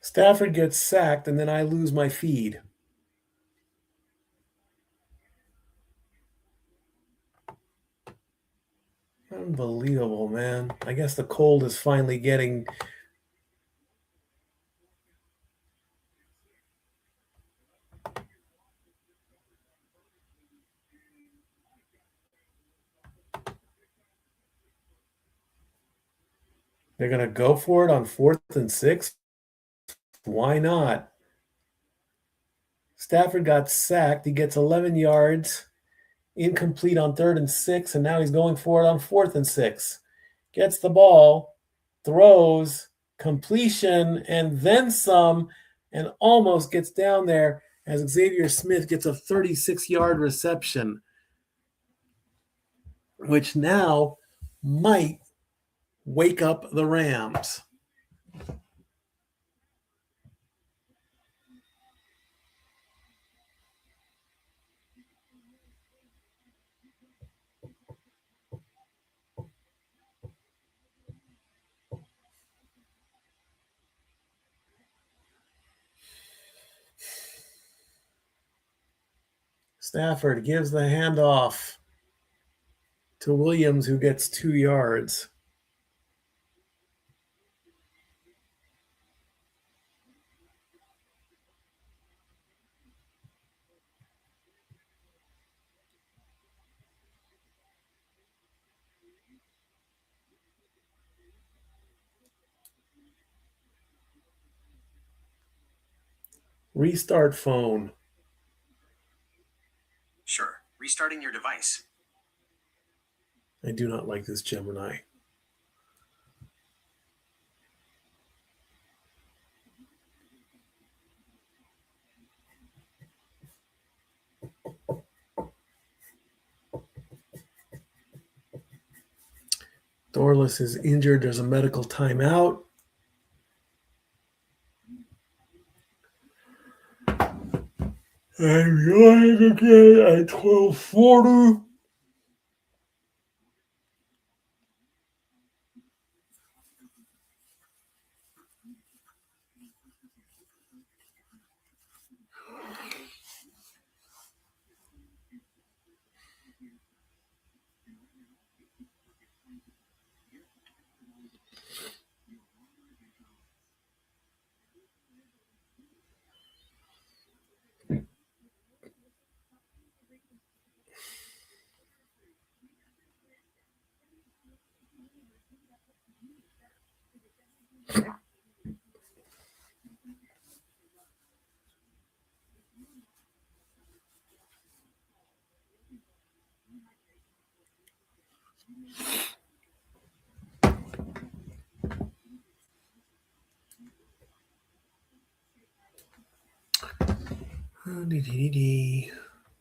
Stafford gets sacked, and then I lose my feed. Unbelievable, man. I guess the cold is finally getting. They're going to go for it on 4th and 6. Why not? Stafford got sacked. He gets 11 yards, incomplete on 3rd and 6, and now he's going for it on 4th and 6. Gets the ball, throws, completion, and then some, and almost gets down there as Xavier Smith gets a 36-yard reception, which now might wake up the Rams. Stafford gives the handoff to Williams, who gets 2 yards. Restart phone. Sure. Restarting your device. I do not like this Gemini. Thorless is injured. There's a medical timeout. I'm going again at 12:40.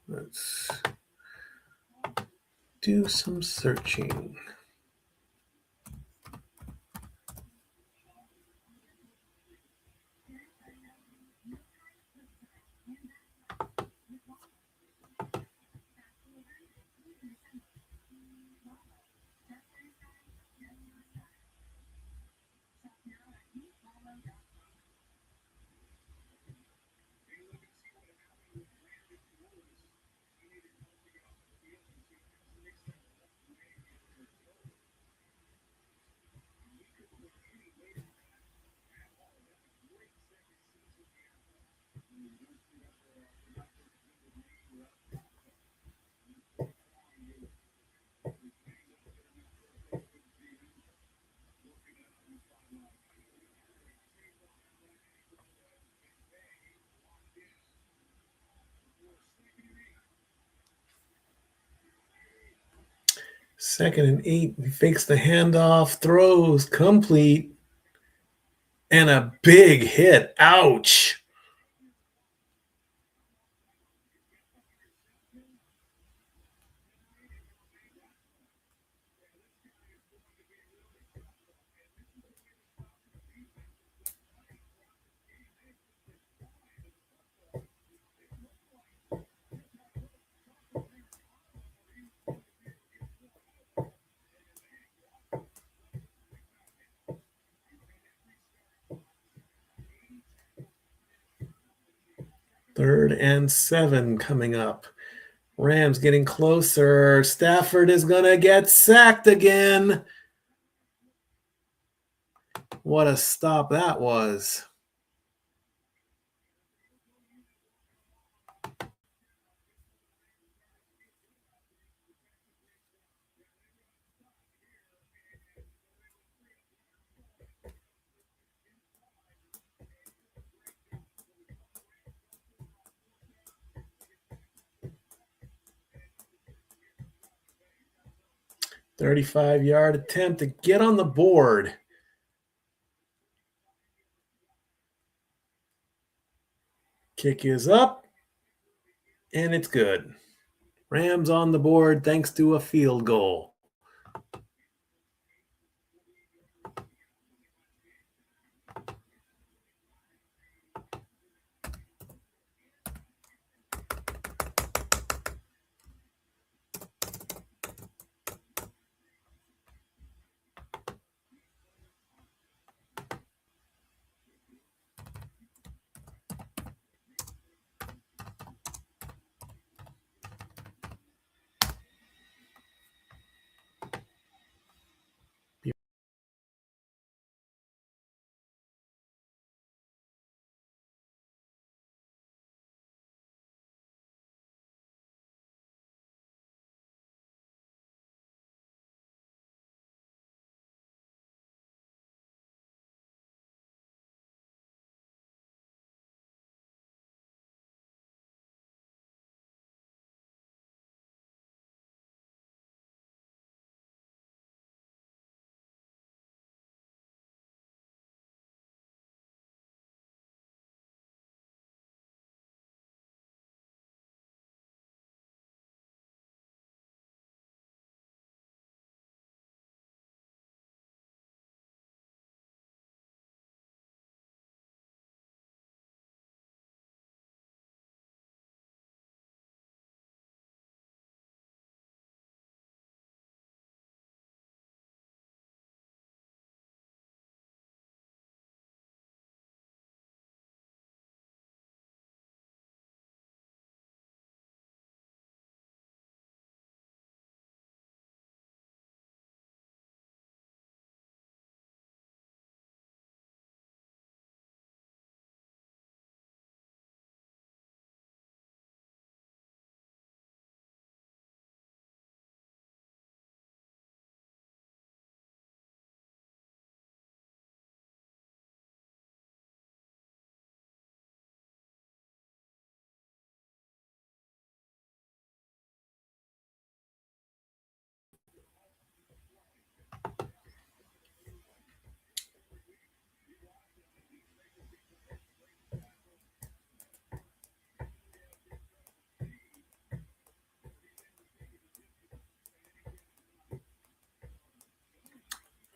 Let's do some searching. Second and 8. He fakes the handoff, throws complete, and a big hit. Ouch. Third and 7 coming up. Rams getting closer. Stafford is going to get sacked again. What a stop that was. .35-yard attempt to get on the board. Kick is up, and it's good. Rams on the board thanks to a field goal.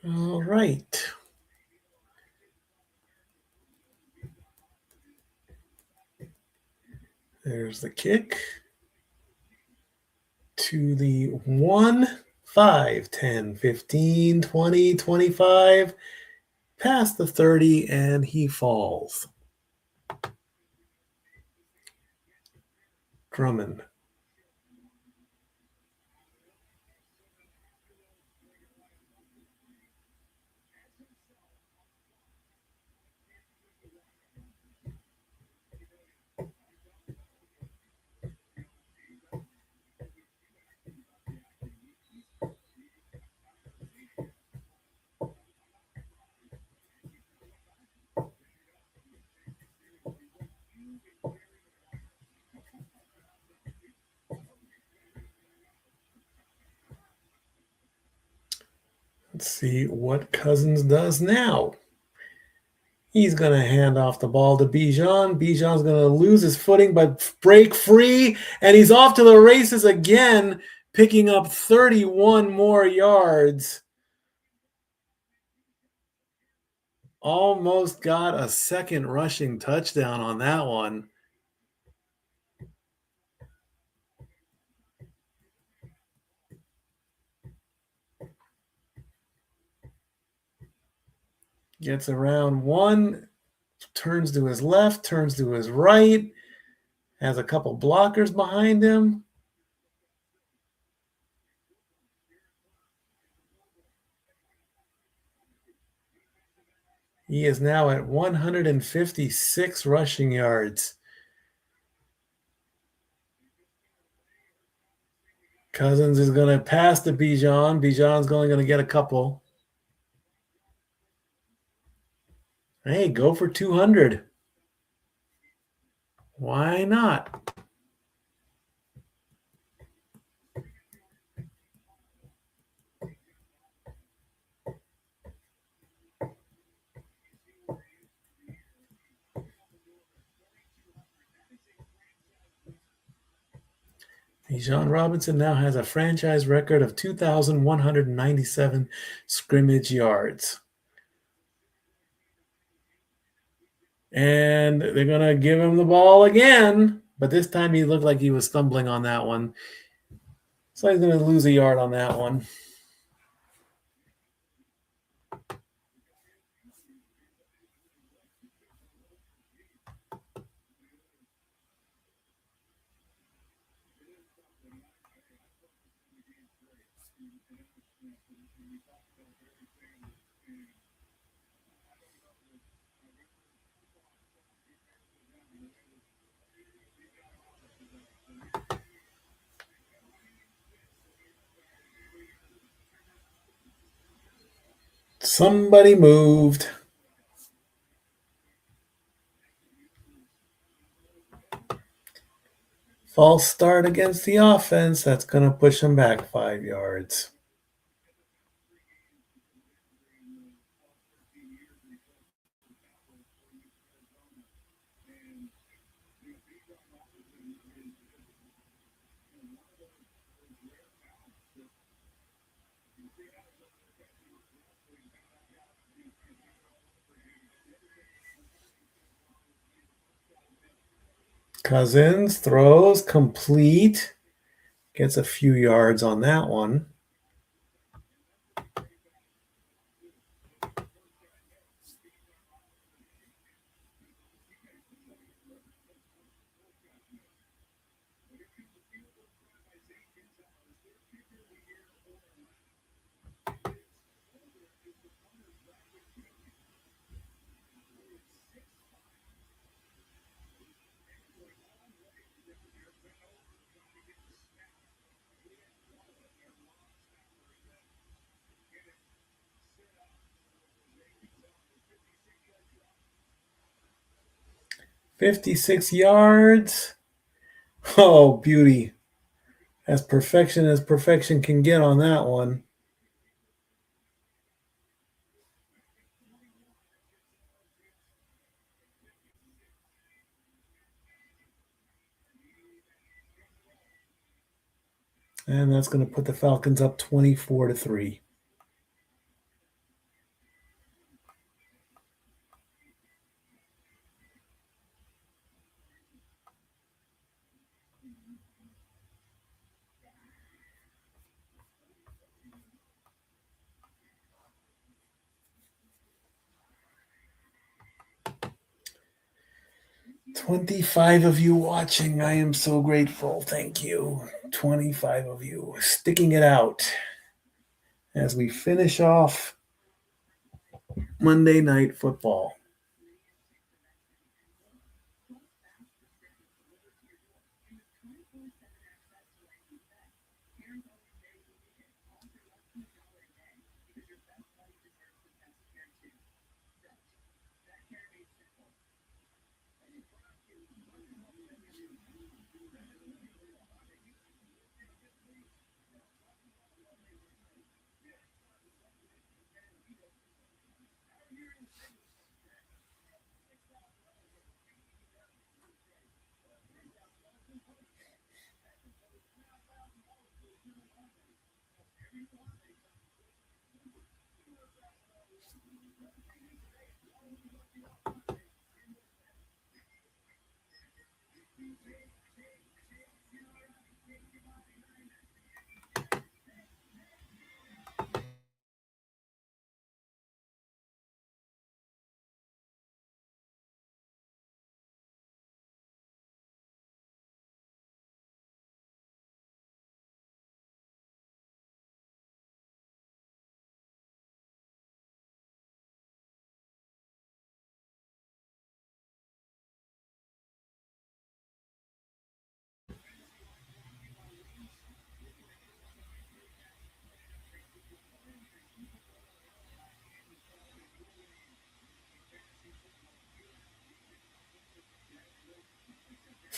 All right. There's the kick to the 1, 5, 10, 15, 20, 25, past the 30, and he falls. Drummond. Let's see what Cousins does now. He's going to hand off the ball to Bijan. Bijan's going to lose his footing but break free, and he's off to the races again, picking up 31 more yards. Almost got a second rushing touchdown on that one. Gets around one, turns to his left, turns to his right, has a couple blockers behind him. He is now at 156 rushing yards. Cousins is going to pass to Bijan. Bijan's only going to get a couple. Hey, go for 200. Why not? Bijan Robinson now has a franchise record of 2,197 scrimmage yards. And they're going to give him the ball again, but this time he looked like he was stumbling on that one. So he's going to lose a yard on that one. Somebody moved. False start against the offense. That's going to push him back 5 yards. Cousins throws complete. Gets a few yards on that one. $56 yards. Oh, beauty. As perfection can get on that one. And that's going to put the Falcons up 24-3. 25 of you watching. I am so grateful. Thank you. 25 of you sticking it out as we finish off Monday Night Football.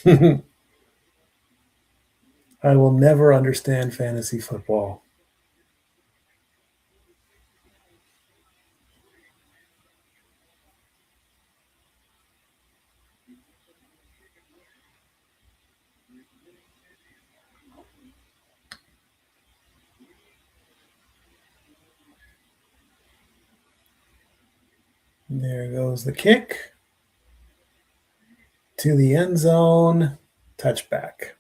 I will never understand fantasy football. There goes the kick to the end zone. Touchback.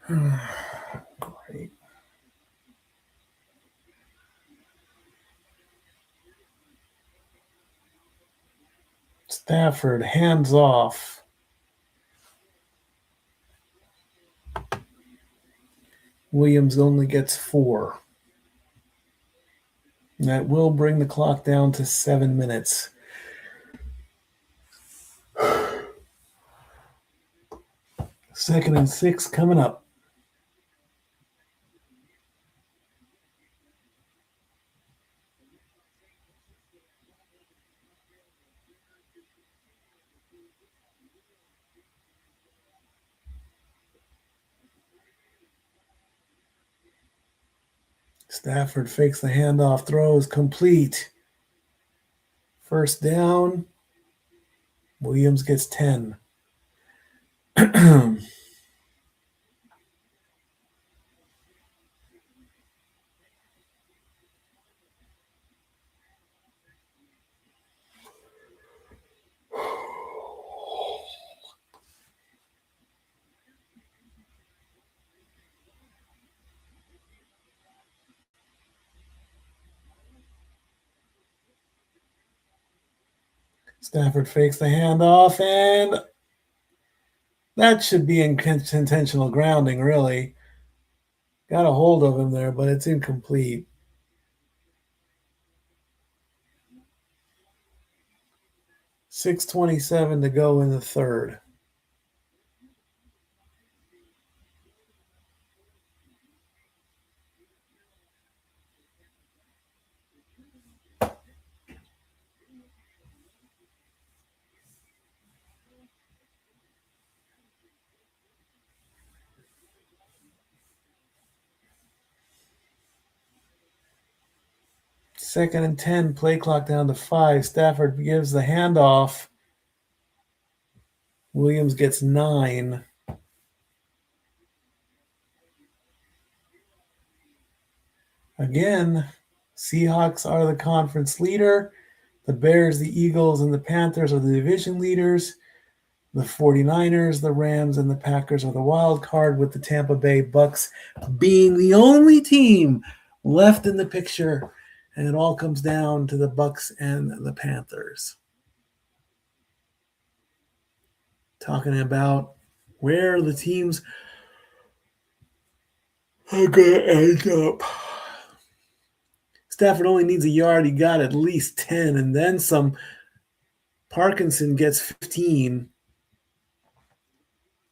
Great. Stafford hands off. Williams only gets 4. And that will bring the clock down to 7 minutes. Second and 6 coming up. Stafford fakes the handoff, throws complete. First down. Williams gets 10. Stafford fakes the handoff, and that should be intentional grounding, really. Got a hold of him there, but it's incomplete. 6:27 to go in the third. 2nd and 10, play clock down to 5. Stafford gives the handoff. Williams gets 9. Again, Seahawks are the conference leader. The Bears, the Eagles, and the Panthers are the division leaders. The 49ers, the Rams, and the Packers are the wild card, with the Tampa Bay Bucks being the only team left in the picture. And it all comes down to the Bucks and the Panthers. Talking about where the teams are going to end up. Stafford only needs a yard. He got at least 10, and then some. Parkinson gets 15.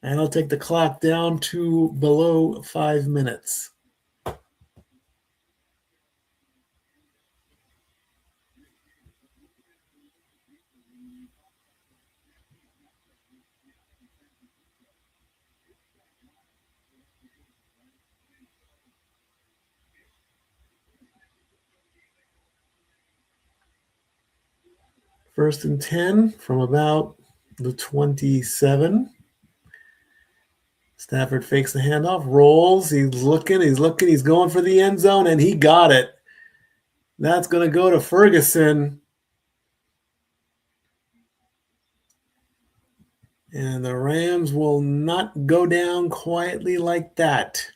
And I'll take the clock down to below 5 minutes. First and 10 from about the 27. Stafford fakes the handoff, rolls. He's looking, he's going for the end zone, and he got it. That's going to go to Ferguson. And the Rams will not go down quietly like that.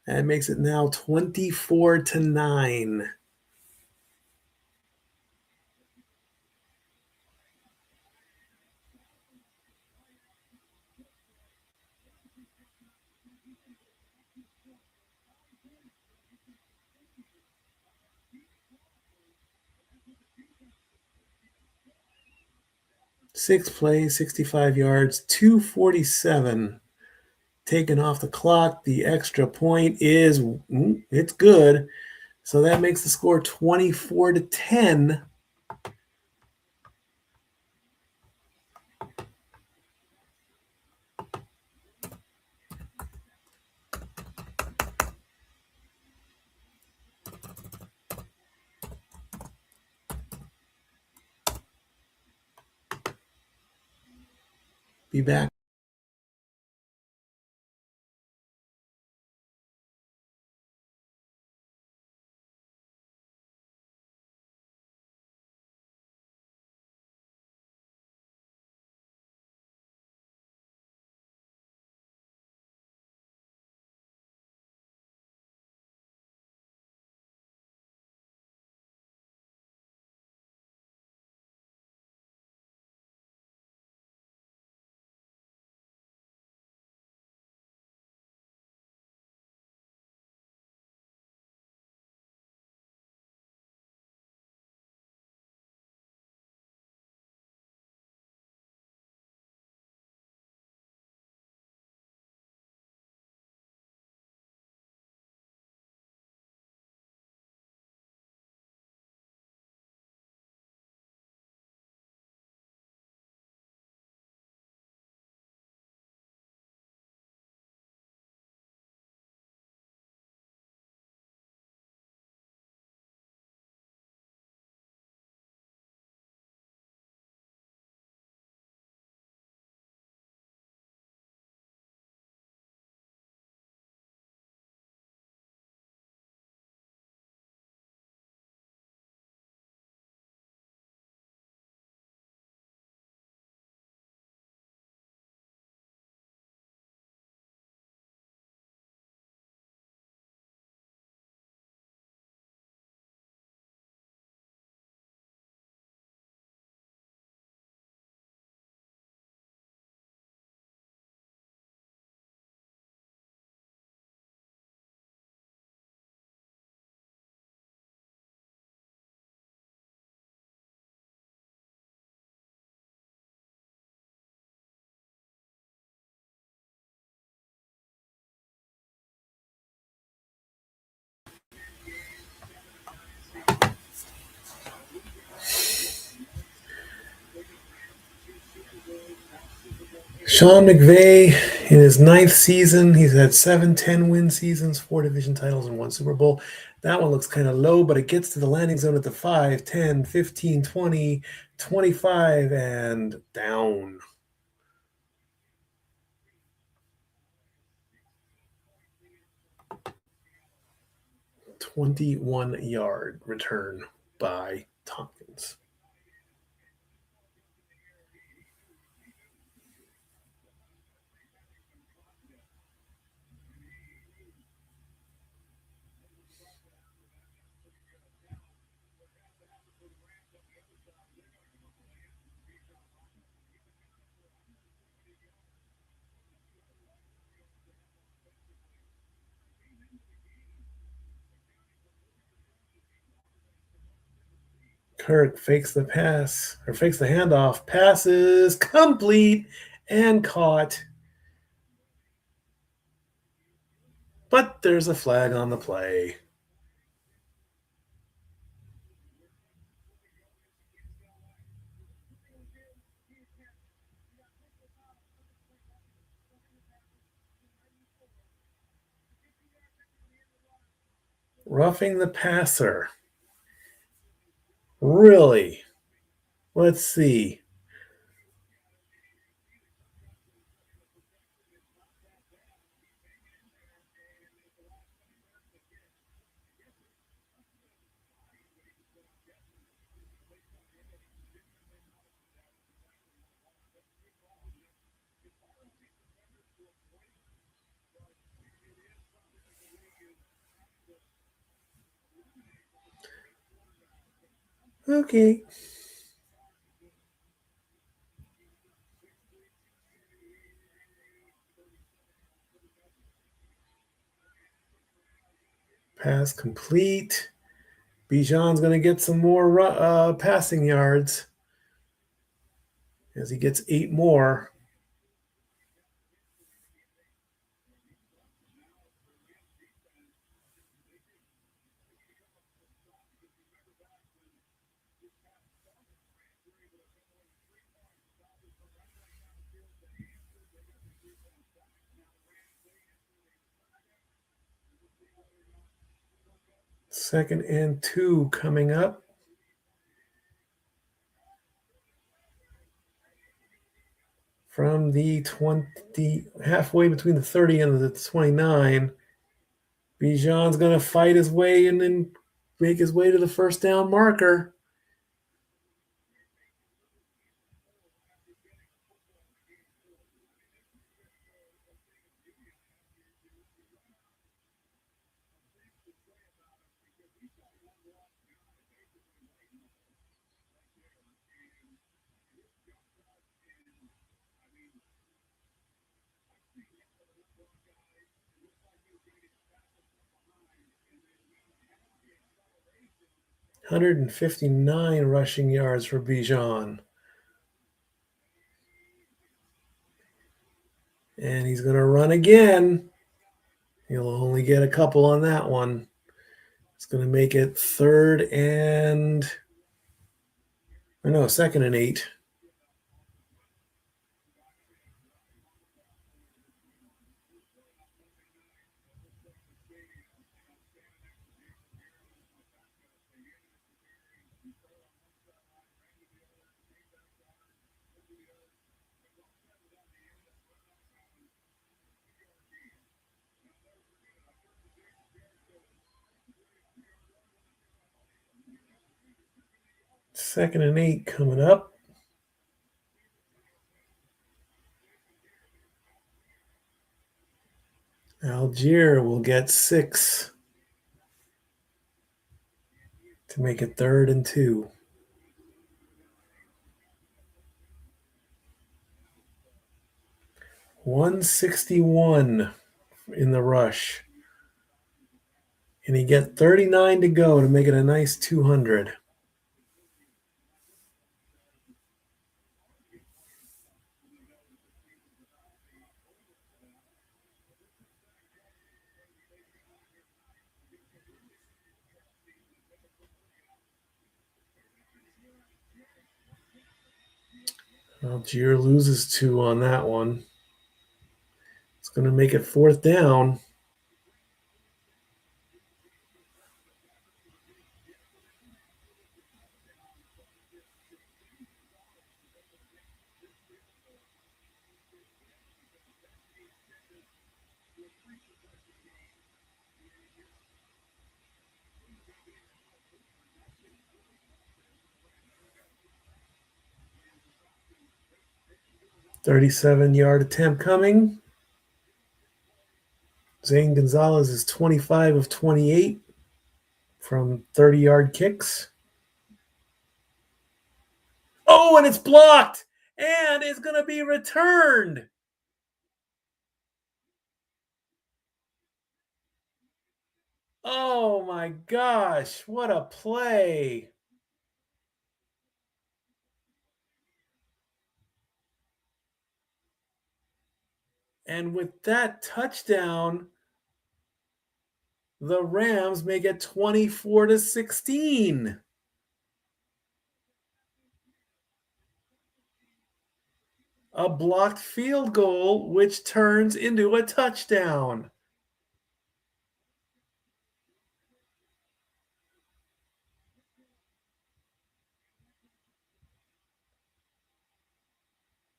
That makes it now 24-9. Six plays, 65 yards, 247 taken off the clock. The extra point is, it's good. So that makes the score 24-10. Be back. Sean McVay In his ninth season, he's had 7 10-win seasons, 4 division titles, and 1 Super Bowl. That one looks kind of low, but it gets to the landing zone at the 5, 10, 15, 20, 25, and down. "21-yard return by Tompkins." Kirk fakes the pass, or fakes the handoff. Passes complete and caught. But there's a flag on the play. Roughing the passer. Really? Let's see. Okay. Pass complete. Bijan's going to get some more passing yards as he gets 8 more. Second and 2 coming up. From the 20, halfway between the 30 and the 29. Bijan's going to fight his way and then make his way to the first down marker. "159 rushing yards for Bijan." And he's going to run again. He'll only get a couple on that one. It's going to make it second and 8. Second and 8 coming up. Algier will get 6 to make it third and 2. 161 in the rush. And he get 39 to go to make it a nice 200. Algier loses 2 on that one. Going to make it fourth down. .37-yard attempt coming. Zane Gonzalez is 25 of 28 from 30-yard kicks. Oh, and it's blocked and it's going to be returned. Oh my gosh, what a play. And with that touchdown, the Rams make it 24-16. A blocked field goal, which turns into a touchdown.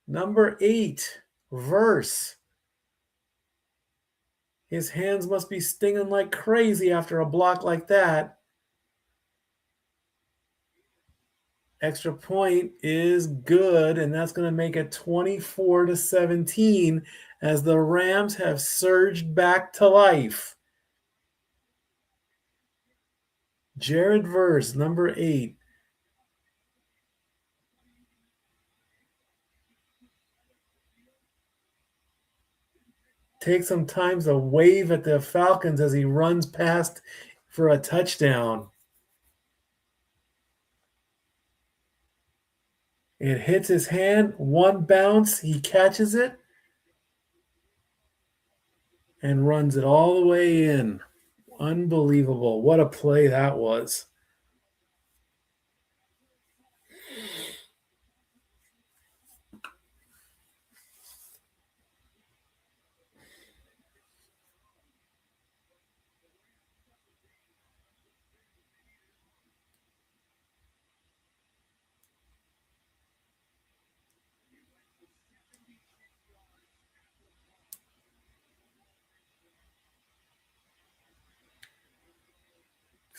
Number 8, Verse. His hands must be stinging like crazy after a block like that. Extra point is good, and that's going to make it 24-17 as the Rams have surged back to life. Jared Verse, number 8. Takes some time to wave at the Falcons as he runs past for a touchdown. It hits his hand, one bounce, he catches it and runs it all the way in. Unbelievable. What a play that was.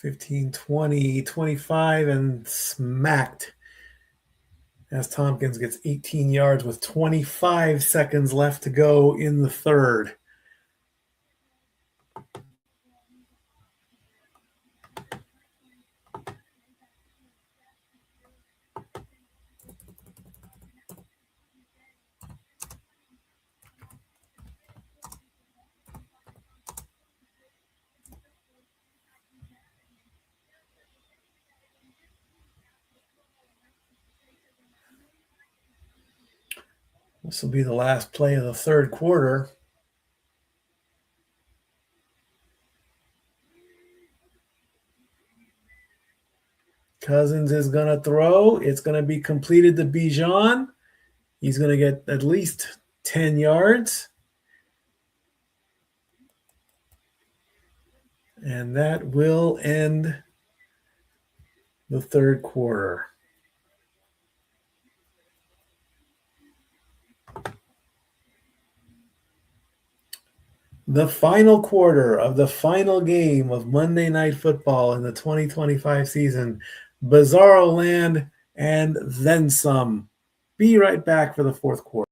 $15, $20, $25, and smacked as Tompkins gets 18 yards with 25 seconds left to go in the third. This will be the last play of the third quarter. Cousins is going to throw. It's going to be completed to Bijan. He's going to get at least 10 yards. And that will end the third quarter. The final quarter of the final game of Monday Night Football in the 2025 season. Bizarro land and then some. Be right back for the fourth quarter.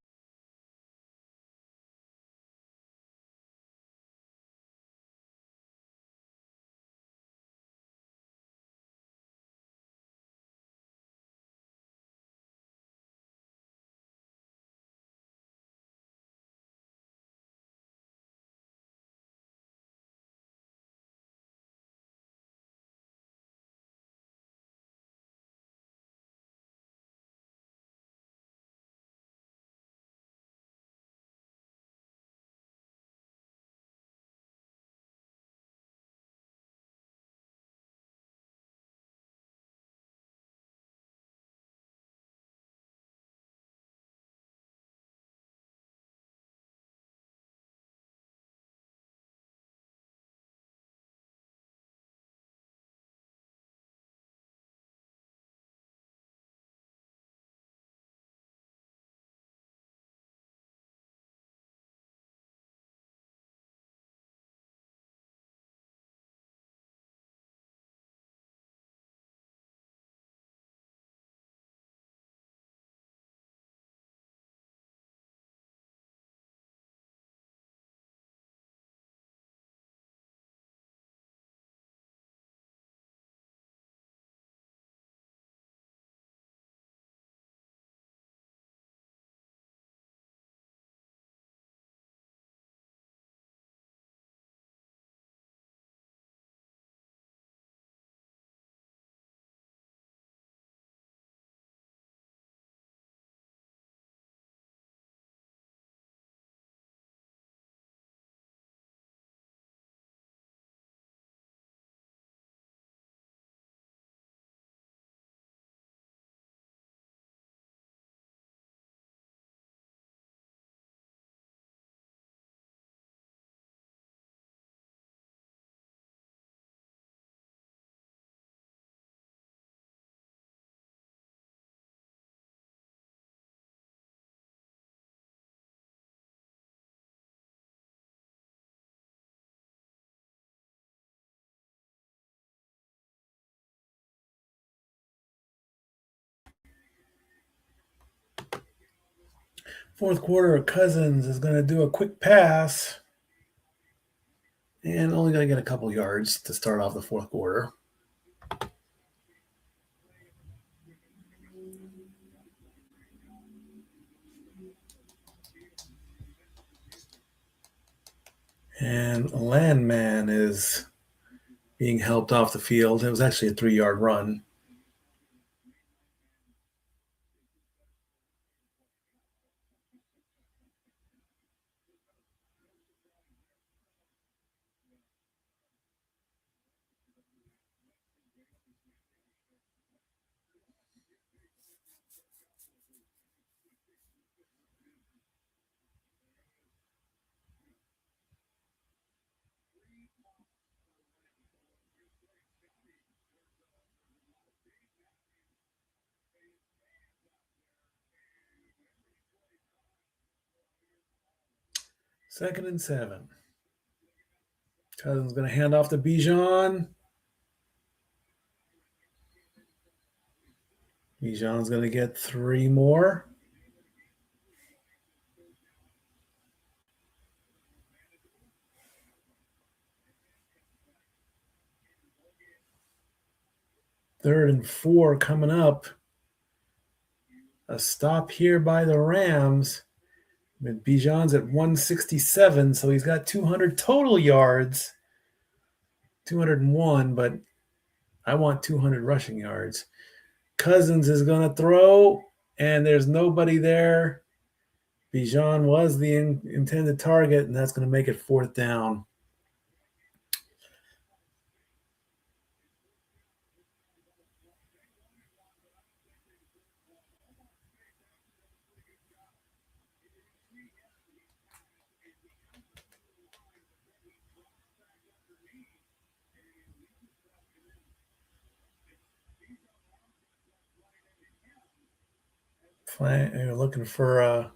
Fourth quarter, Cousins is going to do a quick pass and only going to get a couple yards to start off the fourth quarter. And Landman is being helped off the field. It was actually a 3-yard run. Second and 7. Cousins going to hand off to Bijan. Bijan's going to get 3 more. Third and 4 coming up. A stop here by the Rams. Bijan's at 167, so he's got 200 total yards. 201, but I want 200 rushing yards. Cousins is going to throw, and there's nobody there. Bijan was the intended target, and that's going to make it fourth down. They're looking for a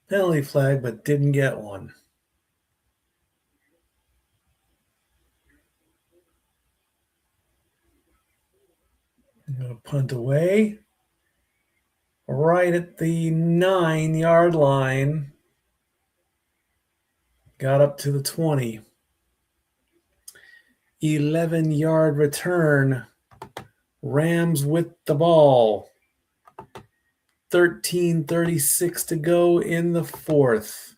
penalty flag, but didn't get one. I'm going to punt away. Right at the 9-yard line. Got up to the 20. 11-yard return. Rams with the ball. 13:36 to go in the fourth.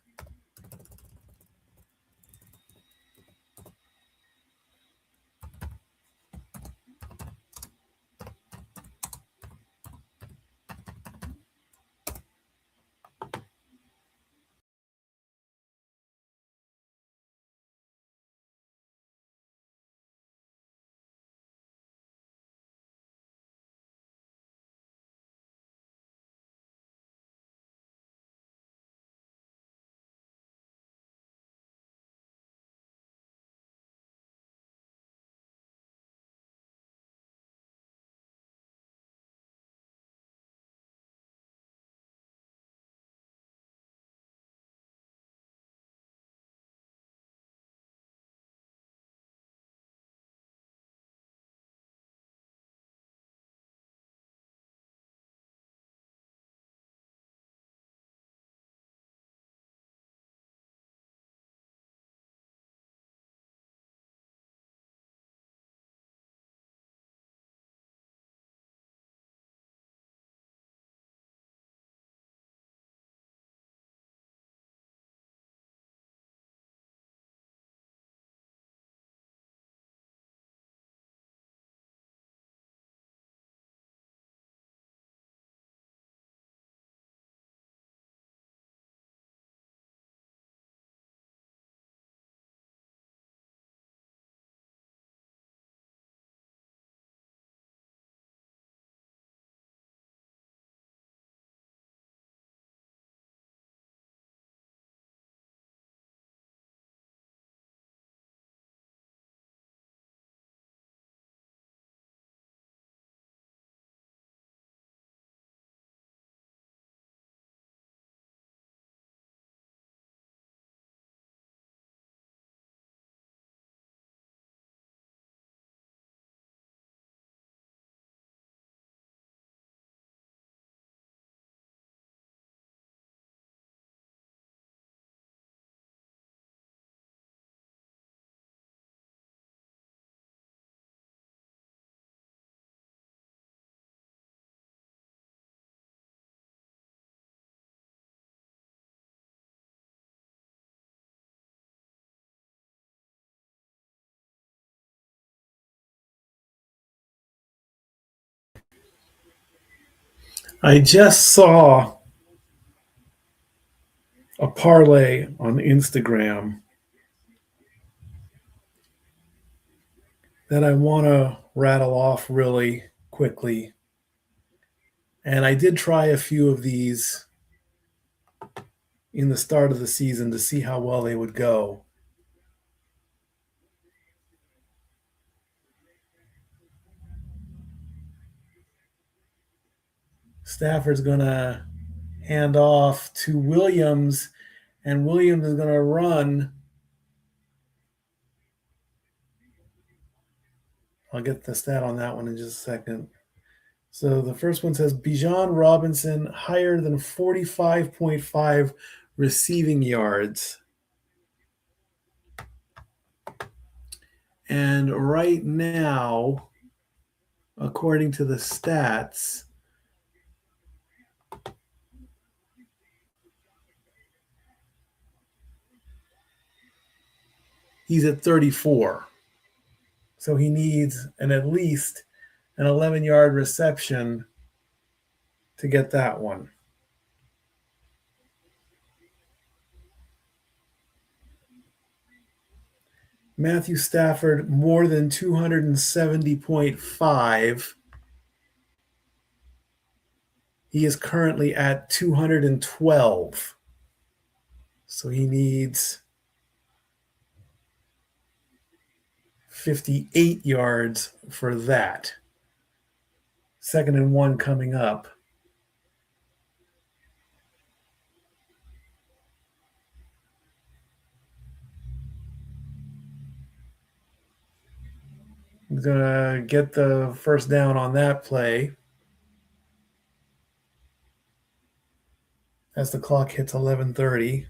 I just saw a parlay on Instagram that I want to rattle off really quickly. And I did try a few of these in the start of the season to see how well they would go. Stafford's going to hand off to Williams, and Williams is going to run. I'll get the stat on that one in just a second. So the first one says Bijan Robinson higher than 45.5 receiving yards. And right now, according to the stats, he's at 34. So he needs at least an 11-yard reception to get that one. Matthew Stafford, more than 270.5. He is currently at 212. So he needs 58 yards for that. 2nd and 1 coming up. He's going to get the first down on that play as the clock hits 11:30.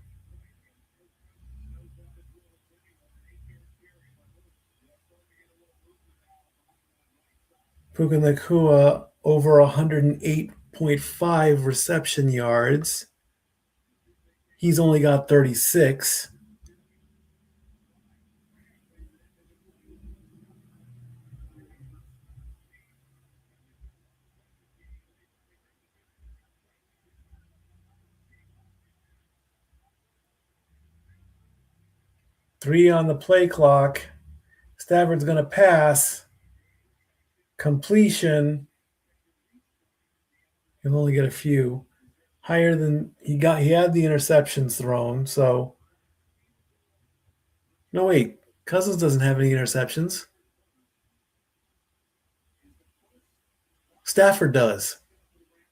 Puka Nacua over 108.5 reception yards. He's only got 36. Three on the play clock. Stafford's going to pass. Completion. He'll only get a few. Higher than he got. He had the interceptions thrown. So, no, wait. Cousins doesn't have any interceptions. Stafford does.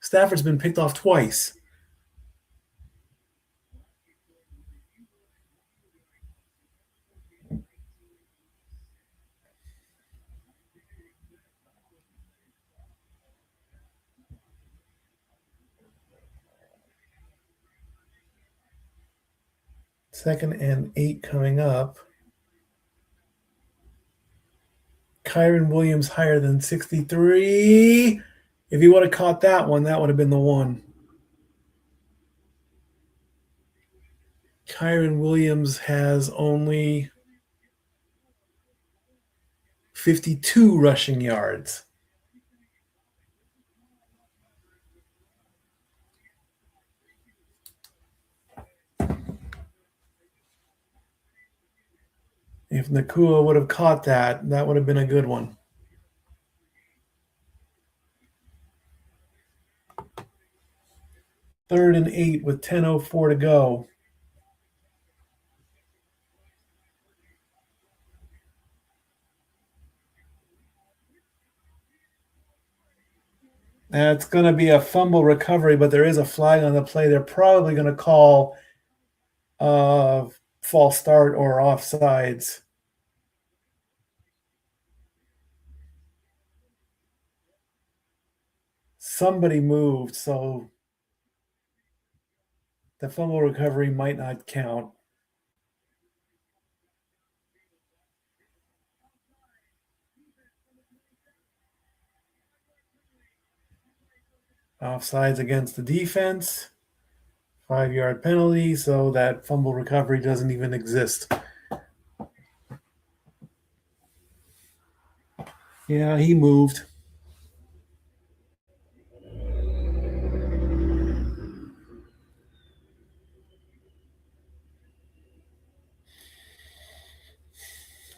Stafford's been picked off twice. Second and 8 coming up. Kyron Williams higher than 63. If he would have caught that one, that would have been the one. Kyron Williams has only 52 rushing yards. If Nacua would have caught that, that would have been a good one. Third and 8 with 10:04 to go. It's going to be a fumble recovery, but there is a flag on the play. They're probably going to call false start or offsides. Somebody moved, so the fumble recovery might not count. Offsides against the defense. 5-yard penalty, so that fumble recovery doesn't even exist. Yeah, he moved.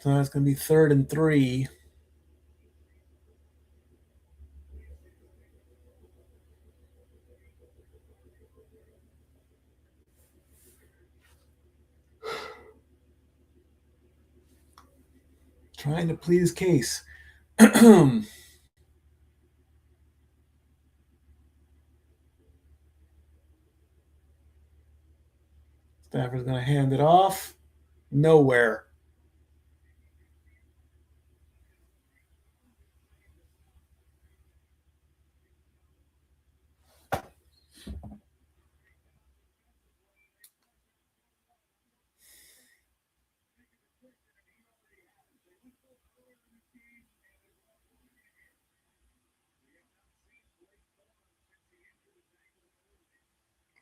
So it's going to be 3rd and 3. Trying to plead his case. Stafford's going to hand it off. Nowhere.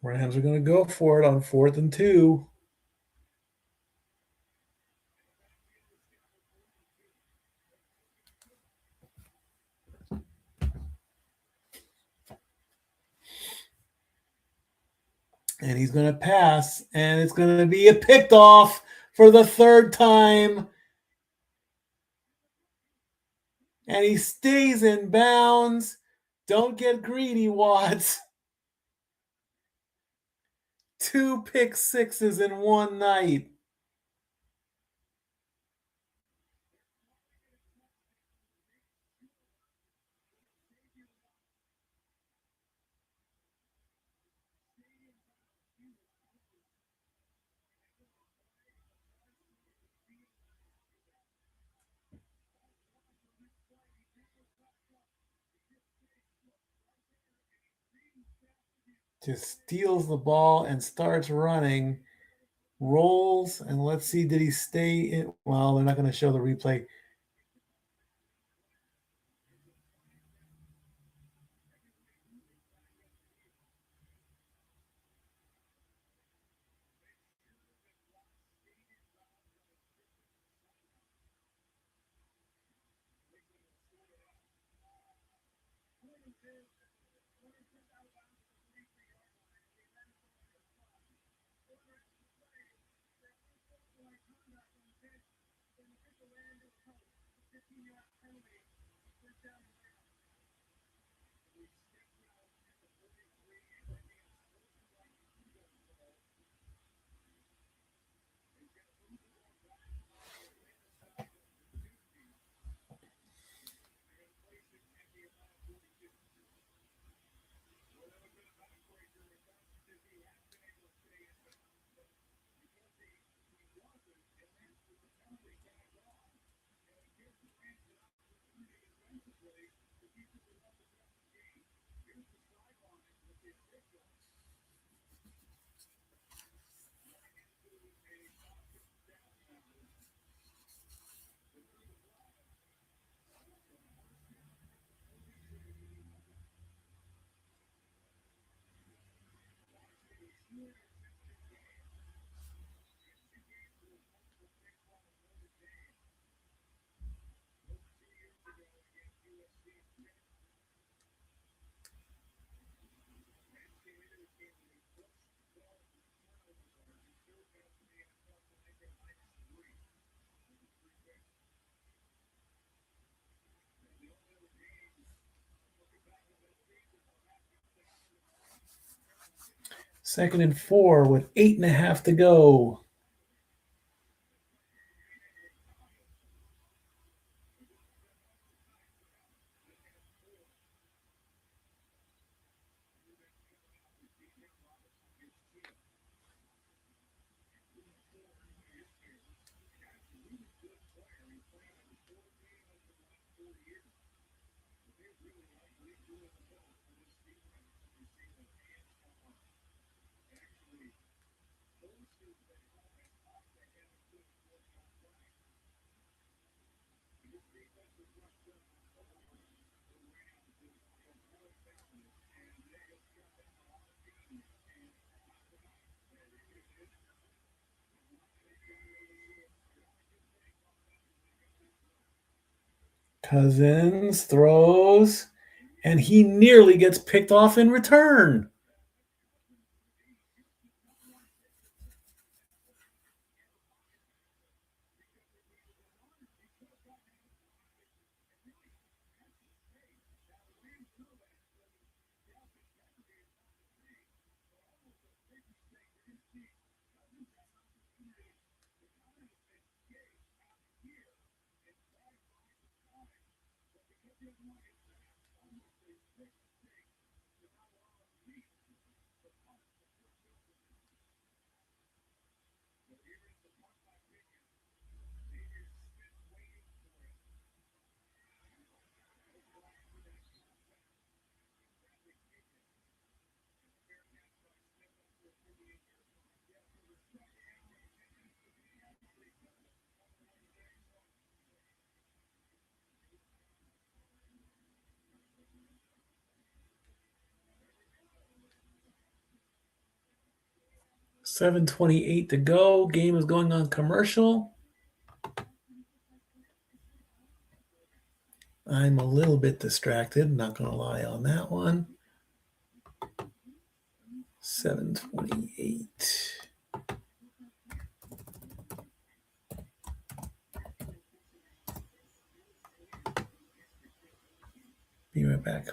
Rams are going to go for it on 4th and 2. And he's going to pass, and it's going to be a picked off for the 3rd time. And he stays in bounds. Don't get greedy, Watts. 2 pick sixes in one night. Just steals the ball and starts running. Rolls, and let's see, did he stay in? Well, they're not going to show the replay. Second and 4 with 8.5 to go. Cousins throws, and he nearly gets picked off in return. 7:28 to go. Game is going on commercial. I'm a little bit distracted, not going to lie on that one. 7:28. Be right back.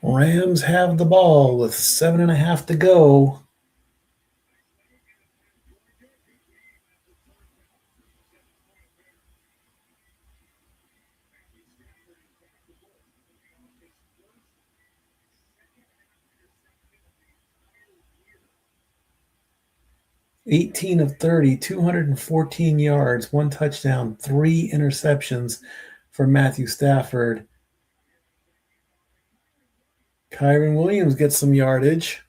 Rams have the ball with 7.5 to go. $18 of 30, 214 yards, 1 touchdown, 3 interceptions for Matthew Stafford. Kyron Williams gets some yardage.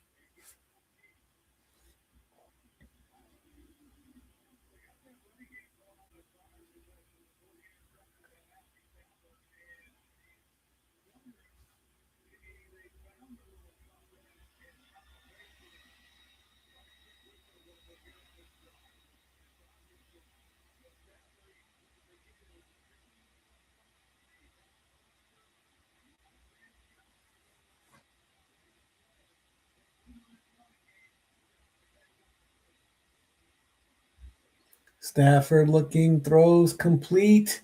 Stafford looking, throws complete.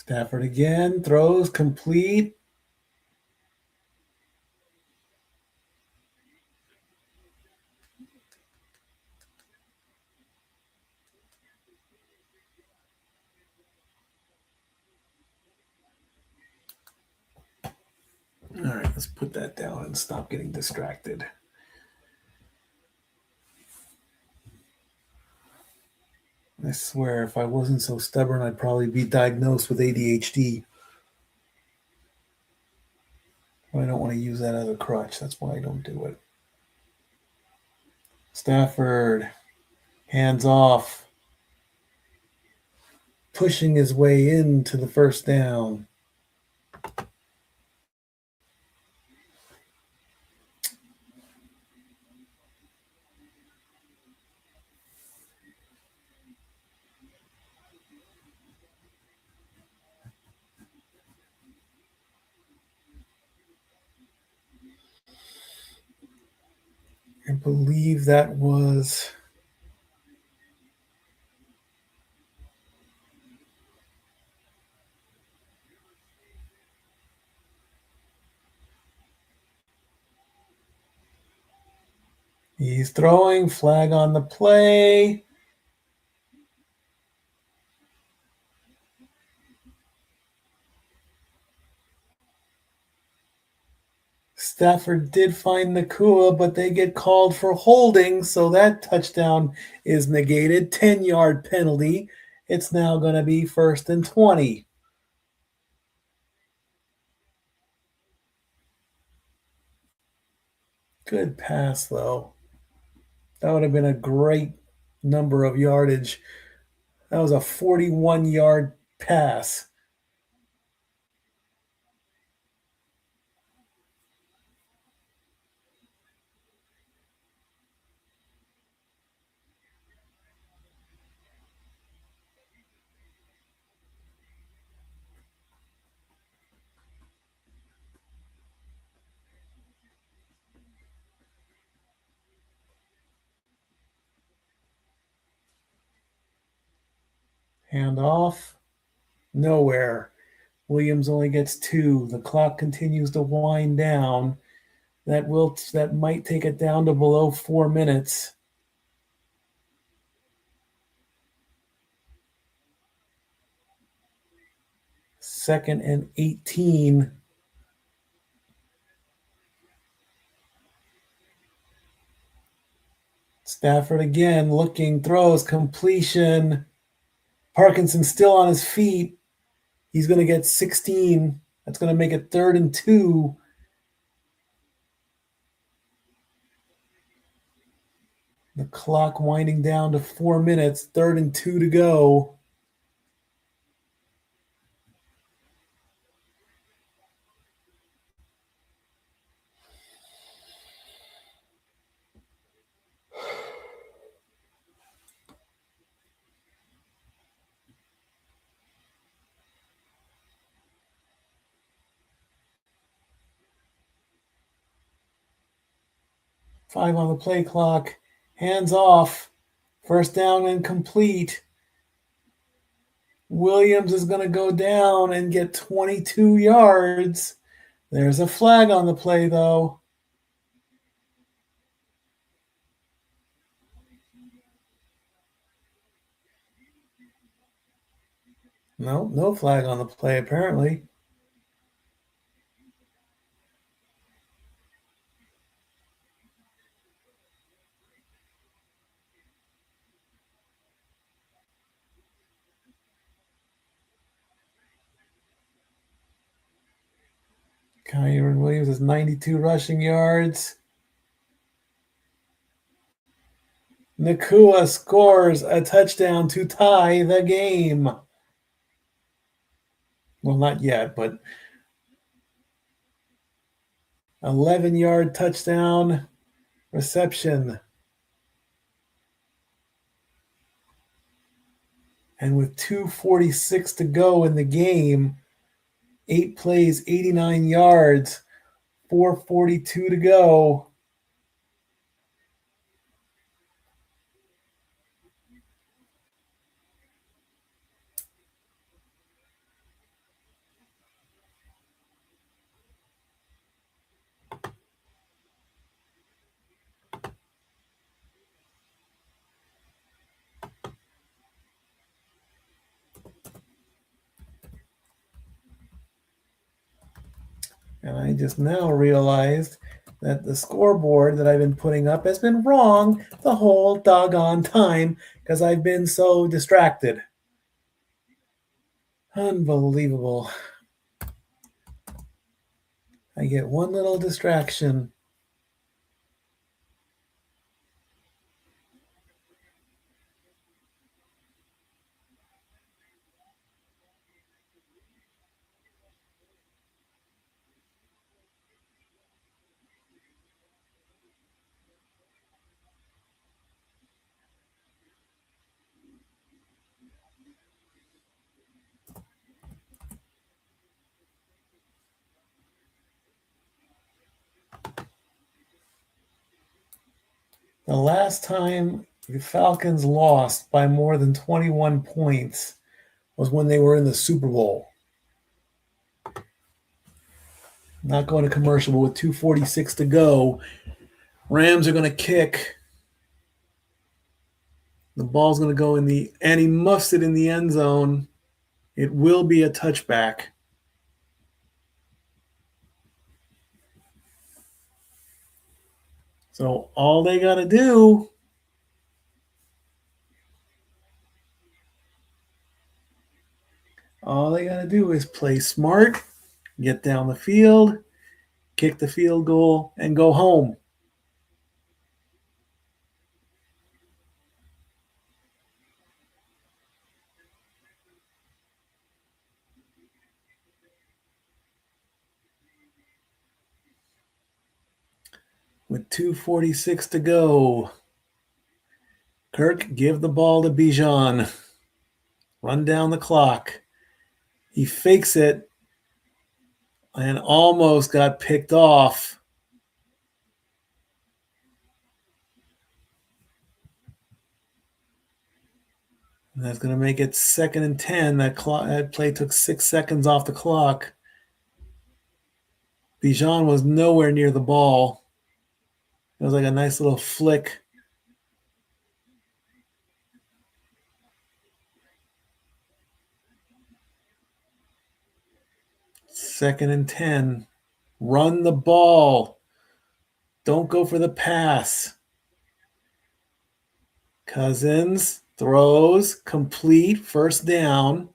Stafford again, throws complete. All right, let's put that down and stop getting distracted. I swear, if I wasn't so stubborn, I'd probably be diagnosed with ADHD. I don't want to use that as a crutch. That's why I don't do it. Stafford, hands off, pushing his way into the first down. I believe that was he's throwing, flag on the play. Stafford did find Nakua, but they get called for holding, so that touchdown is negated. 10-yard penalty. It's now going to be 1st and 20. Good pass, though. That would have been a great number of yardage. That was a 41-yard pass. Hand off. Nowhere. Williams only gets 2. The clock continues to wind down. That might take it down to below 4 minutes. Second and 18. Stafford again looking, throws, completion. Parkinson still on his feet. He's going to get 16. That's going to make it 3rd and 2. The clock winding down to 4 minutes. 3rd and 2 to go. Five on the play clock. Hands off. First down and complete. Williams is going to go down and get 22 yards. There's a flag on the play, though. No flag on the play, apparently. Kyron Williams has 92 rushing yards. Nakua scores a touchdown to tie the game. Well, not yet, but 11-yard touchdown reception. And with 2:46 to go in the game, 8 plays, 89 yards, 4:42 to go. And I just now realized that the scoreboard that I've been putting up has been wrong the whole doggone time because I've been so distracted. Unbelievable. I get one little distraction. The last time the Falcons lost by more than 21 points was when they were in the Super Bowl. Not going to commercial, but with 2:46 to go, Rams are going to kick. The ball's going to go and he muffs it in the end zone. It will be a touchback. So all they got to do is play smart, get down the field, kick the field goal, and go home. With 2:46 to go, Kirk, give the ball to Bijan. Run down the clock. He fakes it and almost got picked off. And that's going to make it 2nd and 10. That play took 6 seconds off the clock. Bijan was nowhere near the ball. It was like a nice little flick. Second and 10. Run the ball. Don't go for the pass. Cousins throws, complete, first down.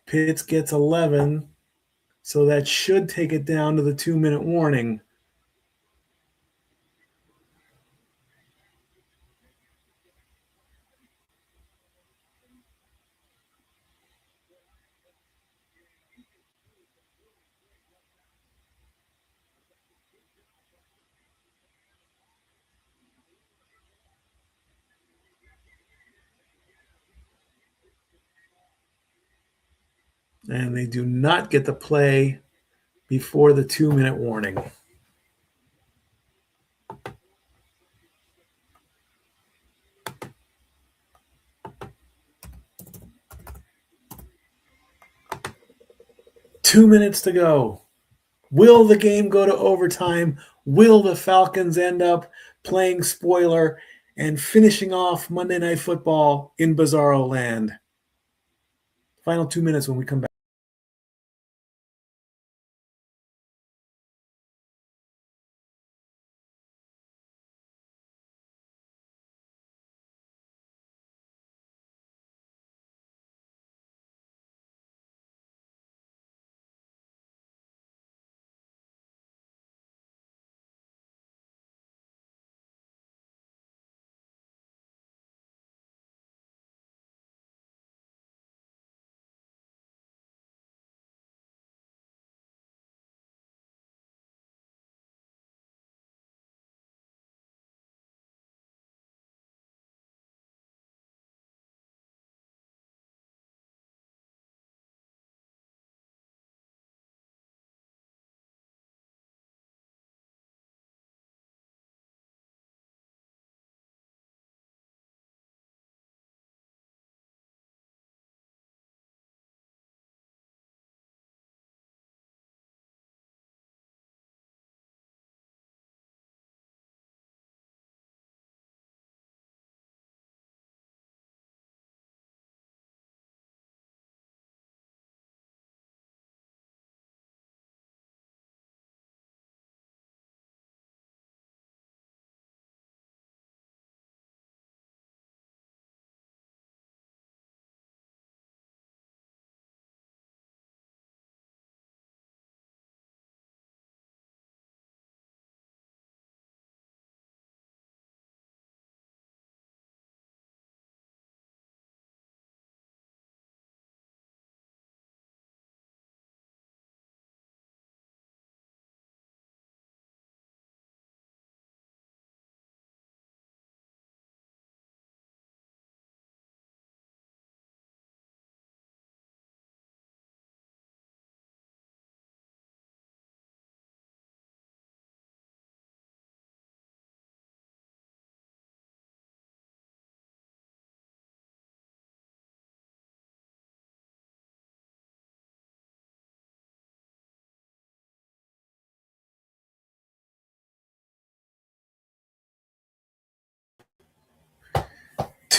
Pitts gets 11, so that should take it down to the 2-minute warning. And they do not get the play before the 2-minute warning. Two minutes to go. Will the game go to overtime? Will the Falcons end up playing spoiler and finishing off Monday Night Football in Bizarro Land? Final 2 minutes when we come back.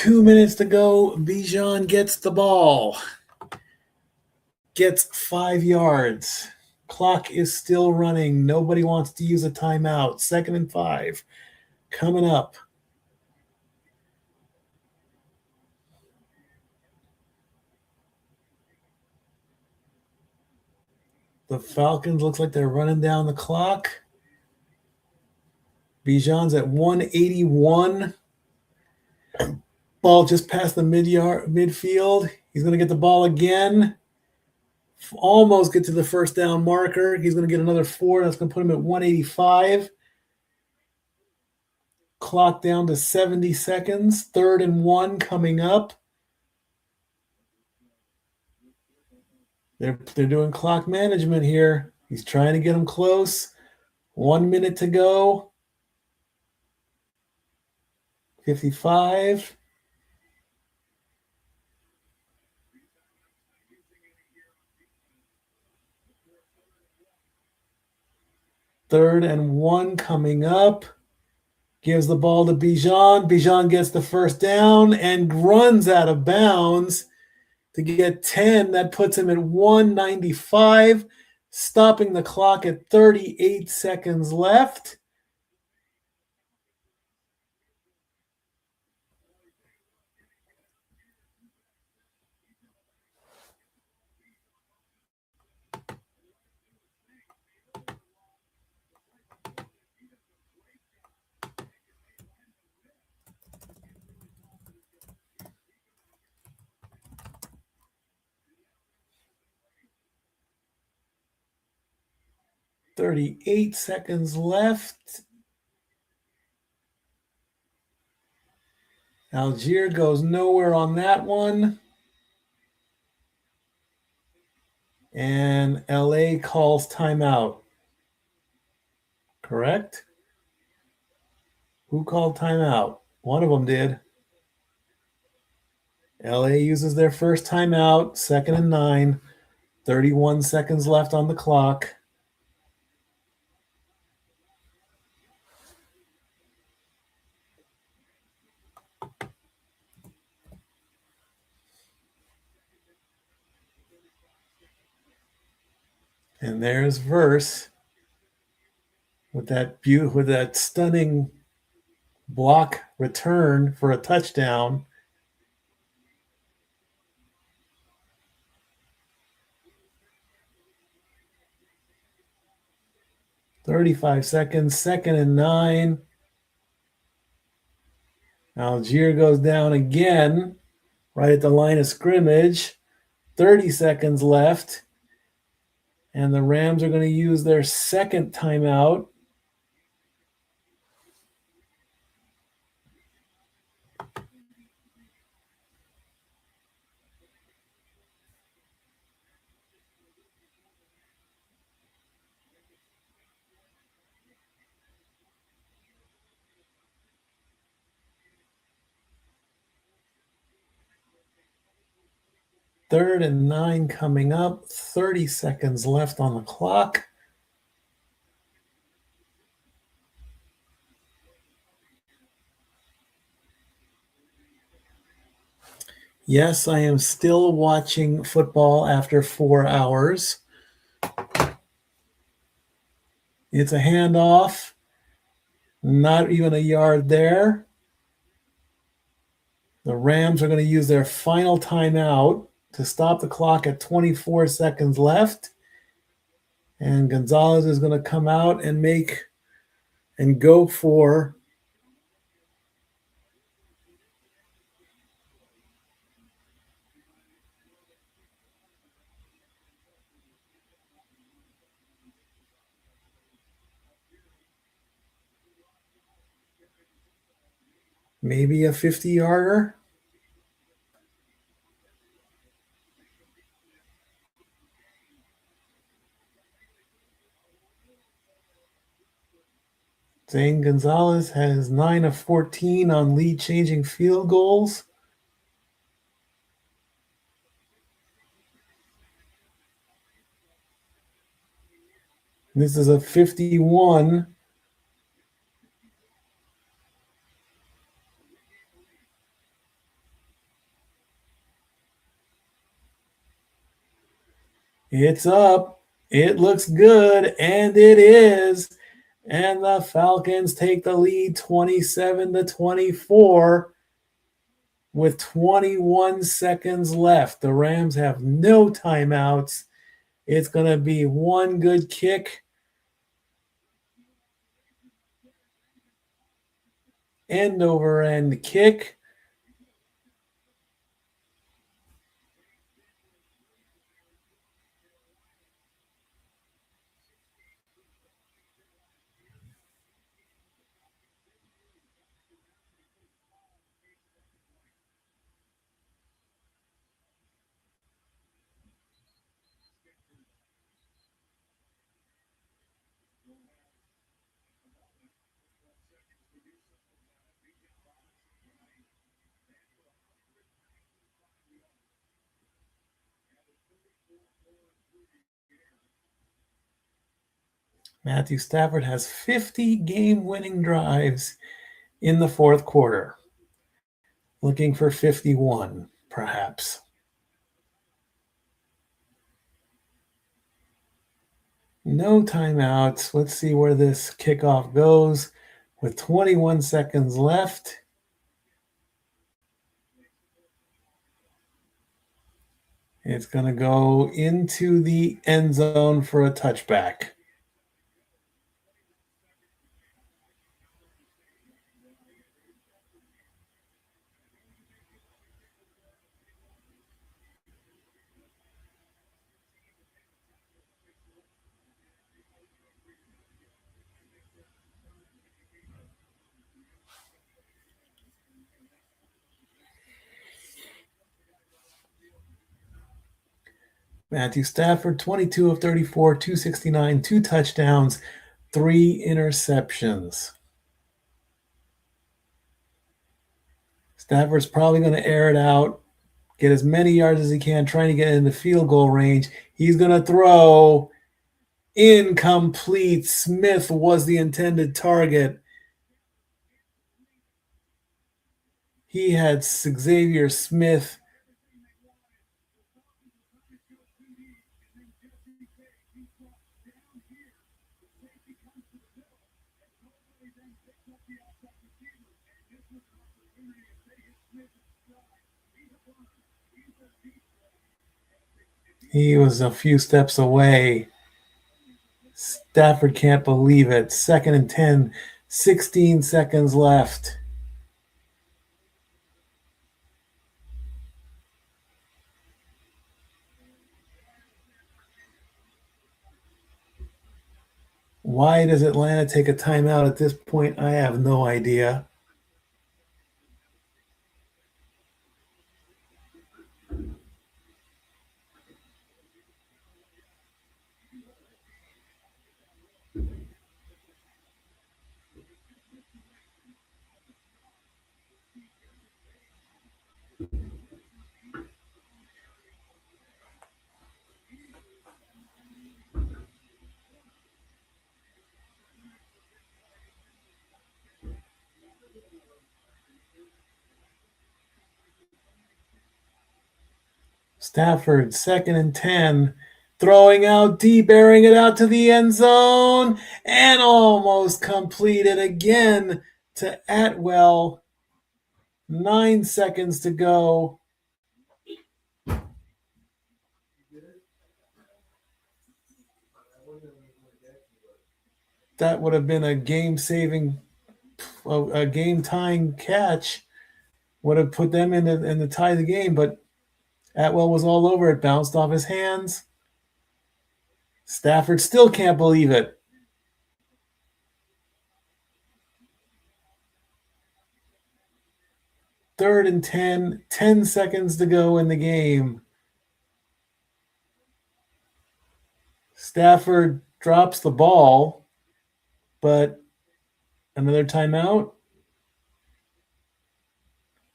2 minutes to go. Bijan gets the ball. Gets 5 yards. Clock is still running. Nobody wants to use a timeout. 2nd and 5. Coming up. The Falcons looks like they're running down the clock. Bijan's at 181. Ball just past the midfield. He's going to get the ball again. Almost get to the first down marker. He's going to get another 4. That's going to put him at 185. Clock down to 70 seconds. 3rd and 1 coming up. They're doing clock management here. He's trying to get him close. 1 minute to go. 55. Third and 1 coming up. Gives the ball to Bijan. Bijan gets the first down and runs out of bounds to get 10. That puts him at 195, stopping the clock at 38 seconds left. "38 seconds left." Algier goes nowhere on that one. And LA calls timeout. Correct? Who called timeout? One of them did. LA uses their first timeout, 2nd and 9. 31 seconds left on the clock. And there's Verse with that stunning block return for a touchdown. "35 seconds, 2nd and 9. Algier goes down again, right at the line of scrimmage. 30 seconds left. And the Rams are going to use their second timeout. Third and 9 coming up. 30 seconds left on the clock. Yes, I am still watching football after 4 hours. It's a handoff. Not even a yard there. The Rams are going to use their final timeout to stop the clock at 24 seconds left. And Gonzalez is going to come out and go for maybe a 50-yarder. Zane Gonzalez has 9 of 14 on lead-changing field goals. This is a 51. It's up. It looks good, and it is. And the Falcons take the lead 27-24 with 21 seconds left. The Rams have no timeouts. It's going to be one good kick. End over end kick. Matthew Stafford has 50 game-winning drives in the fourth quarter. Looking for 51, perhaps. No timeouts. Let's see where this kickoff goes with 21 seconds left. It's going to go into the end zone for a touchback. Matthew Stafford, 22 of 34, 269, 2 touchdowns, 3 interceptions. Stafford's probably going to air it out, get as many yards as he can, trying to get in the field goal range. He's going to throw incomplete. Smith was the intended target. He had Xavier Smith. He was a few steps away. Stafford can't believe it. 2nd and 10, 16 seconds left. Why does Atlanta take a timeout at this point? I have no idea. Stafford, 2nd and 10, throwing out deep, airing it out to the end zone, and almost completed again to Atwell. 9 seconds to go. That would have been a game-saving, a game-tying catch. Would have put them in the tie of the game, but Atwell was all over it, bounced off his hands. Stafford still can't believe it. Third and 10, 10 seconds to go in the game. Stafford drops the ball, but another timeout.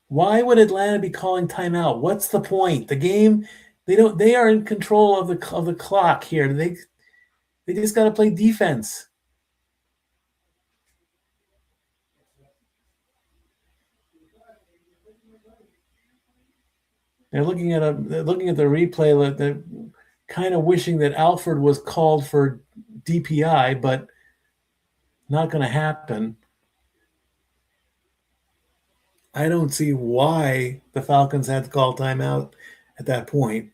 Why would Atlanta be calling timeout? What's the point? The game, they are in control of the clock here. They just got to play defense. They're looking at the replay. kind of wishing that Alford was called for DPI, but not going to happen. I don't see why the Falcons had to call timeout at that point.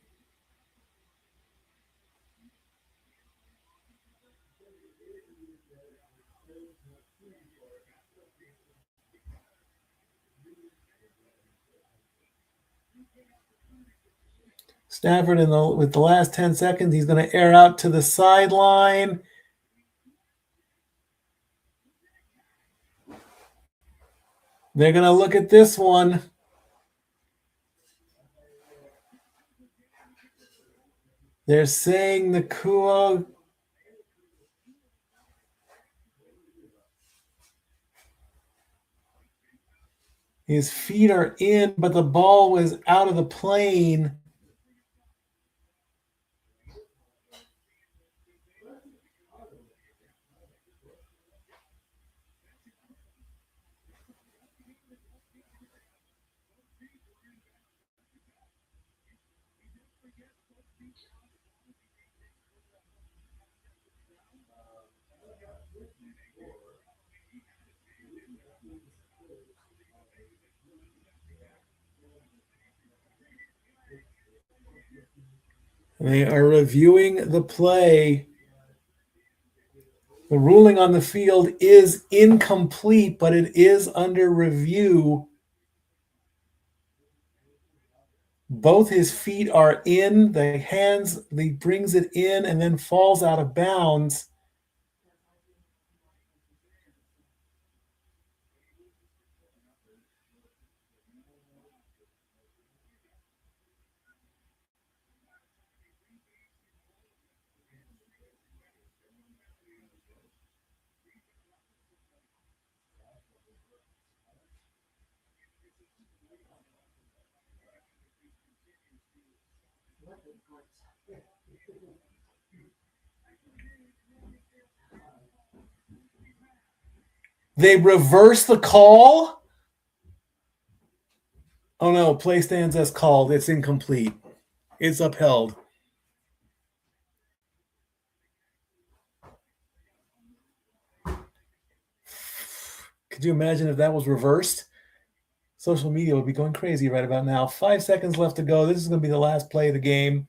Stafford with the last 10 seconds, he's going to air out to the sideline. They're going to look at this one. They're saying Nakua. His feet are in, but the ball was out of the plane. They are reviewing the play. The ruling on the field is incomplete, but it is under review. Both his feet are in. The hands, he brings it in and then falls out of bounds. They reverse the call. Oh no, play stands as called. It's incomplete. It's upheld. Could you imagine if that was reversed? Social media would be going crazy right about now. 5 seconds left to go. This is going to be the last play of the game.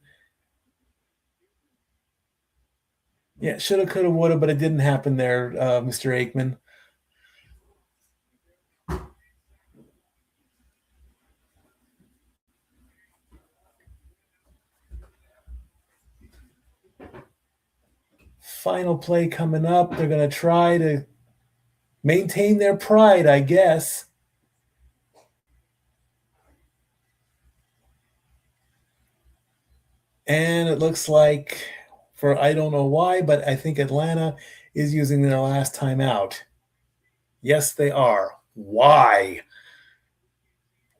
Yeah, shoulda, coulda, woulda, but it didn't happen there, Mr. Aikman. Final play coming up. They're going to try to maintain their pride, I guess. And it looks like, for I don't know why, but I think Atlanta is using their last timeout. Yes, they are. Why?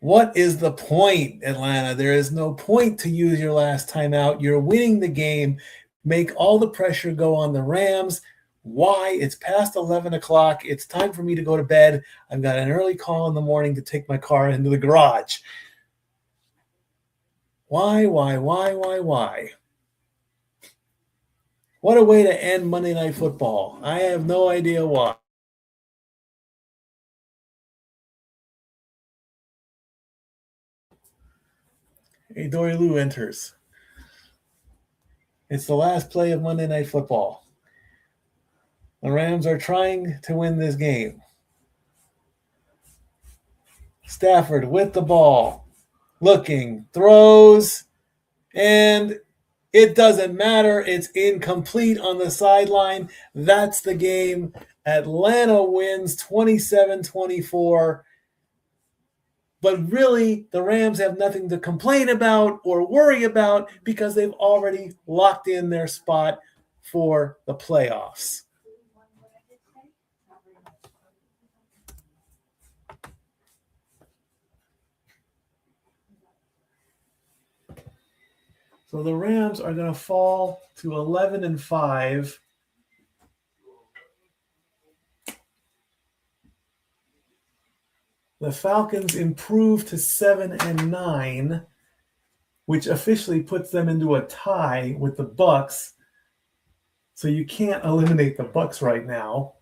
What is the point, Atlanta? There is no point to use your last timeout. You're winning the game. Make all the pressure go on the Rams. Why? It's past 11 o'clock. It's time for me to go to bed. I've got an early call in the morning to take my car into the garage. Why? What a way to end Monday Night Football. I have no idea why. Hey, Dory Lou enters. It's the last play of Monday Night Football. The Rams are trying to win this game. Stafford with the ball, looking, throws, and it doesn't matter. It's incomplete on the sideline. That's the game. Atlanta wins 27-24. But really, the Rams have nothing to complain about or worry about because they've already locked in their spot for the playoffs. So the Rams are going to fall to 11-5. The Falcons improve to 7-9, which officially puts them into a tie with the Bucks. So you can't eliminate the Bucks right now.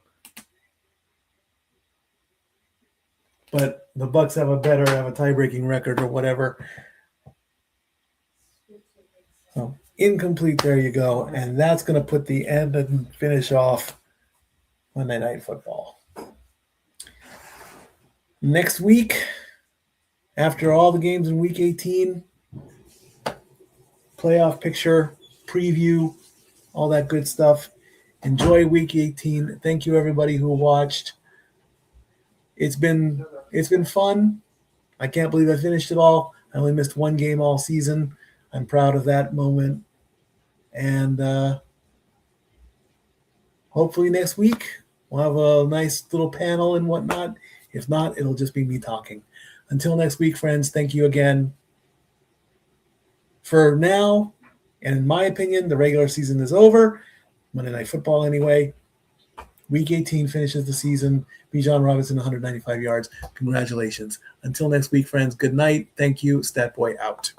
But the Bucks have a tie-breaking record or whatever. So incomplete, there you go. And that's going to put the end and finish off Monday Night Football. Next week, after all the games in Week 18, playoff picture, preview, all that good stuff. Enjoy Week 18. Thank you, everybody who watched. It's been fun. I can't believe I finished it all. I only missed one game all season. I'm proud of that moment. And hopefully next week we'll have a nice little panel and whatnot. If not, it'll just be me talking. Until next week, friends, thank you again. For now, and in my opinion, the regular season is over. Monday Night Football anyway. Week 18 finishes the season. Bijan Robinson, 195 yards. Congratulations. Until next week, friends, good night. Thank you. Stat Boy out.